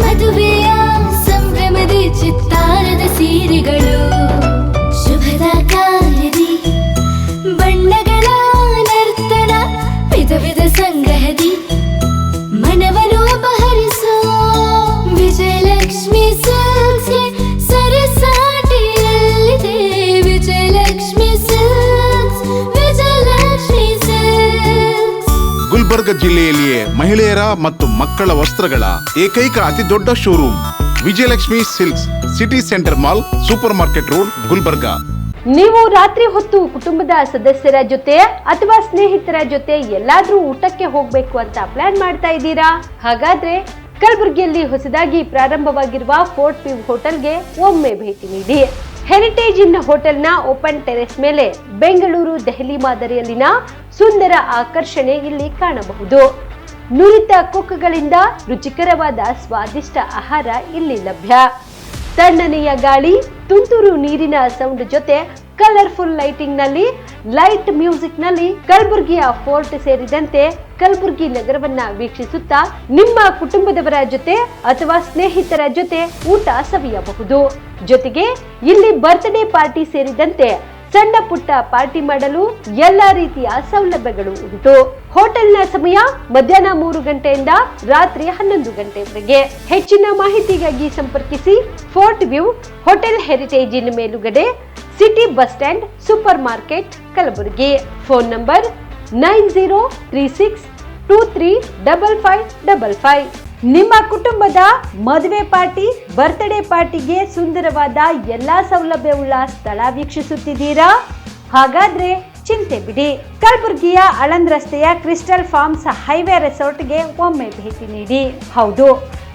ಮದುವೆಯ ಸಂಭ್ರಮದ ಚಿತ್ತಾರದ ಸೀರೆಗಳು, ಶುಭದ ಕಾರ್ಯದಿ ಬಣ್ಣಗಳ ನರ್ತನ, ವಿಧ ವಿಧ ಸಂಗ್ರಹದಿ ಮನವನ್ನು ಅಪಹರಿಸೋ ವಿಜಯಲಕ್ಷ್ಮಿ ಸಿಲ್ಕ್ಸ್ ಸರಸಾಟಿಯಲ್ಲಿದೆ. Vijayalakshmi silks, Vijayalakshmi silks. ಗುಲ್ಬರ್ಗ ಜಿಲ್ಲೆಯಲ್ಲಿಯೇ ಮಹಿಳೆಯರ ಮತ್ತು ಮಕ್ಕಳ ವಸ್ತ್ರಗಳ ಏಕೈಕ ಅತಿ ದೊಡ್ಡ showroom Vijayalakshmi silks, city centre mall, super market road, Gulbarga. ನೀವು ರಾತ್ರಿ ಹೊತ್ತು ಕುಟುಂಬದ ಸದಸ್ಯರ ಜೊತೆ ಅಥವಾ ಸ್ನೇಹಿತರ ಜೊತೆ ಎಲ್ಲಾದ್ರೂ ಊಟಕ್ಕೆ ಹೋಗ್ಬೇಕು ಅಂತ ಪ್ಲಾನ್ ಮಾಡ್ತಾ ಇದ್ದೀರಾ? ಹಾಗಾದ್ರೆ ಕಲಬುರಗಿಯಲ್ಲಿ ಹೊಸದಾಗಿ ಪ್ರಾರಂಭವಾಗಿರುವ ಫೋರ್ಟ್ ವ್ಯೂ ಹೋಟೆಲ್ಗೆ ಒಮ್ಮೆ ಭೇಟಿ ನೀಡಿ. ಹೆರಿಟೇಜ್ ಇನ್ ಹೋಟೆಲ್ನ ಓಪನ್ ಟೆರೆಸ್ ಮೇಲೆ ಬೆಂಗಳೂರು, ದೆಹಲಿ ಮಾದರಿಯಲ್ಲಿನ ಸುಂದರ ಆಕರ್ಷಣೆ ಇಲ್ಲಿ ಕಾಣಬಹುದು. ನುರಿತ ಕುಕ್ಗಳಿಂದ ರುಚಿಕರವಾದ ಸ್ವಾದಿಷ್ಟ ಆಹಾರ ಇಲ್ಲಿ ಲಭ್ಯ. ತಣ್ಣನೆಯ ಗಾಳಿ, ತುಂತುರು ನೀರಿನ ಸೌಂಡ್ ಜೊತೆ ಕಲರ್ಫುಲ್ ಲೈಟಿಂಗ್ ನಲ್ಲಿ, ಲೈಟ್ ಮ್ಯೂಸಿಕ್ ನಲ್ಲಿ ಕಲಬುರಗಿಯ ಫೋರ್ಟ್ ಸೇರಿದಂತೆ ಕಲಬುರಗಿ ನಗರವನ್ನ ವೀಕ್ಷಿಸುತ್ತಾ ನಿಮ್ಮ ಕುಟುಂಬದವರ ಜೊತೆ ಅಥವಾ ಸ್ನೇಹಿತರ ಜೊತೆ ಊಟ ಸವಿಯಬಹುದು. ಜೊತೆಗೆ ಇಲ್ಲಿ ಬರ್ತ್ಡೇ ಪಾರ್ಟಿ ಸೇರಿದಂತೆ ಸಣ್ಣ ಪುಟ್ಟ ಪಾರ್ಟಿ ಮಾಡಲು ಎಲ್ಲಾ ರೀತಿಯ ಸೌಲಭ್ಯಗಳು ಉಂಟು. ಹೋಟೆಲ್ನ ಸಮಯ ಮಧ್ಯಾಹ್ನ 3 ಗಂಟೆಯಿಂದ ರಾತ್ರಿ 11 ಗಂಟೆವರೆಗೆ. ಹೆಚ್ಚಿನ ಮಾಹಿತಿಗಾಗಿ ಸಂಪರ್ಕಿಸಿ ಫೋರ್ಟ್ ವ್ಯೂ ಹೋಟೆಲ್, ಹೆರಿಟೇಜ್ ಇನ್ ಮೇಲುಗಡೆ, city bus stand, super market, Kalaburagi. Phone number 9036235555. ನಿಮ್ಮ ಕುಟುಂಬದ ಮದುವೆ ಪಾರ್ಟಿ, ಬರ್ತ್ಡೇ ಪಾರ್ಟಿಗೆ ಸುಂದರವಾದ ಎಲ್ಲಾ ಸೌಲಭ್ಯವುಳ್ಳ ಸ್ಥಳ ವೀಕ್ಷಿಸುತ್ತಿದ್ದೀರಾ? ಹಾಗಾದ್ರೆ ಚಿಂತೆ ಬಿಡಿ. ಕಲಬುರಗಿಯ ಆಳಂದ್ ರಸ್ತೆಯ ಕ್ರಿಸ್ಟಲ್ ಫಾರ್ಮ್ಸ್ ಹೈವೇ ರೆಸಾರ್ಟ್ಗೆ ಒಮ್ಮೆ ಭೇಟಿ ನೀಡಿ. ಹೌದು,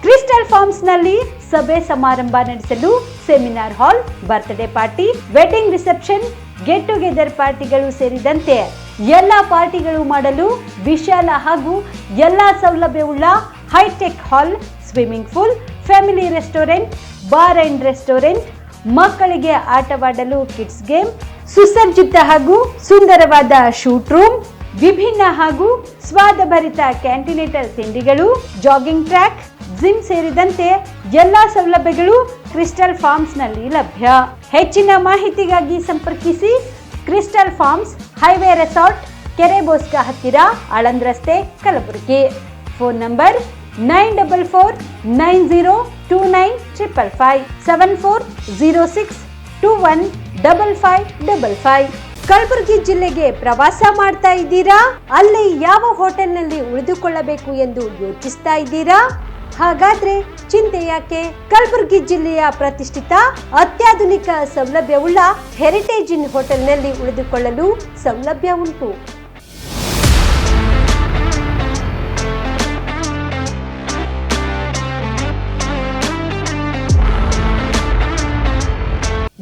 ಕ್ರಿಸ್ಟಲ್ ಫಾರ್ಮ್ಸ್ ನಲ್ಲಿ ಸಭೆ ಸಮಾರಂಭ ನಡೆಸಲು seminar hall, birthday party, wedding reception, get together ಪಾರ್ಟಿಗಳು ಸೇರಿದಂತೆ ಎಲ್ಲಾ ಪಾರ್ಟಿಗಳು ಮಾಡಲು ವಿಶಾಲ ಹಾಗೂ ಎಲ್ಲಾ ಸೌಲಭ್ಯವುಳ್ಳ hi-tech hall, swimming pool, family restaurant, bar and restaurant, ಮಕ್ಕಳಿಗೆ ಆಟವಾಡಲು ಕಿಡ್ಸ್ ಗೇಮ್, ಸುಸಜ್ಜಿತ ಹಾಗೂ ಸುಂದರವಾದ ಶೂಟ್ ರೂಮ್, ವಿಭಿನ್ನ ಹಾಗೂ ಸ್ವಾದಭರಿತ ಕ್ಯಾಂಟಿನೆಂಟಲ್ ತಿಂಡಿಗಳು, ಜಾಗಿಂಗ್ ಟ್ರ್ಯಾಕ್, ಜಿಮ್ ಸೇರಿದಂತೆ ಎಲ್ಲಾ ಸೌಲಭ್ಯಗಳು ಕ್ರಿಸ್ಟಲ್ ಫಾರ್ಮ್ಸ್ನಲ್ಲಿ ಲಭ್ಯ. ಹೆಚ್ಚಿನ ಮಾಹಿತಿಗಾಗಿ ಸಂಪರ್ಕಿಸಿ ಕ್ರಿಸ್ಟಲ್ ಫಾರ್ಮ್ಸ್, ಹೈವೇ ರೆಸಾರ್ಟ್, ಕೆರೆ ಬೋಸ್ಕ ಹತ್ತಿರ, ಆಳಂದ್ ರಸ್ತೆ, ಕಲಬುರಗಿ. Phone number 9490295555 7406215555. ಕಲಬುರಗಿ ಜಿಲ್ಲೆಗೆ ಪ್ರವಾಸ ಮಾಡ್ತಾ ಇದ್ದೀರಾ? ಅಲ್ಲಿ ಯಾವ ಹೋಟೆಲ್ನಲ್ಲಿ ಉಳಿದುಕೊಳ್ಳಬೇಕು ಎಂದು ಯೋಚಿಸ್ತಾ ಇದ್ದೀರಾ? ಹಾಗಾದ್ರೆ ಚಿಂತೆ ಯಾಕೆ? ಕಲಬುರಗಿ ಜಿಲ್ಲೆಯ ಪ್ರತಿಷ್ಠಿತ ಅತ್ಯಾಧುನಿಕ ಸೌಲಭ್ಯವುಳ್ಳ ಹೆರಿಟೇಜ್ ಇನ್ ಹೋಟೆಲ್ನಲ್ಲಿ ಉಳಿದುಕೊಳ್ಳಲು ಸೌಲಭ್ಯ ಉಂಟು.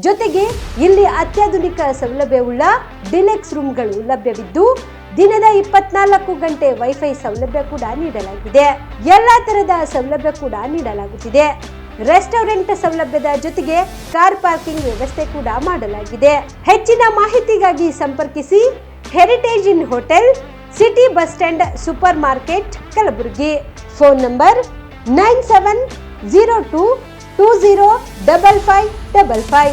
ಜೊತೆಗೆ ಇಲ್ಲಿ ಅತ್ಯಾಧುನಿಕ ಸೌಲಭ್ಯವುಳ್ಳ ಡಿಲೆಕ್ಸ್ ರೂಮ್ಗಳು ಲಭ್ಯವಿದ್ದು ದಿನದ 24 ಗಂಟೆ ವೈಫೈ ಸೌಲಭ್ಯ ಕೂಡ ನೀಡಲಾಗಿದೆ. ಎಲ್ಲಾ ತರಹದ ಸೌಲಭ್ಯ ಕೂಡ ನೀಡಲಾಗುತ್ತಿದೆ. ರೆಸ್ಟೋರೆಂಟ್ ಸೌಲಭ್ಯದ ಜೊತೆಗೆ ಕಾರ್ ಪಾರ್ಕಿಂಗ್ ವ್ಯವಸ್ಥೆ ಕೂಡ ಮಾಡಲಾಗಿದೆ. ಹೆಚ್ಚಿನ ಮಾಹಿತಿಗಾಗಿ ಸಂಪರ್ಕಿಸಿ heritage inn hotel, city bus stand, super market, Kalaburagi. Phone number 9702205555.